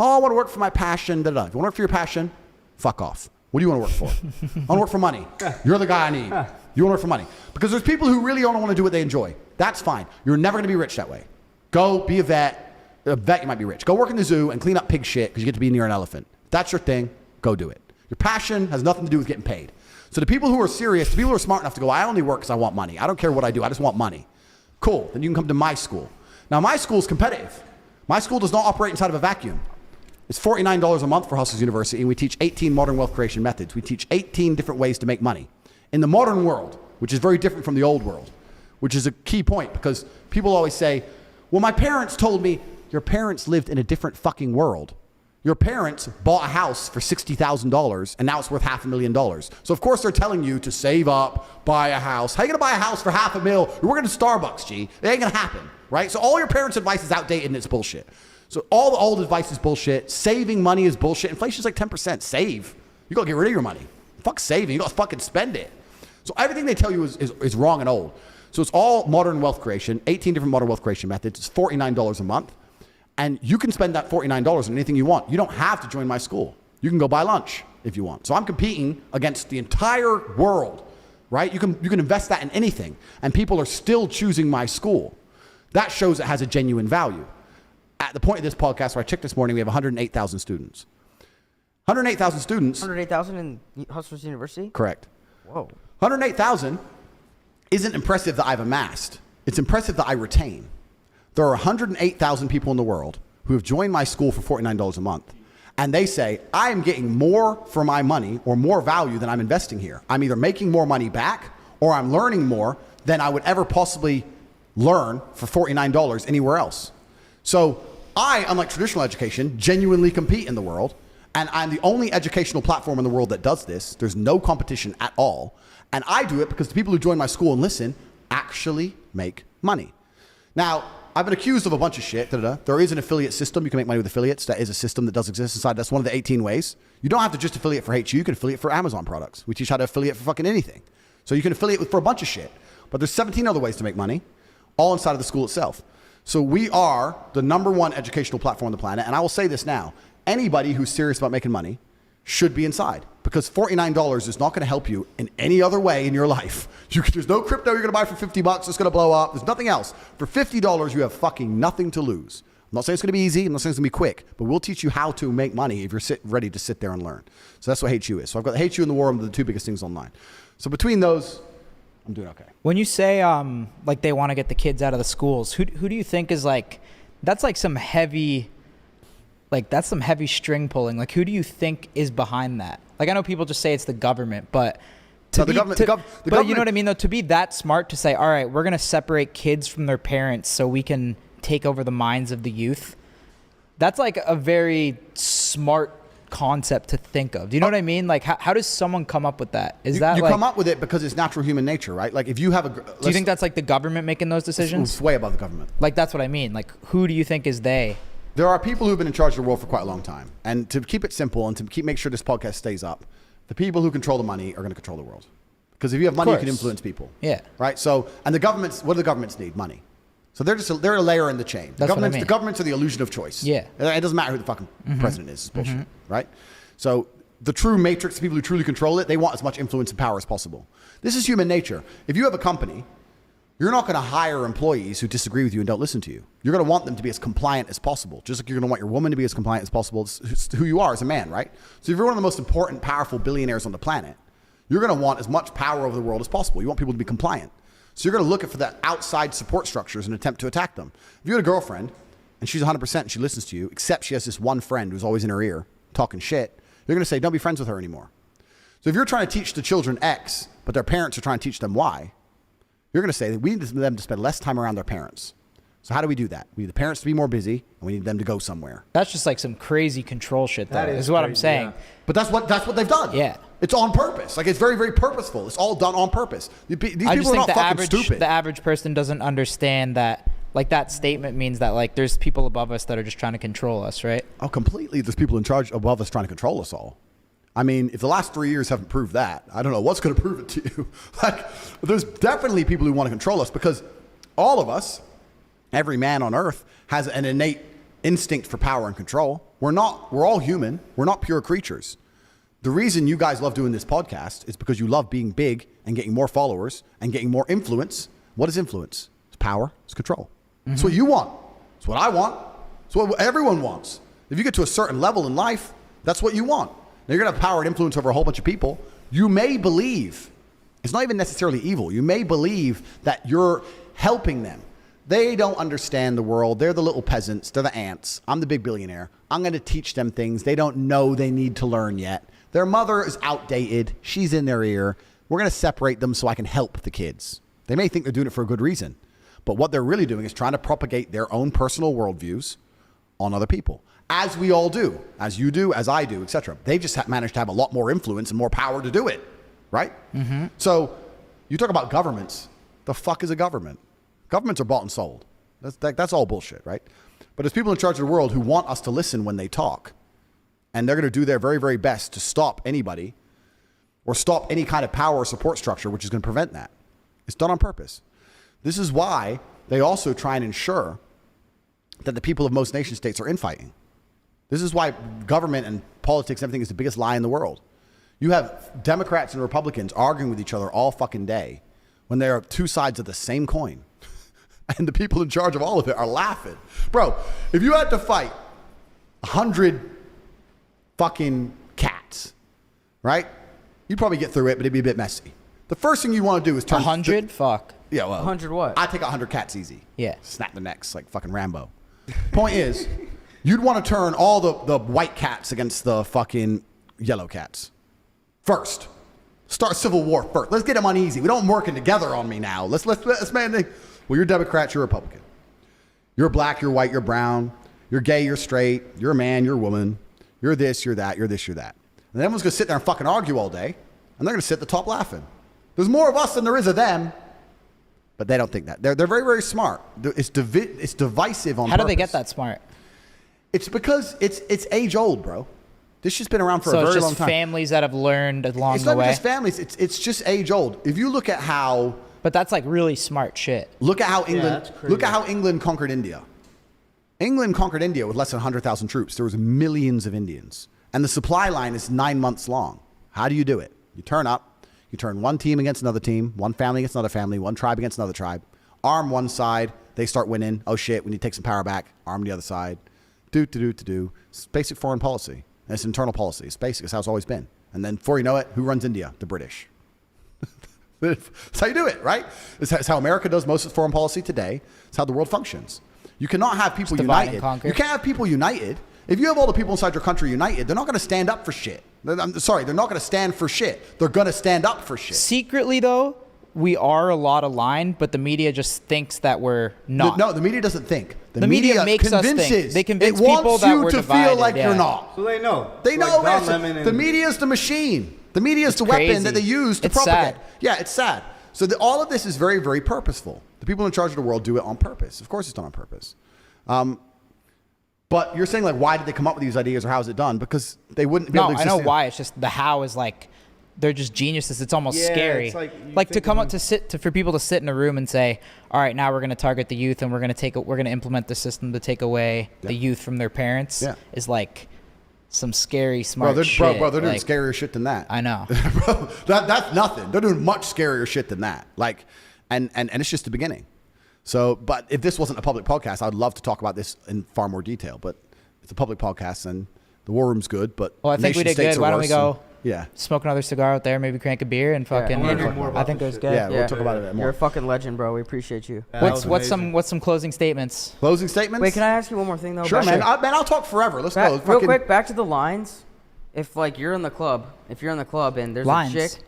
Oh, I want to work for my passion. Da-da-da. If you want to work for your passion, fuck off. What do you want to work for? I want to work for money. You're the guy I need. You want to work for money. Because there's people who really don't want to do what they enjoy. That's fine. You're never going to be rich that way. Go be a vet. A vet, you might be rich. Go work in the zoo and clean up pig shit because you get to be near an elephant. If that's your thing. Go do it. Your passion has nothing to do with getting paid. So the people who are serious, the people who are smart enough to go, I only work because I want money. I don't care what I do. I just want money. Cool. Then you can come to my school. Now, my school is competitive. My school does not operate inside of a vacuum. It's $49 a month for Hustlers University, and we teach 18 modern wealth creation methods. We teach 18 different ways to make money. In the modern world, which is very different from the old world, which is a key point because people always say, well, my parents told me, your parents lived in a different fucking world. Your parents bought a house for $60,000 and now it's worth $500,000. So of course they're telling you to save up, buy a house. How are you gonna buy a house for $500,000? You're working at Starbucks, G. It ain't gonna happen, right? So all your parents' advice is outdated and it's bullshit. So all the old advice is bullshit. Saving money is bullshit. Inflation's like 10%. Save. You gotta get rid of your money. Fuck saving. You gotta fucking spend it. So everything they tell you is wrong and old. So it's all modern wealth creation, 18 different modern wealth creation methods. It's $49 a month. And you can spend that $49 on anything you want. You don't have to join my school. You can go buy lunch if you want. So I'm competing against the entire world, right? You can invest that in anything. And people are still choosing my school. That shows it has a genuine value. At the point of this podcast, where I checked this morning, we have 108,000 students. 108,000 students. 108,000 in Hustlers University? Correct. Whoa. 108,000 isn't impressive that I've amassed. It's impressive that I retain. There are 108,000 people in the world who have joined my school for $49 a month. And they say, I am getting more for my money or more value than I'm investing here. I'm either making more money back or I'm learning more than I would ever possibly learn for $49 anywhere else. So I, unlike traditional education, genuinely compete in the world. And I'm the only educational platform in the world that does this. There's no competition at all. And I do it because the people who join my school and listen actually make money. Now, I've been accused of a bunch of shit. There is an affiliate system. You can make money with affiliates. That is a system that does exist inside. That's one of the 18 ways. You don't have to just affiliate for HU. You can affiliate for Amazon products. We teach how to affiliate for fucking anything. So you can affiliate for a bunch of shit. But there's 17 other ways to make money, all inside of the school itself. So we are the #1 educational platform on the planet. And I will say this now. Anybody who's serious about making money should be inside, because $49 is not going to help you in any other way in your life. There's no crypto you're going to buy for $50 that's going to blow up. There's nothing else. For $50, you have fucking nothing to lose. I'm not saying it's going to be easy. I'm not saying it's going to be quick, but we'll teach you how to make money if you're ready to sit there and learn. So that's what HU is. So I've got the HU and the War Room, the two biggest things online. So between those, I'm doing okay. When you say like they want to get the kids out of the schools, who do you think is like, that's like some heavy... Like, that's some heavy string pulling. Like, who do you think is behind that? Like, I know people just say it's the government, but you know what I mean, though? To be that smart to say, all right, we're going to separate kids from their parents so we can take over the minds of the youth. That's like a very smart concept to think of. Do you know what I mean? Like, how does someone come up with that? You come up with it because it's natural human nature, right? Like, if you have do you think that's like the government making those decisions? It's way above the government. Like, that's what I mean. Like, who do you think is they? There are people who've been in charge of the world for quite a long time. And to keep it simple and to make sure this podcast stays up, the people who control the money are going to control the world. Because if you have money, you can influence people. Yeah. Right? So, and the governments, what do the governments need? Money. So they're a layer in the chain. That's what I mean. The governments are the illusion of choice. Yeah. It doesn't matter who the fucking president is. It's bullshit. Right? So the true matrix, the people who truly control it, they want as much influence and power as possible. This is human nature. If you have a company, you're not going to hire employees who disagree with you and don't listen to you. You're going to want them to be as compliant as possible, just like you're going to want your woman to be as compliant as possible. It's who you are as a man, right? So if you're one of the most important, powerful billionaires on the planet, you're going to want as much power over the world as possible. You want people to be compliant. So you're going to look for the outside support structures and attempt to attack them. If you had a girlfriend and she's 100% and she listens to you, except she has this one friend who's always in her ear talking shit, you're going to say, don't be friends with her anymore. So if you're trying to teach the children X, but their parents are trying to teach them Y, you're going to say that we need them to spend less time around their parents. So how do we do that? We need the parents to be more busy, and we need them to go somewhere. That's just like some crazy control shit, though, is what I'm saying. Yeah. But that's what they've done. Yeah. It's on purpose. Like, it's very, very purposeful. It's all done on purpose. These people are not fucking stupid. The average person doesn't understand that, like, that statement means that, like, there's people above us that are just trying to control us, right? Oh, completely. There's people in charge above us trying to control us all. I mean, if the last 3 years haven't proved that, I don't know what's going to prove it to you. Like, there's definitely people who want to control us, because all of us, every man on earth, has an innate instinct for power and control. We're all human. We're not pure creatures. The reason you guys love doing this podcast is because you love being big and getting more followers and getting more influence. What is influence? It's power. It's control. Mm-hmm. It's what you want. It's what I want. It's what everyone wants. If you get to a certain level in life, that's what you want. Now, you're going to have power and influence over a whole bunch of people. You may believe, it's not even necessarily evil. You may believe that you're helping them. They don't understand the world. They're the little peasants. They're the ants. I'm the big billionaire. I'm going to teach them things they don't know they need to learn yet. Their mother is outdated. She's in their ear. We're going to separate them so I can help the kids. They may think they're doing it for a good reason, but what they're really doing is trying to propagate their own personal worldviews on other people. As we all do, as you do, as I do, etc. They've just managed to have a lot more influence and more power to do it, right? Mm-hmm. So you talk about governments. The fuck is a government? Governments are bought and sold. That's all bullshit, right? But there's people in charge of the world who want us to listen when they talk. And they're going to do their very, very best to stop anybody or stop any kind of power or support structure which is going to prevent that. It's done on purpose. This is why they also try and ensure that the people of most nation states are infighting. This is why government and politics and everything is the biggest lie in the world. You have Democrats and Republicans arguing with each other all fucking day when they are two sides of the same coin. And the people in charge of all of it are laughing. Bro, if you had to fight 100 fucking cats, right? You'd probably get through it, but it'd be a bit messy. The first thing you want to do is turn 100? Fuck. Yeah, well, 100 what? I take 100 cats easy. Yeah. Snap the necks like fucking Rambo. Point is, you'd want to turn all the white cats against the fucking yellow cats. First. Start civil war first. Let's get them uneasy. We don't working together on me now. Let's man. Well, you're Democrat, you're Republican. You're black, you're white, you're brown. You're gay, you're straight. You're a man, you're a woman. You're this, you're that, you're this, you're that. And then everyone's gonna sit there and fucking argue all day, and they're gonna sit at the top laughing. There's more of us than there is of them. But they don't think that. They're very, very smart. It's divisive on purpose. How do they get that smart? It's because it's age old, bro. This shit's been around for a So very it's long just time. families that have learned along It's the not way. even just families. It's just age old. If you look at how But that's like really smart shit. England that's crazy. look at how England conquered India. England conquered India with less than 100,000 troops. There was millions of Indians, and the supply line is 9 months long. How do you do it? You turn up. You turn one team against another team, one family against another family, one tribe against another tribe. Arm one side, they start winning. Oh shit, we need to take some power back. Arm the other side. Do. It's basic foreign policy. And it's internal policy. It's basic. It's how it's always been. And then before you know it, who runs India? The British. That's how you do it, right? It's how America does most of foreign policy today. It's how the world functions. You cannot have people divide and united. conquer. You can't have people united. If you have all the people inside your country united, they're not going to stand up for shit. I'm sorry, they're not going to stand for shit. They're going to stand up for shit. Secretly, though, we are a lot aligned, but the media just thinks that we're not. No, the media doesn't think. The media makes us think. convinces. They convince it people wants that you we're to divided, feel like yeah. you're not. So they know. They Like know. Don It's- Lemon and- the media is the machine. The media is the weapon crazy. that they use to It's propagate. sad. Yeah, it's sad. So all of this is very, very purposeful. The people in charge of the world do it on purpose. Of course, it's done on purpose. But you're saying, like, why did they come up with these ideas, or how is it done? Because they wouldn't be able No, to I exist. know why. It's just the how is like they're just geniuses. It's almost Yeah, scary. it's like you Like to think come of up for people to sit in a room and say, "All right, now we're going to target the youth and we're going to implement the system to take away the youth from their parents." Yeah. Is like some scary smart Bro, shit. they're doing Like, scarier shit than that. I know. Bro, that's nothing. They're doing much scarier shit than that. Like, and it's just the beginning. So, but if this wasn't a public podcast, I'd love to talk about this in far more detail. But it's a public podcast, and the war room's good. But Well, I think we did nation-states good. are Why don't we worse, go? and- yeah. Smoke another cigar out there, maybe crank a beer and fucking. I wanna know more I about think it this was shit. good. Yeah, we'll talk about it more. You're a fucking legend, bro. We appreciate you. That was What's amazing. some closing statements? Closing statements. Wait, can I ask you one more thing though? Sure, Back- man. I'll talk forever. Let's Back, go. real Fucking- quick, back to the lines. If like you're in the club, and there's Lines. a chick.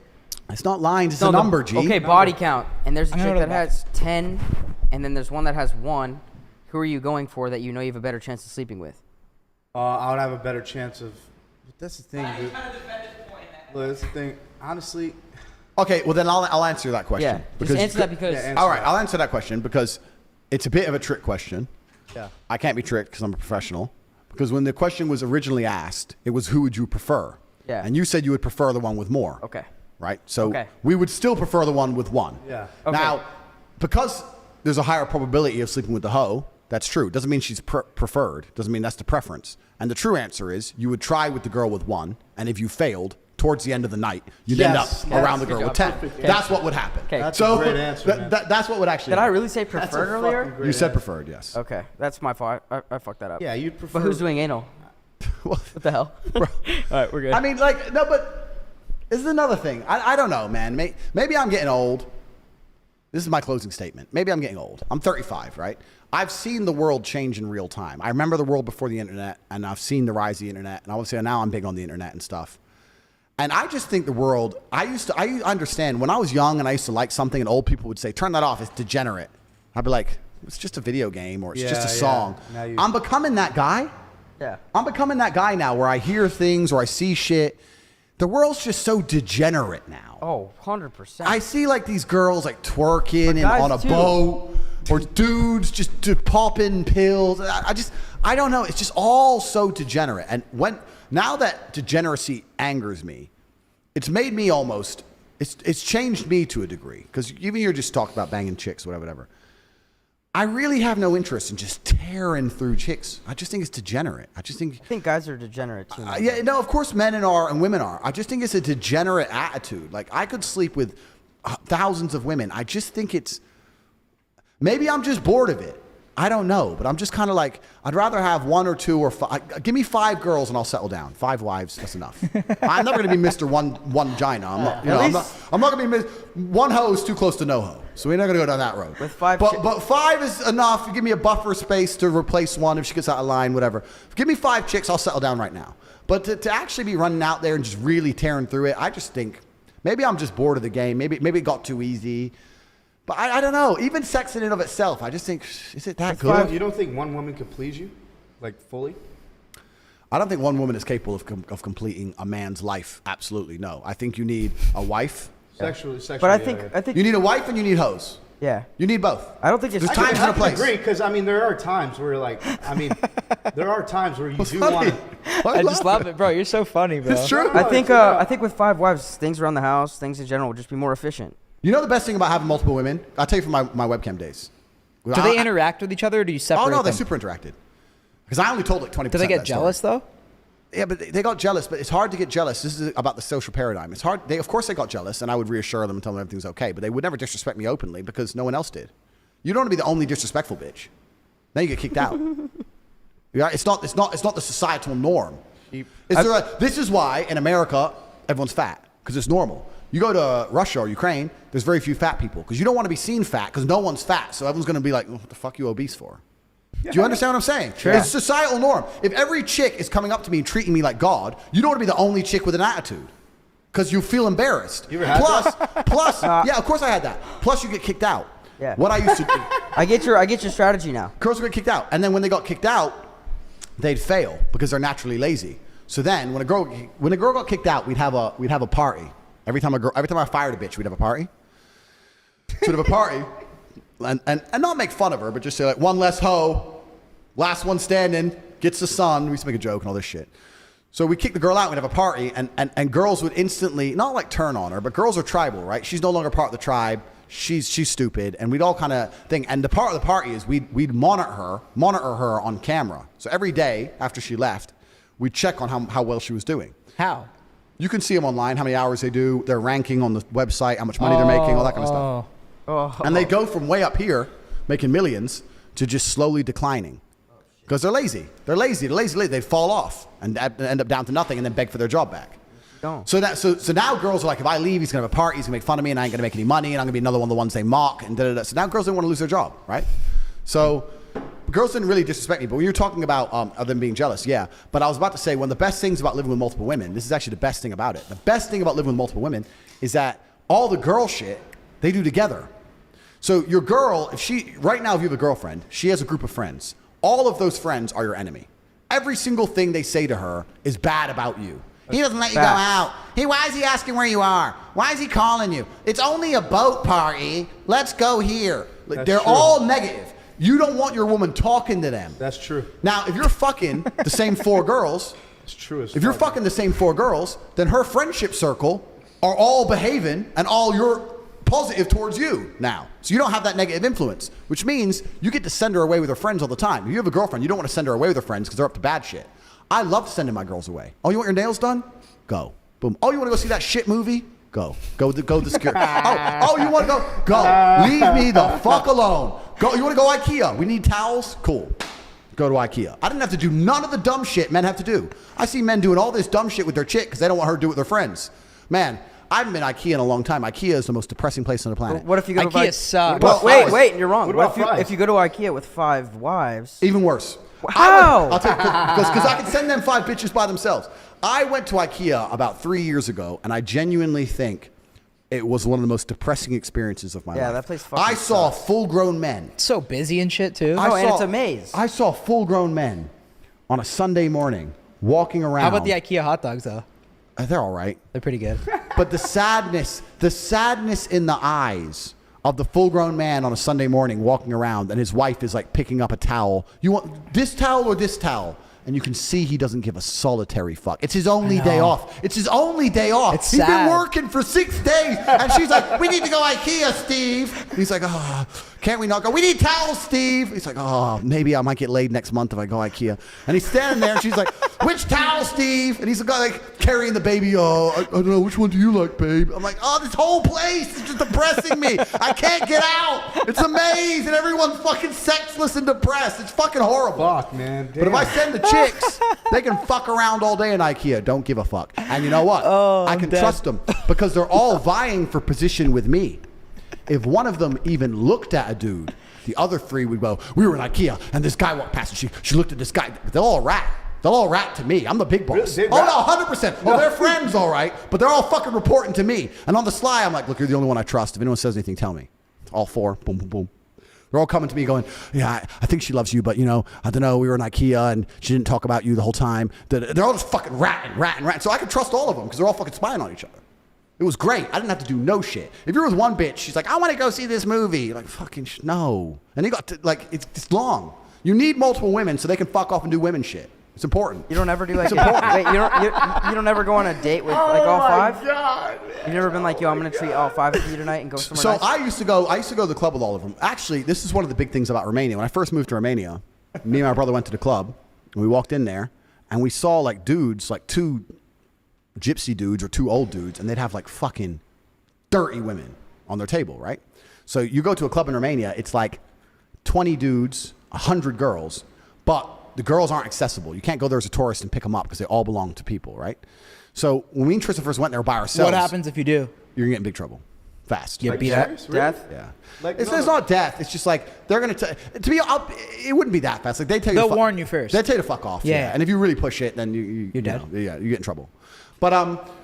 It's not lines. It's No, a the- number, G. Okay, body count, and there's a I'm gonna chick go to that the has 10, and then there's one that has 1. Who are you going for that you know you have a better chance of sleeping with? I would have a better chance of. But that's the thing, dude. Look, that's the thing. Honestly, Okay, well then I'll answer that question. Yeah, just answer that because Yeah, answer All right, that. I'll answer that question because it's a bit of a trick question. Yeah. I can't be tricked because I'm a professional. Because when the question was originally asked, it was who would you prefer? Yeah. And you said you would prefer the one with more. Okay. Right? So Okay. we would still prefer the one with 1. Yeah. Okay. Now, because there's a higher probability of sleeping with the hoe, that's true. Doesn't mean she's preferred. Doesn't mean that's the preference. And the true answer is you would try with the girl with 1, and if you failed, towards the end of the night, you'd end up Yes, around the good girl job. with 10. Perfect. That's what would happen. Okay. That's so a great answer, man. that's what would actually Did I happen. really say That's a preferred fucking earlier? great You said answer. preferred, yes. Okay, that's my fault. I fucked that up. Yeah, you'd prefer. But who's doing anal? Well, What the hell? All right, we're good. I mean, like, no, but this is another thing. I don't know, man. Maybe I'm getting old. This is my closing statement. Maybe I'm getting old. I'm 35, right? I've seen the world change in real time. I remember the world before the internet, and I've seen the rise of the internet, and obviously now I'm big on the internet and stuff. And I just think the world, I understand when I was young and I used to like something and old people would say, turn that off, it's degenerate. I'd be like, it's just a video game or it's just a Yeah, song. yeah. Now you- I'm becoming that guy. yeah. I'm becoming that guy now where I hear things or I see shit. The world's just so degenerate now. Oh, 100%. I see like these girls like twerking and guys on a too. boat or dudes just popping pills. I don't know. It's just all so degenerate. And now that degeneracy angers me, it's made me almost, it's changed me to a degree. Because even you're just talking about banging chicks, whatever. I really have no interest in just tearing through chicks. I just think it's degenerate. I think guys are degenerate too. man. yeah, no, of course men are and women are. I just think it's a degenerate attitude. Like I could sleep with thousands of women. I just think maybe I'm just bored of it. I don't know, but I'm just kind of like, I'd rather have 1 or 2 or 5. Give me 5 girls and I'll settle down. 5 wives, that's enough. I'm never going to be Mr. One vagina. I'm not going to be one hoe is too close to no hoe. So we're not going to go down that road. With 5 but 5 is enough. You give me a buffer space to replace one if she gets out of line, whatever. Give me 5 chicks, I'll settle down right now. But to actually be running out there and just really tearing through it, I just think maybe I'm just bored of the game. Maybe it got too easy. But I don't know. Even sex in and of itself, I just think, is it that good? You don't think one woman could please you, like fully? I don't think one woman is capable of completing a man's life. Absolutely no. I think you need a wife. Sexually. But I think You need a wife and you need hoes. Yeah. You need both. I don't think there's times and a place. I agree, because I mean, there are times where there are times where you do want to. I just love it, bro. You're so funny, bro. It's true. I think with 5 wives, things around the house, things in general will just be more efficient. You know the best thing about having multiple women? I'll tell you from my webcam days. Do they interact with each other, or do you separate them? Oh, no, they super interacted. Because I only told like 20%. Do they get jealous, though? Yeah, but they got jealous, but it's hard to get jealous. This is about the social paradigm. It's hard. Of course they got jealous, and I would reassure them and tell them everything's okay, but they would never disrespect me openly because no one else did. You don't want to be the only disrespectful bitch. Then you get kicked out. Yeah, it's not the societal norm. This is why in America everyone's fat, because it's normal. You go to Russia or Ukraine, there's very few fat people because you don't want to be seen fat because no one's fat. So everyone's going to be like, what the fuck you obese for? Do you understand what I'm saying? Sure. It's societal norm. If every chick is coming up to me and treating me like God, you don't want to be the only chick with an attitude because you feel embarrassed. You ever had Plus, yeah, of course I had that. Plus you get kicked out. Yeah. What I used to do. I get your strategy now. Girls would get kicked out. And then when they got kicked out, they'd fail because they're naturally lazy. So then when a girl got kicked out, we'd have a party. Every time I fired a bitch, we'd have a party. So we'd have a party and not make fun of her, but just say like, one less hoe, last one standing, gets the sun. We used to make a joke and all this shit. So we kick the girl out, we'd have a party, and girls would instantly, not like turn on her, but girls are tribal, right? She's no longer part of the tribe. She's stupid, and we'd all kind of think. And the part of the party is we'd monitor her on camera. So every day after she left, we'd check on how well she was doing. How? You can see them online, how many hours they do, their ranking on the website, how much money they're making, all that kind of stuff. And they go from way up here, making millions, to just slowly declining. Because they're lazy. They're lazy. They fall off and end up down to nothing and then beg for their job back. So now girls are like, if I leave, he's going to have a party, he's going to make fun of me, and I ain't going to make any money, and I'm going to be another one of the ones they mock, and da-da-da. So now girls don't want to lose their job, right? So girls didn't really disrespect me, but when you're talking about them being jealous, yeah. But I was about to say, one of the best things about living with multiple women, this is actually the best thing about it. The best thing about living with multiple women is that all the girl shit, they do together. So your girl, right now if you have a girlfriend, she has a group of friends. All of those friends are your enemy. Every single thing they say to her is bad about you. He doesn't let you go out. Why is he asking where you are? Why is he calling you? It's only a boat party. Let's go here. They're all negative. You don't want your woman talking to them. That's true. Now, if you're fucking the same 4 girls, it's true. If you're fucking the same 4 girls, then her friendship circle are all behaving and all you're positive towards you now. So you don't have that negative influence, which means you get to send her away with her friends all the time. If you have a girlfriend, you don't want to send her away with her friends because they're up to bad shit. I love sending my girls away. Oh, you want your nails done? Go. Boom. Oh, you want to go see that shit movie? Go. Go to security. Oh, you want to go? Go. Leave me the fuck alone. Go. You want to go IKEA? We need towels? Cool. Go to IKEA. I didn't have to do none of the dumb shit men have to do. I see men doing all this dumb shit with their chick because they don't want her to do it with their friends. Man, I haven't been IKEA in a long time. IKEA is the most depressing place on the planet. What if you go to IKEA sucks. Wait, you're wrong. What if you go to IKEA with 5 wives? Even worse. How? I'll tell you, because I can send them 5 bitches by themselves. I went to IKEA about 3 years ago, and I genuinely think it was one of the most depressing experiences of my life. Yeah, that place fucking I saw sucks. full-grown men. It's so busy and shit, too. And it's a maze. I saw full-grown men on a Sunday morning walking around. How about the IKEA hot dogs, though? They're all right. They're pretty good. But the sadness in the eyes of the full-grown man on a Sunday morning walking around, and his wife is like picking up a towel. You want this towel or this towel? And you can see he doesn't give a solitary fuck. It's his only day off. It's his only day off. It's He's sad. been working for 6 days. And she's like, we need to go IKEA, Steve. And he's like, oh, can't we not go? We need towels, Steve. He's like, oh, maybe I might get laid next month if I go IKEA. And he's standing there and she's like, which towel, Steve? And he's the guy like carrying the baby. Oh, I don't know. Which one do you like, babe? I'm like, oh, this whole place is just depressing me. I can't get out. It's a maze and everyone's fucking sexless and depressed. It's fucking horrible. Fuck, man. Damn. But if I send the chicks, they can fuck around all day in IKEA. Don't give a fuck. And you know what? I can trust them because they're all vying for position with me. If one of them even looked at a dude, the other three would go, we were in IKEA and this guy walked past and she looked at this guy. They're all rat. They'll all rat to me. I'm the big boss. Really? Oh, no, 100%. Oh, they're friends, all right, but they're all fucking reporting to me. And on the sly, I'm like, look, you're the only one I trust. If anyone says anything, tell me. All four. Boom, boom, boom. They're all coming to me going, yeah, I think she loves you, but, you know, I don't know. We were in IKEA and she didn't talk about you the whole time. They're all just fucking ratting. So I can trust all of them because they're all fucking spying on each other. It was great. I didn't have to do no shit. If you're with one bitch, she's like, I want to go see this movie. You're like, fucking no. And you got to, like, it's long. You need multiple women so they can fuck off and do women shit. It's important. You don't ever do like wait, you don't ever go on a date with like all five? God, You've never been like, yo, I'm gonna treat all five of you tonight and go somewhere So nice? I used to go to the club with all of them. Actually, this is one of the big things about Romania. When I first moved to Romania, me and my brother went to the club and we walked in there and we saw like dudes, like two gypsy dudes or two old dudes, and they'd have like fucking dirty women on their table, right? So you go to a club in Romania, it's like 20 dudes, 100 girls, but the girls aren't accessible. You can't go there as a tourist and pick them up because they all belong to people, right? So when me and Tristan first went there by ourselves, What happens if you do? you're gonna get in big trouble, fast. You Like, beat serious? up? Really? Death? Yeah, Like, it's no. not death. It's just like they're gonna to be. It wouldn't be that fast. Like they tell you. They'll to warn you first. They tell you to fuck off. Yeah. And if you really push it, then You're dead. Yeah, you get in trouble. But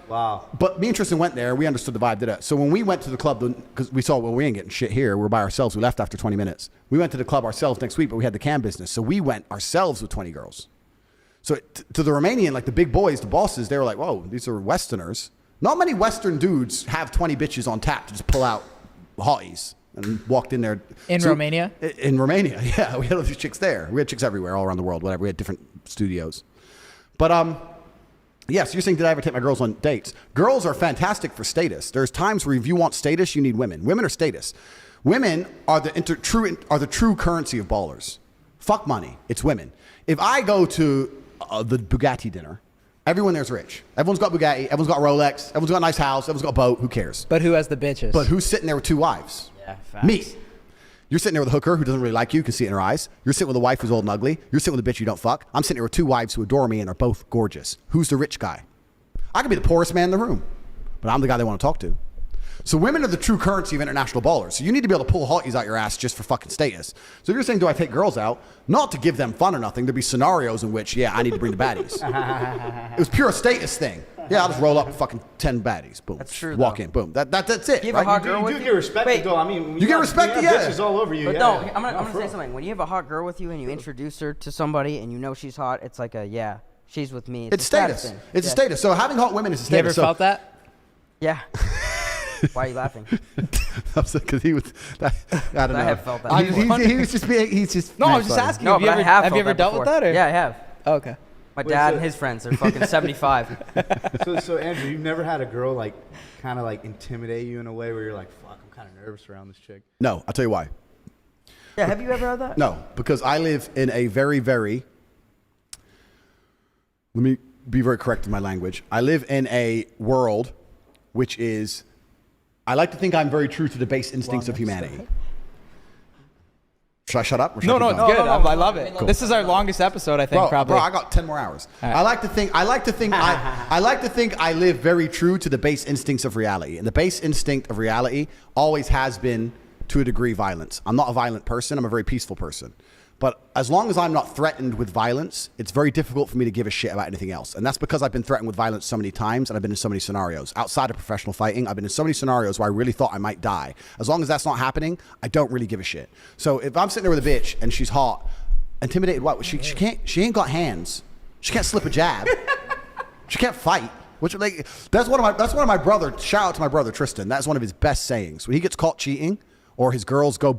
Wow. But me and Tristan went there. We understood the vibe. Did it? So when we went to the club, because we saw, well, we ain't getting shit here. We're by ourselves. We left after 20 minutes. We went to the club ourselves next week, but we had the cam business, so we went ourselves with 20 girls. So to the Romanian, like the big boys, the bosses, they were like, whoa, these are Westerners. Not many Western dudes have 20 bitches on tap to just pull out hotties and walked in there. In Romania? In Romania, yeah. We had all these chicks there. We had chicks everywhere, all around the world, whatever. We had different studios. But, yes, you're saying, did I ever take my girls on dates? Girls are fantastic for status. There's times where if you want status, you need women. Women are status. Women are the true currency of ballers. Fuck money. It's women. If I go to the Bugatti dinner, everyone there's rich. Everyone's got Bugatti. Everyone's got Rolex. Everyone's got a nice house. Everyone's got a boat. Who cares? But who has the bitches? But who's sitting there with two wives? Yeah, facts. Me. You're sitting there with a hooker who doesn't really like you. You can see it in her eyes. You're sitting with a wife who's old and ugly. You're sitting with a bitch you don't fuck. I'm sitting there with two wives who adore me and are both gorgeous. Who's the rich guy? I could be the poorest man in the room, but I'm the guy they want to talk to. So women are the true currency of international ballers. So you need to be able to pull hotties out your ass just for fucking status. So if you're saying, do I take girls out? Not to give them fun or nothing. There'd be scenarios in which, yeah, I need to bring the baddies. It was pure status thing. Yeah, I'll just roll up with fucking 10 baddies. Boom. That's true, Walk though. in. Boom. That's it. You have right? a hot You girl do, with you you? get respected, Wait, though. I mean, You get respected, yeah. Bitches all over you. But yeah. no, I'm No, gonna for say real. something. When you have a hot girl with you and you introduce her to somebody and you know she's hot, it's like she's with me. It's a status status. thing. It's a Yeah. status. So having hot women is a you status. ever So- felt that? Yeah. Why are you laughing? Because he was. I don't know. I have felt that He- before. he was just being. He's just. No, I was just funny. asking. No, have you but ever, I have. have you felt ever dealt with before. that? Or? Yeah, I have. Oh, okay. My Wait, dad so- and his friends are fucking 75. So Andrew, you've never had a girl like kind of like intimidate you in a way where you're like, fuck, I'm kind of nervous around this chick. No, I'll tell you why. Yeah, have you ever had that? No, because I live in a very, very. Let me be very correct in my language. I live in a world which is. I like to think I'm very true to the base instincts of humanity. Should I shut up? Or should No, I no, keep it's going? good. No, I love it. Cool. This is our longest episode, I think, probably. Bro, I got 10 more hours. All right. I like to think I live very true to the base instincts of reality. And the base instinct of reality always has been, to a degree, violence. I'm not a violent person. I'm a very peaceful person. But as long as I'm not threatened with violence, it's very difficult for me to give a shit about anything else. And that's because I've been threatened with violence so many times and I've been in so many scenarios. Outside of professional fighting, I've been in so many scenarios where I really thought I might die. As long as that's not happening, I don't really give a shit. So if I'm sitting there with a bitch and she's hot, intimidated what? She ain't got hands. She can't slip a jab. She can't fight. Which like that's one of my brother. Shout out to my brother Tristan. That's one of his best sayings. When he gets caught cheating, or his girls go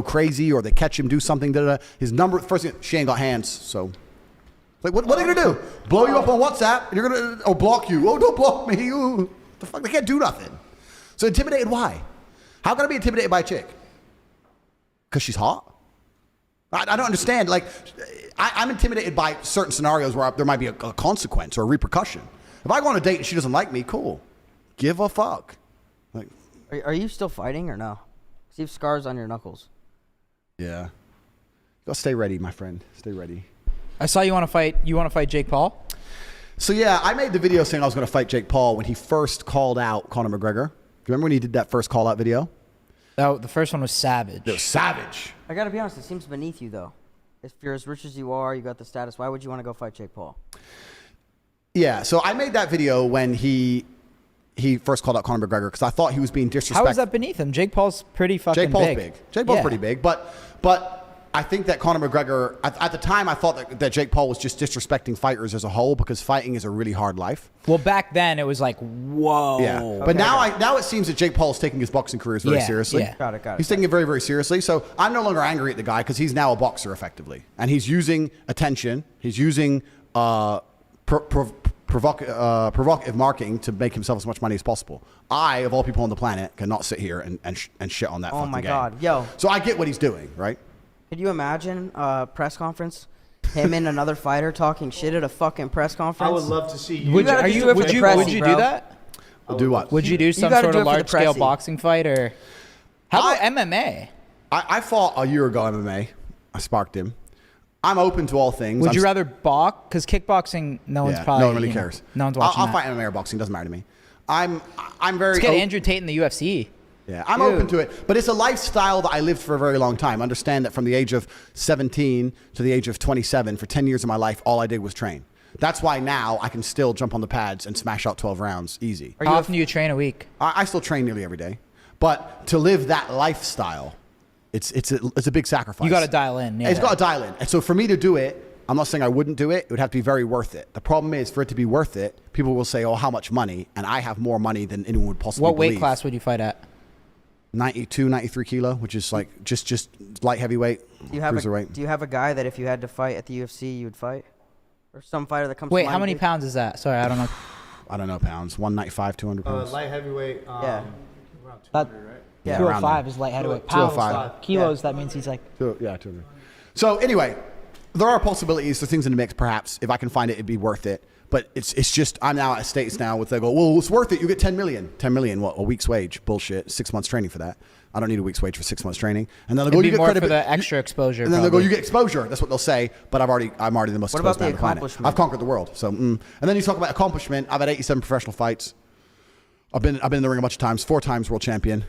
crazy, or they catch him do something. His first thing, she ain't got hands. So, like, what are they gonna do? Blow you up on WhatsApp? And you're gonna or block you? Oh, don't block me! You the fuck? They can't do nothing. So intimidated? Why? How can I be intimidated by a chick? Because she's hot? I don't understand. Like, I'm intimidated by certain scenarios where there might be a consequence or a repercussion. If I go on a date and she doesn't like me, cool. Give a fuck. Like, Are you still fighting or no? See if scars on your knuckles. yeah. You gotta stay ready, my friend. Stay ready. I saw you want to fight. You want to fight Jake Paul? So yeah, I made the video saying I was going to fight Jake Paul when he first called out Conor McGregor. Do you remember when he did that first call out video? The first one was savage. It was savage. I gotta be honest, it seems beneath you though. If you're as rich as you are, you got the status, why would you want to go fight Jake Paul? Yeah, so I made that video when he first called out Conor McGregor because I thought he was being disrespectful. How is that beneath him? Jake Paul's pretty fucking Jake Paul's big. big. Jake Paul's pretty big, but I think that Conor McGregor, at the time, I thought that Jake Paul was just disrespecting fighters as a whole because fighting is a really hard life. Well, back then it was like, whoa. Yeah, but now it seems that Jake Paul is taking his boxing career very seriously. Yeah. Got it. He's taking it very, very seriously. So I'm no longer angry at the guy because he's now a boxer effectively, and he's using attention. He's using provocative marketing to make himself as much money as possible. I, of all people on the planet, cannot sit here and shit on that. Oh fucking my game. God, yo. So I get what he's doing, right? Could you imagine a press conference? Him and another fighter talking shit at a fucking press conference? I would love to see you. Would gotta you, do it for would the you, pressy, would you bro. do that? Do what? Would you do some gotta sort do of it for the large-scale pressy. boxing fight? Or how about MMA? I fought a year ago MMA. I sparked him. I'm open to all things. Would you rather box? Because kickboxing, no one's probably. no one really cares. No one's watching I'll that. fight MMA or boxing. Doesn't matter to me. I'm very. Let's get Andrew Tate in the UFC. Yeah, I'm Dude. open to it, but it's a lifestyle that I lived for a very long time. Understand that from the age of 17 to the age of 27, for 10 years of my life, all I did was train. That's why now I can still jump on the pads and smash out 12 rounds easy. How often do you train a week? I still train nearly every day, but to live that lifestyle, it's a big sacrifice. You got to dial in. Yeah. It's got to dial in, and so for me to do it, I'm not saying I wouldn't do it. It would have to be very worth it. The problem is, for it to be worth it, people will say, "Oh, how much money?" And I have more money than anyone would possibly What weight believe. class would you fight at? 92, 93 kilo, which is like just light heavyweight, Do you have cruiserweight. do you have a guy that if you had to fight at the UFC, you would fight? Or some fighter that comes Wait, to mind? how many pounds is that? Sorry, I don't know. I don't know pounds. 195, 200 pounds. Light heavyweight. Yeah. Around That- 200, right? Yeah, 205 is light heavyweight. Pounds, 205. kilos, that means he's like. 200. So anyway, there are possibilities. There's things in the mix. Perhaps if I can find it, it'd be worth it. But it's just I'm now at states now with they go, well, it's worth it. You get 10 million. 10 million, what? A week's wage? Bullshit. 6 months training for that. I don't need a week's wage for 6 months training. And then they'll go, It'd you be get more credit for the extra exposure. And then they'll go, probably. you get exposure. That's what they'll say. But I'm already the most What exposed about man on the the planet. accomplishment? I've conquered the world. So, and then you talk about accomplishment. I've had 87 professional fights. I've been in the ring a bunch of times. 4 times world champion.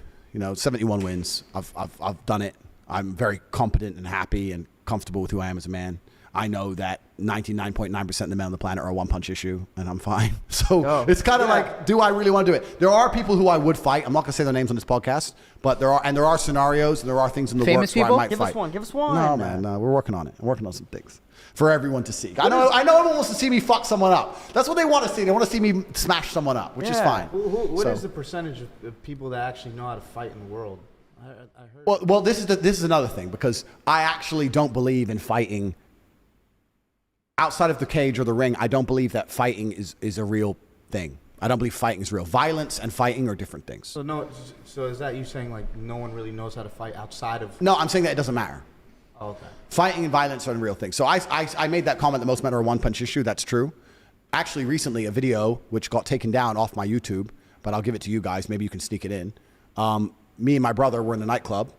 71 wins. I've done it. I'm very competent and happy and comfortable with who I am as a man. I know that 99.9% of the men on the planet are a one-punch issue, and I'm fine. So it's kind of like, do I really want to do it? There are people who I would fight. I'm not going to say their names on this podcast, but there are scenarios and there are things in the Famous works where I people? might Give fight. us one. Give us one. No, man, no, we're working on it. I'm working on some things for everyone to see. I know everyone wants to see me fuck someone up. That's what they want to see. They want to see me smash someone up, which is Yeah. fine. What So- is the percentage of people that actually know how to fight in the world? I heard. Well, this is another thing because I actually don't believe in fighting outside of the cage or the ring. I don't believe that fighting is a real thing. I don't believe fighting is real. Violence and fighting are different things. So is that you saying like no one really knows how to fight outside of? No, I'm saying that it doesn't matter. Oh, okay. Fighting and violence are a real thing. So I made that comment that most men are a one-punch issue. That's true. Actually, recently, a video which got taken down off my YouTube, but I'll give it to you guys. Maybe you can sneak it in. Me and my brother were in a nightclub,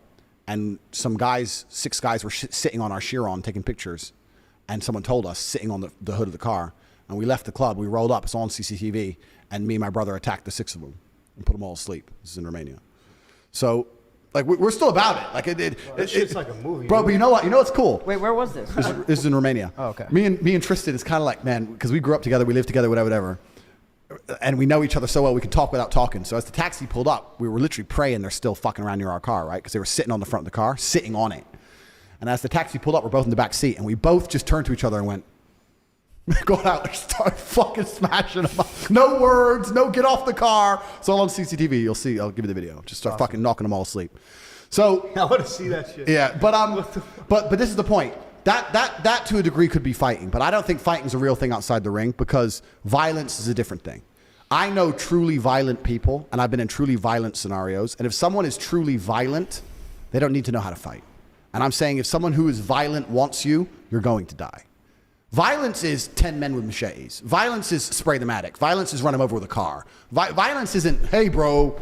and some guys, 6 guys, were sitting on our Chiron taking pictures, and someone told us, sitting on the hood of the car, and we left the club. We rolled up. It's on CCTV, and me and my brother attacked the 6 of them and put them all asleep. This is in Romania. So, like, we're still about it. Like, That shit's like a movie, bro. dude. But you know what? You know what's cool? Wait, where was this? This is in Romania. Oh, okay. Me and Tristan is kind of like, man, because we grew up together, we lived together, whatever. And we know each other so well, we can talk without talking. So as the taxi pulled up, we were literally praying they're still fucking around near our car, right? Because they were sitting on the front of the car, sitting on it. And as the taxi pulled up, we're both in the back seat, and we both just turned to each other and went, go out and start fucking smashing them up. No words, no get off the car. It's all on CCTV. You'll see. I'll give you the video. Just start fucking knocking them all asleep. So I want to see that shit. yeah, but this is the point. That to a degree could be fighting, but I don't think fighting is a real thing outside the ring because violence is a different thing. I know truly violent people, and I've been in truly violent scenarios. And if someone is truly violent, they don't need to know how to fight. And I'm saying if someone who is violent wants you, you're going to die. Violence is 10 men with machetes. Violence is spray the attic. Violence is run him over with a car. Violence isn't, hey, bro.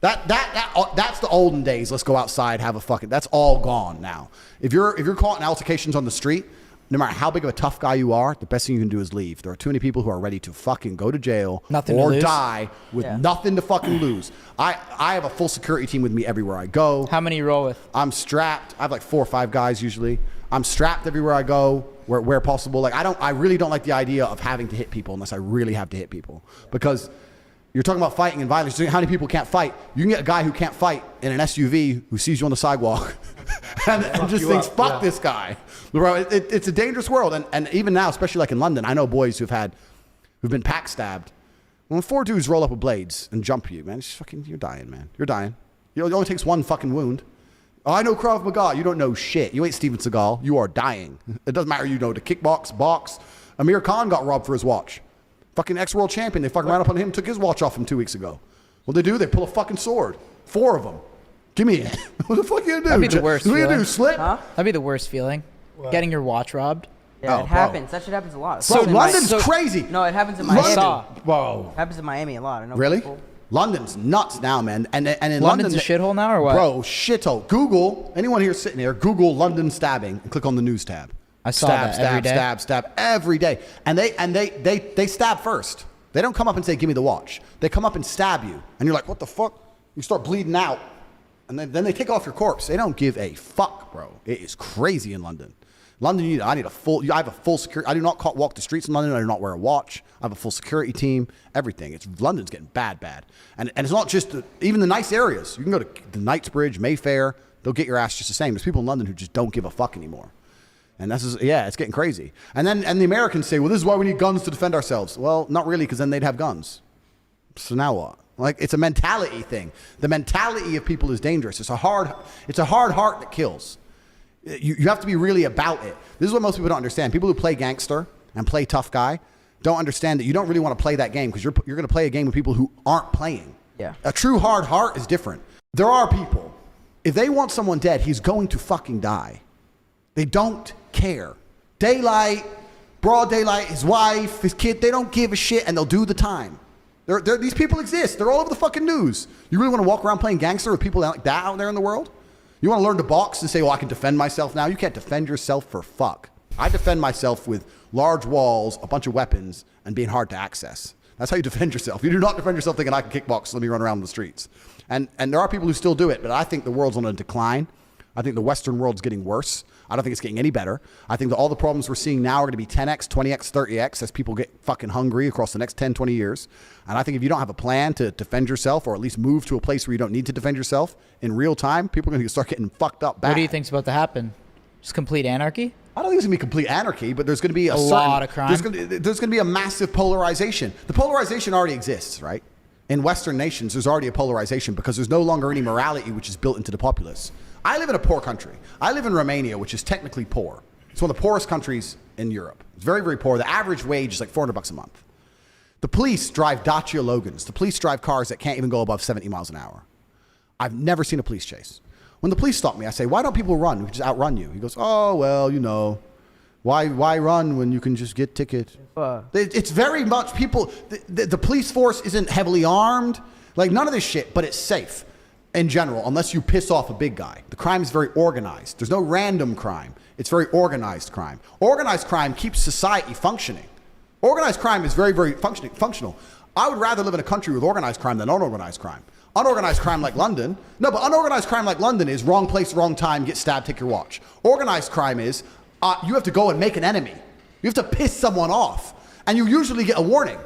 That's the olden days. Let's go outside, have a fucking. That's all gone now. If you're caught in altercations on the street, no matter how big of a tough guy you are, the best thing you can do is leave. There are too many people who are ready to fucking go to jail or die with nothing to fucking lose. I have a full security team with me everywhere I go. How many you roll with? I'm strapped. I have like 4 or 5 guys usually. I'm strapped everywhere I go where possible. Like I really don't like the idea of having to hit people unless I really have to hit people, because you're talking about fighting and violence. How many people can't fight? You can get a guy who can't fight in an SUV who sees you on the sidewalk and just thinks, fuck this guy. Bro, it's a dangerous world. And even now, especially like in London, I know boys who've been pack stabbed. When 4 dudes roll up with blades and jump you, man, it's fucking, you're dying, man. You're dying. It only takes 1 fucking wound. Oh, I know Krav Maga. You don't know shit. You ain't Steven Seagal. You are dying. It doesn't matter. You know to kickbox, box. Amir Khan got robbed for his watch. Fucking ex-world champion. They fucking ran up on him, took his watch off him 2 weeks ago. What they do? They pull a fucking sword. 4 of them. Give me it. What the fuck are you gonna do? That'd be the worst What are you feeling. gonna do? Slip? Huh? That'd be the worst feeling. Getting your watch robbed. Yeah, Oh, it happens. That shit happens a lot. Bro, London's crazy. No, it happens in Miami. Whoa. It happens in Miami a lot. I know Really? people. London's nuts now, man. And in London's London, a shithole now, or what? Bro, shithole. Google, anyone here sitting here, Google London stabbing and click on the news tab. I saw that every day. Stab every day. And they stab first. They don't come up and say, give me the watch. They come up and stab you. And you're like, what the fuck? You start bleeding out. And then they take off your corpse. They don't give a fuck, bro. It is crazy in London. London, I have a full security. I do not walk the streets in London. I do not wear a watch. I have a full security team. Everything. London's getting bad. And it's not just even the nice areas. You can go to the Knightsbridge, Mayfair. They'll get your ass just the same. There's people in London who just don't give a fuck anymore. And it's getting crazy. And the Americans say, well, this is why we need guns to defend ourselves. Well, not really, because then they'd have guns. So now what? Like, it's a mentality thing. The mentality of people is dangerous. It's a hard heart that kills. You have to be really about it. This is what most people don't understand. People who play gangster and play tough guy don't understand that you don't really want to play that game, because you're going to play a game with people who aren't playing. Yeah. A true hard heart is different. There are people, if they want someone dead, he's going to fucking die. They don't care. Daylight, broad daylight, his wife, his kid, they don't give a shit, and they'll do the time. These people exist. They're all over the fucking news. You really want to walk around playing gangster with people like that out there in the world? You want to learn to box and say, oh, I can defend myself now? You can't defend yourself for fuck. I defend myself with large walls, a bunch of weapons, and being hard to access. That's how you defend yourself. You do not defend yourself thinking I can kickbox, let me run around the streets. And there are people who still do it, but I think the world's on a decline. I think the Western world's getting worse. I don't think it's getting any better. I think that all the problems we're seeing now are going to be 10x, 20x, 30x as people get fucking hungry across the next 10, 20 years. And I think if you don't have a plan to defend yourself, or at least move to a place where you don't need to defend yourself in real time, people are going to start getting fucked up bad. What do you think's about to happen? Just complete anarchy? I don't think it's going to be complete anarchy, but there's going to be a lot of crime. There's going to be a massive polarization. The polarization already exists, right? In Western nations, there's already a polarization because there's no longer any morality which is built into the populace. I live in a poor country. I live in Romania, which is technically poor. It's one of the poorest countries in Europe. It's very, very poor. The average wage is like $400 a month. The police drive Dacia Logans. The police drive cars that can't even go above 70 miles an hour. I've never seen a police chase. When the police stop me, I say, why don't people run? We can just outrun you. He goes, oh, well, you know, why run when you can just get ticket? It's very much people, the police force isn't heavily armed, like none of this shit, but it's safe in general, unless you piss off a big guy. The crime is very organized. There's no random crime. It's very organized crime. Organized crime keeps society functioning. Organized crime is very, very functional. I would rather live in a country with organized crime than unorganized crime. Unorganized crime like London. No, but unorganized crime like London is wrong place, wrong time, get stabbed, take your watch. Organized crime is you have to go and make an enemy. You have to piss someone off. And you usually get a warning.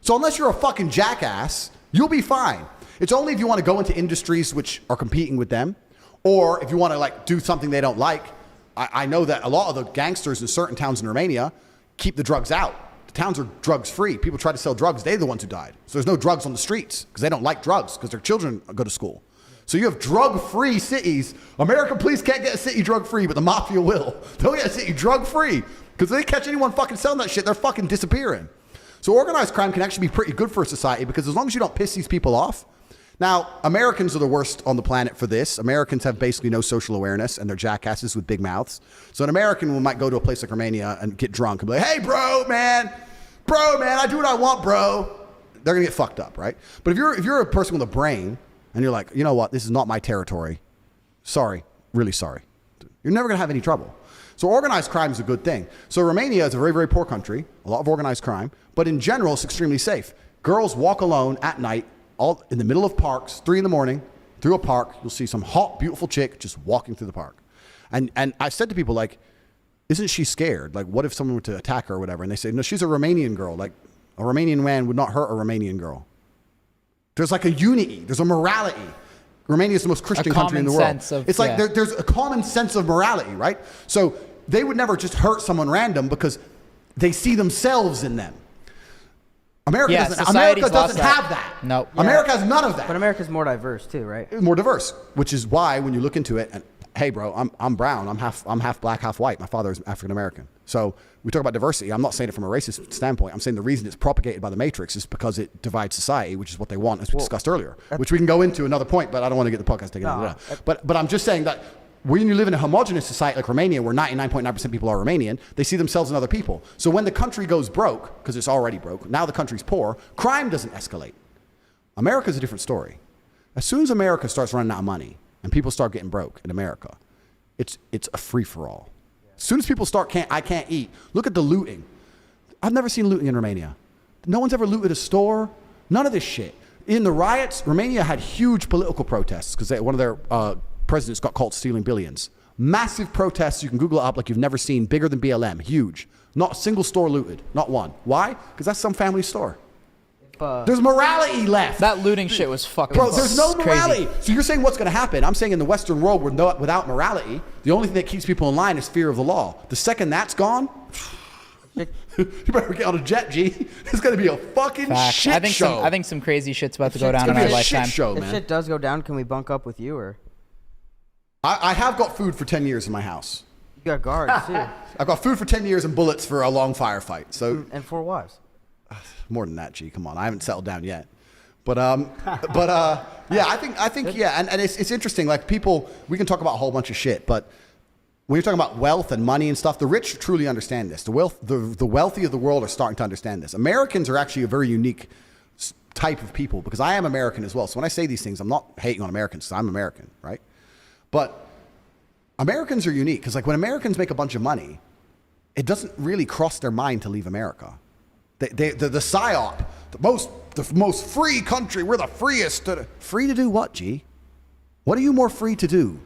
So unless you're a fucking jackass, you'll be fine. It's only if you want to go into industries which are competing with them, or if you want to like do something they don't like. I know that a lot of the gangsters in certain towns in Romania keep the drugs out. The towns are drugs free. People try to sell drugs. They're the ones who died. So there's no drugs on the streets because they don't like drugs because their children go to school. So you have drug-free cities. American police can't get a city drug-free, but the mafia will. They'll get a city drug-free because if they catch anyone fucking selling that shit, they're fucking disappearing. So organized crime can actually be pretty good for a society because as long as you don't piss these people off, Now, Americans are the worst on the planet for this. Americans have basically no social awareness, and they're jackasses with big mouths. So an American might go to a place like Romania and get drunk and be like, hey, bro, man, I do what I want, bro. They're going to get fucked up, right? But if you're a person with a brain and you're like, you know what, this is not my territory. Sorry, really sorry. You're never going to have any trouble. So organized crime is a good thing. So Romania is a very, very poor country, a lot of organized crime, but in general, it's extremely safe. Girls walk alone at night, all in the middle of parks, 3 a.m, through a park. You'll see some hot, beautiful chick just walking through the park. And I said to people, like, isn't she scared? Like, what if someone were to attack her or whatever? And they say, no, she's a Romanian girl. Like, a Romanian man would not hurt a Romanian girl. There's like a unity. There's a morality. Romania is the most Christian country in the world. It's like there's a common sense of morality, right? So they would never just hurt someone random because they see themselves in them. America doesn't have that. No. Yeah. America has none of that. But America's more diverse too, right? More diverse, which is why when you look into it, and hey, bro, I'm brown. I'm half black, half white. My father is African American. So we talk about diversity. I'm not saying it from a racist standpoint. I'm saying the reason it's propagated by the Matrix is because it divides society, which is what they want, as we discussed earlier. Which we can go into another point, but I don't want to get the podcast taken out. But I'm just saying that when you live in a homogenous society like Romania, where 99.9% people are Romanian, they see themselves in other people. So when the country goes broke, because it's already broke, now the country's poor, crime doesn't escalate. America's a different story. As soon as America starts running out of money and people start getting broke in America, it's a free-for-all. As soon as people start, I can't eat. Look at the looting. I've never seen looting in Romania. No one's ever looted a store. None of this shit. In the riots, Romania had huge political protests because one of their presidents got caught stealing billions. Massive protests. You can Google it up like you've never seen. Bigger than BLM. Huge. Not a single store looted. Not one. Why? Because that's some family store. There's morality left. That looting shit was fucking Bro, there's no morality. crazy. So you're saying what's going to happen? I'm saying in the Western world, without morality, the only thing that keeps people in line is fear of the law. The second that's gone, you better get on a jet, G. It's going to be a fucking shit show. I think some crazy shit's about to go down in our lifetime. Shit show, If man. shit does go down, can we bunk up with you or? I have got food for 10 years in my house. You got guards too. I've got food for 10 years and bullets for a long firefight. So And 4 wives. more than that, G. Come on, I haven't settled down yet. Yeah, I think, yeah, and it's interesting. Like people, we can talk about a whole bunch of shit, but when you're talking about wealth and money and stuff, the rich truly understand this. The wealthy of the world are starting to understand this. Americans are actually a very unique type of people because I am American as well. So when I say these things, I'm not hating on Americans because I'm American, right? But Americans are unique because like when Americans make a bunch of money, it doesn't really cross their mind to leave America. The PSYOP, the most free country, we're the freest. Free to do what, G? What are you more free to do?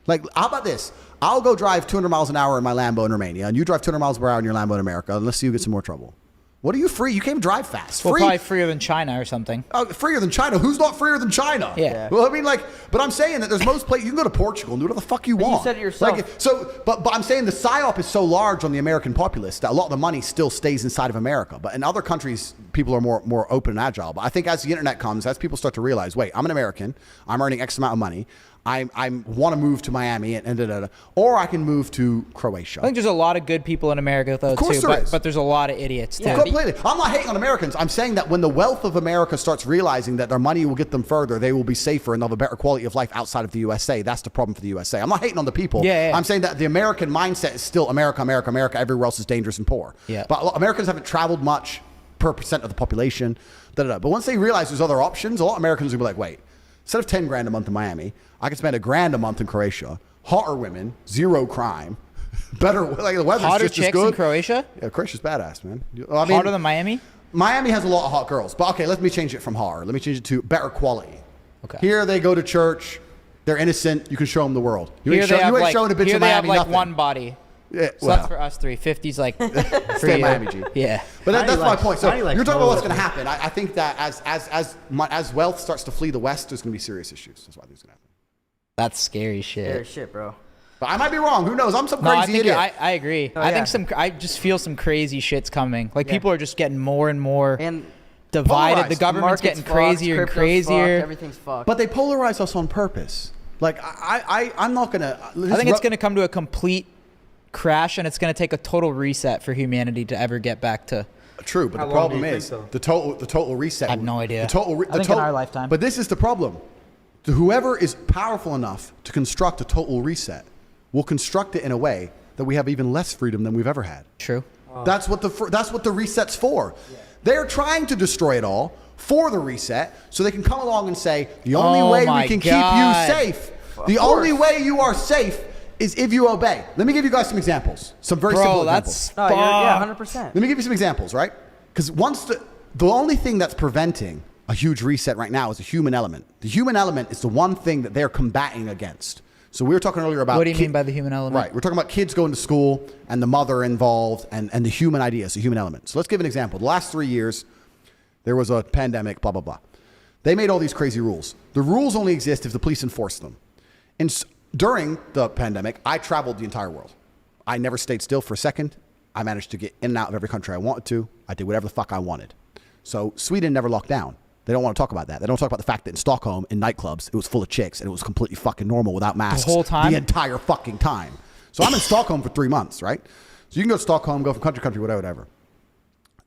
Like, how about this? I'll go drive 200 miles an hour in my Lambo in Romania, and you drive 200 miles per hour in your Lambo in America, and let's see who gets some more trouble. What are you free? You can't drive fast. Well, free. probably freer than China or something. Freer than China? Who's not freer than China? Yeah. Well, I mean, like, but I'm saying that there's most places, you can go to Portugal and do whatever the fuck you want. You said it yourself. Like, but I'm saying the PSYOP is so large on the American populace that a lot of the money still stays inside of America. But in other countries, people are more open and agile. But I think as the internet comes, as people start to realize, wait, I'm an American, I'm earning X amount of money, I want to move to Miami and or I can move to Croatia. I think there's a lot of good people in America though too, but there's a lot of idiots too. Completely. I'm not hating on Americans. I'm saying that when the wealth of America starts realizing that their money will get them further, they will be safer and they'll have a better quality of life outside of the USA. That's the problem for the USA. I'm not hating on the people. Yeah. I'm saying that the American mindset is still America, America, America. Everywhere else is dangerous and poor. Yeah. But Americans haven't traveled much per percent of the population. But once they realize there's other options, a lot of Americans will be like, wait, instead of 10 grand a month in Miami, I can spend $1,000 a month in Croatia. Hotter women, zero crime, better. Like the weather's Hotter just as chicks good. in Croatia? Yeah, Croatia's badass, man. Hotter than Miami? Miami has a lot of hot girls, but okay, let me change it from hotter. Let me change it to better quality. Okay. Here they go to church. They're innocent. You can show them the world. You Here ain't, they you have ain't like, showing a bitch here in they Miami have like nothing. one body. Yeah, So that's for us three. 50's like for stay you. Miami, G. Yeah. But that's my point. So Johnny likes you're talking about what's both. going to happen. I think that as wealth starts to flee the West, there's going to be serious issues. That's why things going to happen. That's scary shit. Scary shit, bro. But I might be wrong. Who knows? I'm some No, crazy idiot. I agree. Oh, I yeah. think I just feel some crazy shit's coming. Like Yeah. people are just getting more and more And divided. polarized. The government's market's getting crazier and fucked, crypto's crazier. fucked, everything's fucked. But they polarize us on purpose. Like I'm not going to. I think it's going to come to a complete crash, and it's going to take a total reset for humanity to ever get back to True, but How the long problem do you is think, the total reset. I have no idea. The I think in our lifetime. But this is the problem. Whoever is powerful enough to construct a total reset will construct it in a way that we have even less freedom than we've ever had. True. That's what the reset's for. Yeah. They're trying to destroy it all for the reset, so they can come along and say the only way we can keep you safe, only way you are safe is if you obey. Let me give you guys some examples. Some very simple examples. No, yeah, 100%. Let me give you some examples, right? Because once the only thing that's preventing a huge reset right now is the human element. The human element is the one thing that they're combating against. So we were talking earlier about... What do you mean by the human element? Right. We're talking about kids going to school and the mother involved and the human ideas, the human element. So let's give an example. The last 3 years, there was a pandemic, blah, blah, blah. They made all these crazy rules. The rules only exist if the police enforce them. And during the pandemic, I traveled the entire world. I never stayed still for a second. I managed to get in and out of every country I wanted to. I did whatever the fuck I wanted. So Sweden never locked down. They don't want to talk about that. They don't talk about the fact that in Stockholm, in nightclubs, it was full of chicks and it was completely fucking normal without masks. The whole time? The entire fucking time. So I'm in Stockholm for 3 months, right? So you can go to Stockholm, go from country to country, whatever.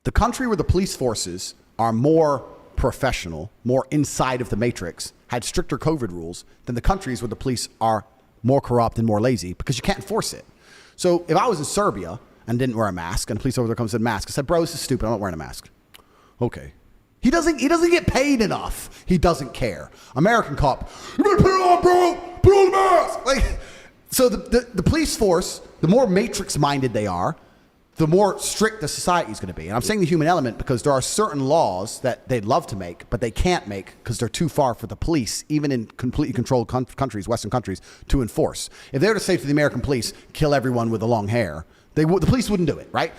The country where the police forces are more professional, more inside of the matrix, had stricter COVID rules than the countries where the police are more corrupt and more lazy because you can't enforce it. So if I was in Serbia and didn't wear a mask and the police over there comes and said mask, I said, bro, this is stupid. I'm not wearing a mask. Okay. He doesn't get paid enough. He doesn't care. American cop, you better put it on, bro. Put on the mask. Like, so the police force, the more matrix minded they are, the more strict the society is going to be. And I'm saying the human element because there are certain laws that they'd love to make, but they can't make because they're too far for the police, even in completely controlled countries, Western countries, to enforce. If they were to say to the American police, kill everyone with the long hair, the police wouldn't do it, right?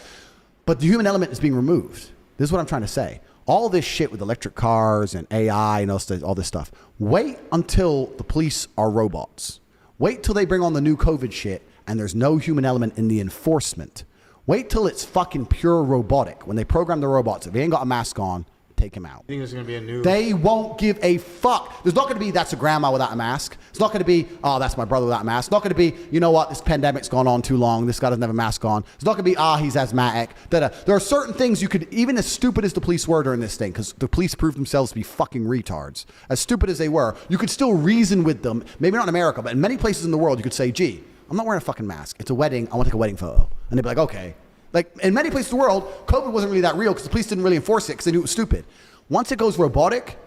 But the human element is being removed. This is what I'm trying to say. All this shit with electric cars and AI and all this stuff. Wait until the police are robots. Wait till they bring on the new COVID shit and there's no human element in the enforcement. Wait till it's fucking pure robotic. When they program the robots, if he ain't got a mask on, take him out. I think there's going to be a new... They won't give a fuck. There's not going to be, that's a grandma without a mask. It's not going to be, oh, that's my brother without a mask. It's not going to be, you know what, this pandemic's gone on too long. This guy doesn't have a mask on. It's not going to be, he's asthmatic. There are certain things you could, even as stupid as the police were during this thing, because the police proved themselves to be fucking retards. As stupid as they were, you could still reason with them. Maybe not in America, but in many places in the world, you could say, gee, I'm not wearing a fucking mask. It's a wedding. I want to take a wedding photo. And they'd be like, okay. Like, in many places in the world, COVID wasn't really that real because the police didn't really enforce it because they knew it was stupid. Once it goes robotic,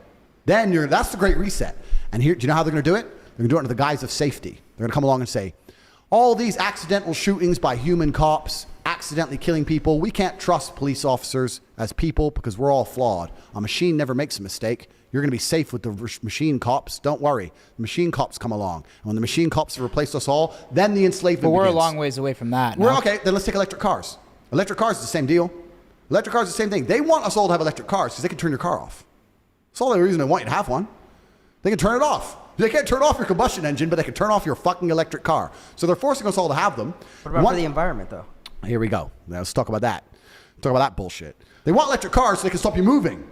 then that's the great reset. And here, do you know how they're going to do it? They're going to do it under the guise of safety. They're going to come along and say, all these accidental shootings by human cops, accidentally killing people, we can't trust police officers as people because we're all flawed. A machine never makes a mistake. You're going to be safe with the machine cops. Don't worry. The machine cops come along. And when the machine cops have replaced us all, then the enslavement begins. But we're a long ways away from that. We're okay. Then let's take electric cars. Electric cars is the same deal. Electric cars is the same thing. They want us all to have electric cars because they can turn your car off. That's all the reason they want you to have one. They can turn it off. They can't turn off your combustion engine, but they can turn off your fucking electric car. So they're forcing us all to have them. What about for the environment, though? Here we go. Now let's talk about that. Talk about that bullshit. They want electric cars so they can stop you moving.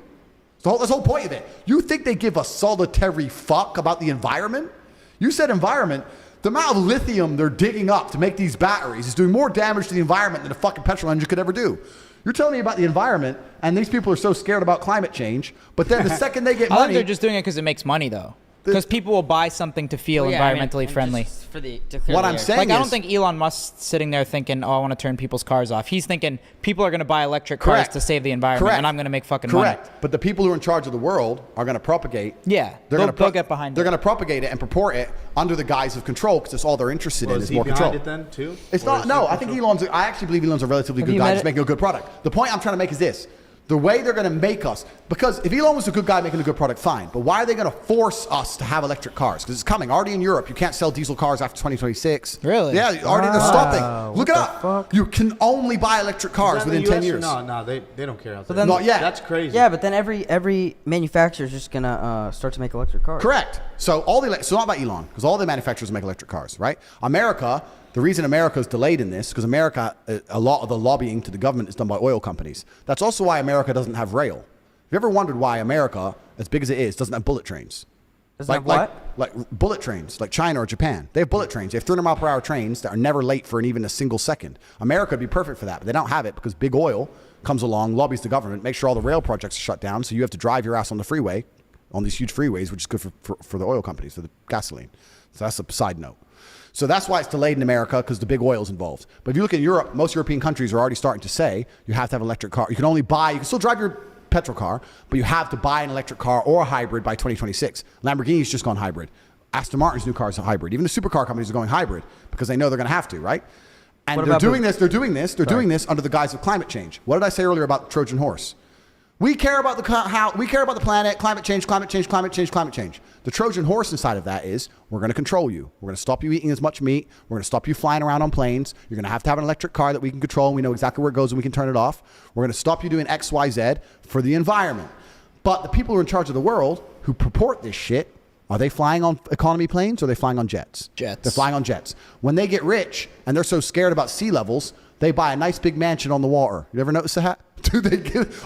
That's the whole point of it. You think they give a solitary fuck about the environment? You said environment. The amount of lithium they're digging up to make these batteries is doing more damage to the environment than a fucking petrol engine could ever do. You're telling me about the environment, and these people are so scared about climate change, but then the second they get I money... think they're just doing it because it makes money, though. Because people will buy something to feel environmentally friendly. What I'm saying Like, I don't is- think Elon Musk's sitting there thinking, oh, I want to turn people's cars off. He's thinking people are going to buy electric cars to save the environment, and I'm going to make fucking money. Correct. But the people who are in charge of the world are going to propagate... Yeah, they'll get behind it. They're going to propagate it and purport it under the guise of control because that's all they're interested in is more behind control. it then, too? It's Or not. is No, it I think control? I actually believe Elon's a relatively good guy. He's making a good product. The point I'm trying to make is this. The way they're going to make us, because if Elon was a good guy making a good product, fine. But why are they going to force us to have electric cars? Because it's coming. Already in Europe, you can't sell diesel cars after 2026. Really? Yeah, already they're stopping. Look it up. Fuck? You can only buy electric cars Is that in within the 10 US or years. No, they don't care out there. then- Not yet. That's crazy. Yeah, but then every manufacturer is just gonna start to make electric cars. Correct. So so not about Elon, because all the manufacturers make electric cars, right? America, the reason America is delayed in this, because America, a lot of the lobbying to the government is done by oil companies. That's also why America doesn't have rail. Have you ever wondered why America, as big as it is, doesn't have bullet trains? Doesn't have what? Like bullet trains, like China or Japan. They have bullet trains. They have 300 mile per hour trains that are never late for even a single second. America would be perfect for that, but they don't have it because big oil comes along, lobbies the government, makes sure all the rail projects are shut down, so you have to drive your ass on the freeway, on these huge freeways, which is good for the oil companies, for the gasoline. So that's a side note. So that's why it's delayed in America, because the big oil is involved. But if you look in Europe, most European countries are already starting to say you have to have an electric car. You can still drive your petrol car, but you have to buy an electric car or a hybrid by 2026. Lamborghini's just gone hybrid. Aston Martin's new car is a hybrid. Even the supercar companies are going hybrid because they know they're going to have to, right? And they're doing this under the guise of climate change. What did I say earlier about the Trojan horse? We care about the planet, climate change. The Trojan horse inside of that is we're going to control you. We're going to stop you eating as much meat. We're going to stop you flying around on planes. You're going to have an electric car that we can control, and we know exactly where it goes and we can turn it off. We're going to stop you doing X, Y, Z for the environment. But the people who are in charge of the world who purport this shit, are they flying on economy planes or are they flying on jets? Jets. They're flying on jets. When they get rich and they're so scared about sea levels, they buy a nice big mansion on the water. You ever notice that? I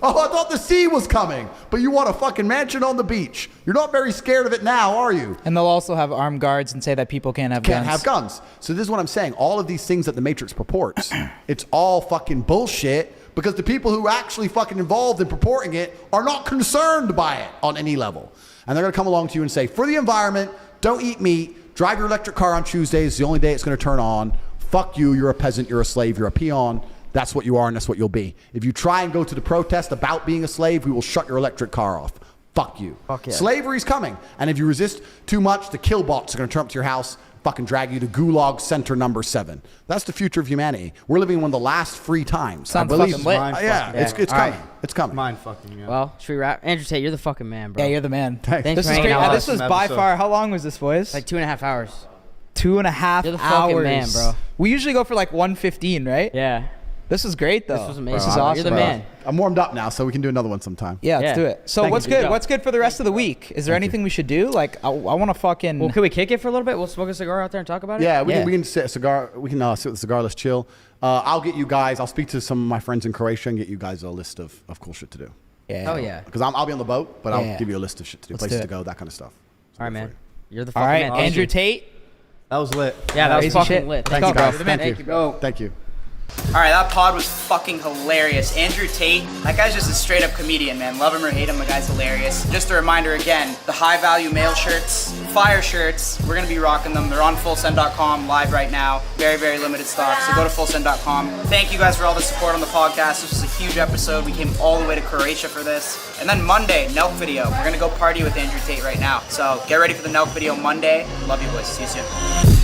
thought the sea was coming, but you want a fucking mansion on the beach. You're not very scared of it now, are you? And they'll also have armed guards and say that people can't have guns. So this is what I'm saying. All of these things that the Matrix purports, it's all fucking bullshit because the people who actually fucking involved in purporting it are not concerned by it on any level. And they're going to come along to you and say, for the environment, don't eat meat, drive your electric car on Tuesdays, the only day it's going to turn on. Fuck you, you're a peasant, you're a slave, you're a peon. That's what you are and that's what you'll be. If you try and go to the protest about being a slave, we will shut your electric car off. Fuck you. Fuck yeah. Slavery's coming. And if you resist too much, the kill bots are going to turn up to your house, fucking drag you to Gulag Center number 7. That's the future of humanity. We're living in one of the last free times. Sounds fucking lit. It's coming. Right. It's coming. Mind fucking, yeah. Well, should we wrap? Andrew Tate, you're the fucking man, bro. Yeah, you're the man. Thanks. Thanks This for is hanging great. out with This us. was by far, how long was this, boys? Like 2.5 hours. 2.5 You're the hours. fucking man, bro. We usually go for like 1:15, right? Yeah. This was great, though. This was amazing. This is awesome. You're the bro. man. I'm warmed up now, so we can do another one sometime. Yeah, let's Yeah. do it. So Thank what's you. good? What's good for the rest of the week? Is there anything we should do? Like, I want to fucking... Well, can we kick it for a little bit? We'll smoke a cigar out there and talk about it? Yeah, we can sit a cigar. We can sit with the cigar. Let's chill. I'll get you guys. I'll speak to some of my friends in Croatia and get you guys a list of cool shit to do. Yeah. Oh, yeah. Because I'll be on the boat, but Yeah. I'll give you a list of shit to do, Let's places do to it. go, that kind of stuff. All right, man. You're the All fucking right, man. Thank Andrew you. Tate. That was lit. Yeah, that was Crazy fucking shit. lit. Thanks, Go, guys. bro. Thank you. Go. Thank you. All right, that pod was fucking hilarious. Andrew Tate, that guy's just a straight up comedian, man. Love him or hate him, the guy's hilarious. Just a reminder again, the high value male shirts, fire shirts, we're gonna be rocking them. They're on fullsend.com live right now. Very, very limited stock, so go to fullsend.com. Thank you guys for all the support on the podcast. This was a huge episode. We came all the way to Croatia for this. And then Monday, Nelk video. We're gonna go party with Andrew Tate right now. So get ready for the Nelk video Monday. Love you boys. See you soon.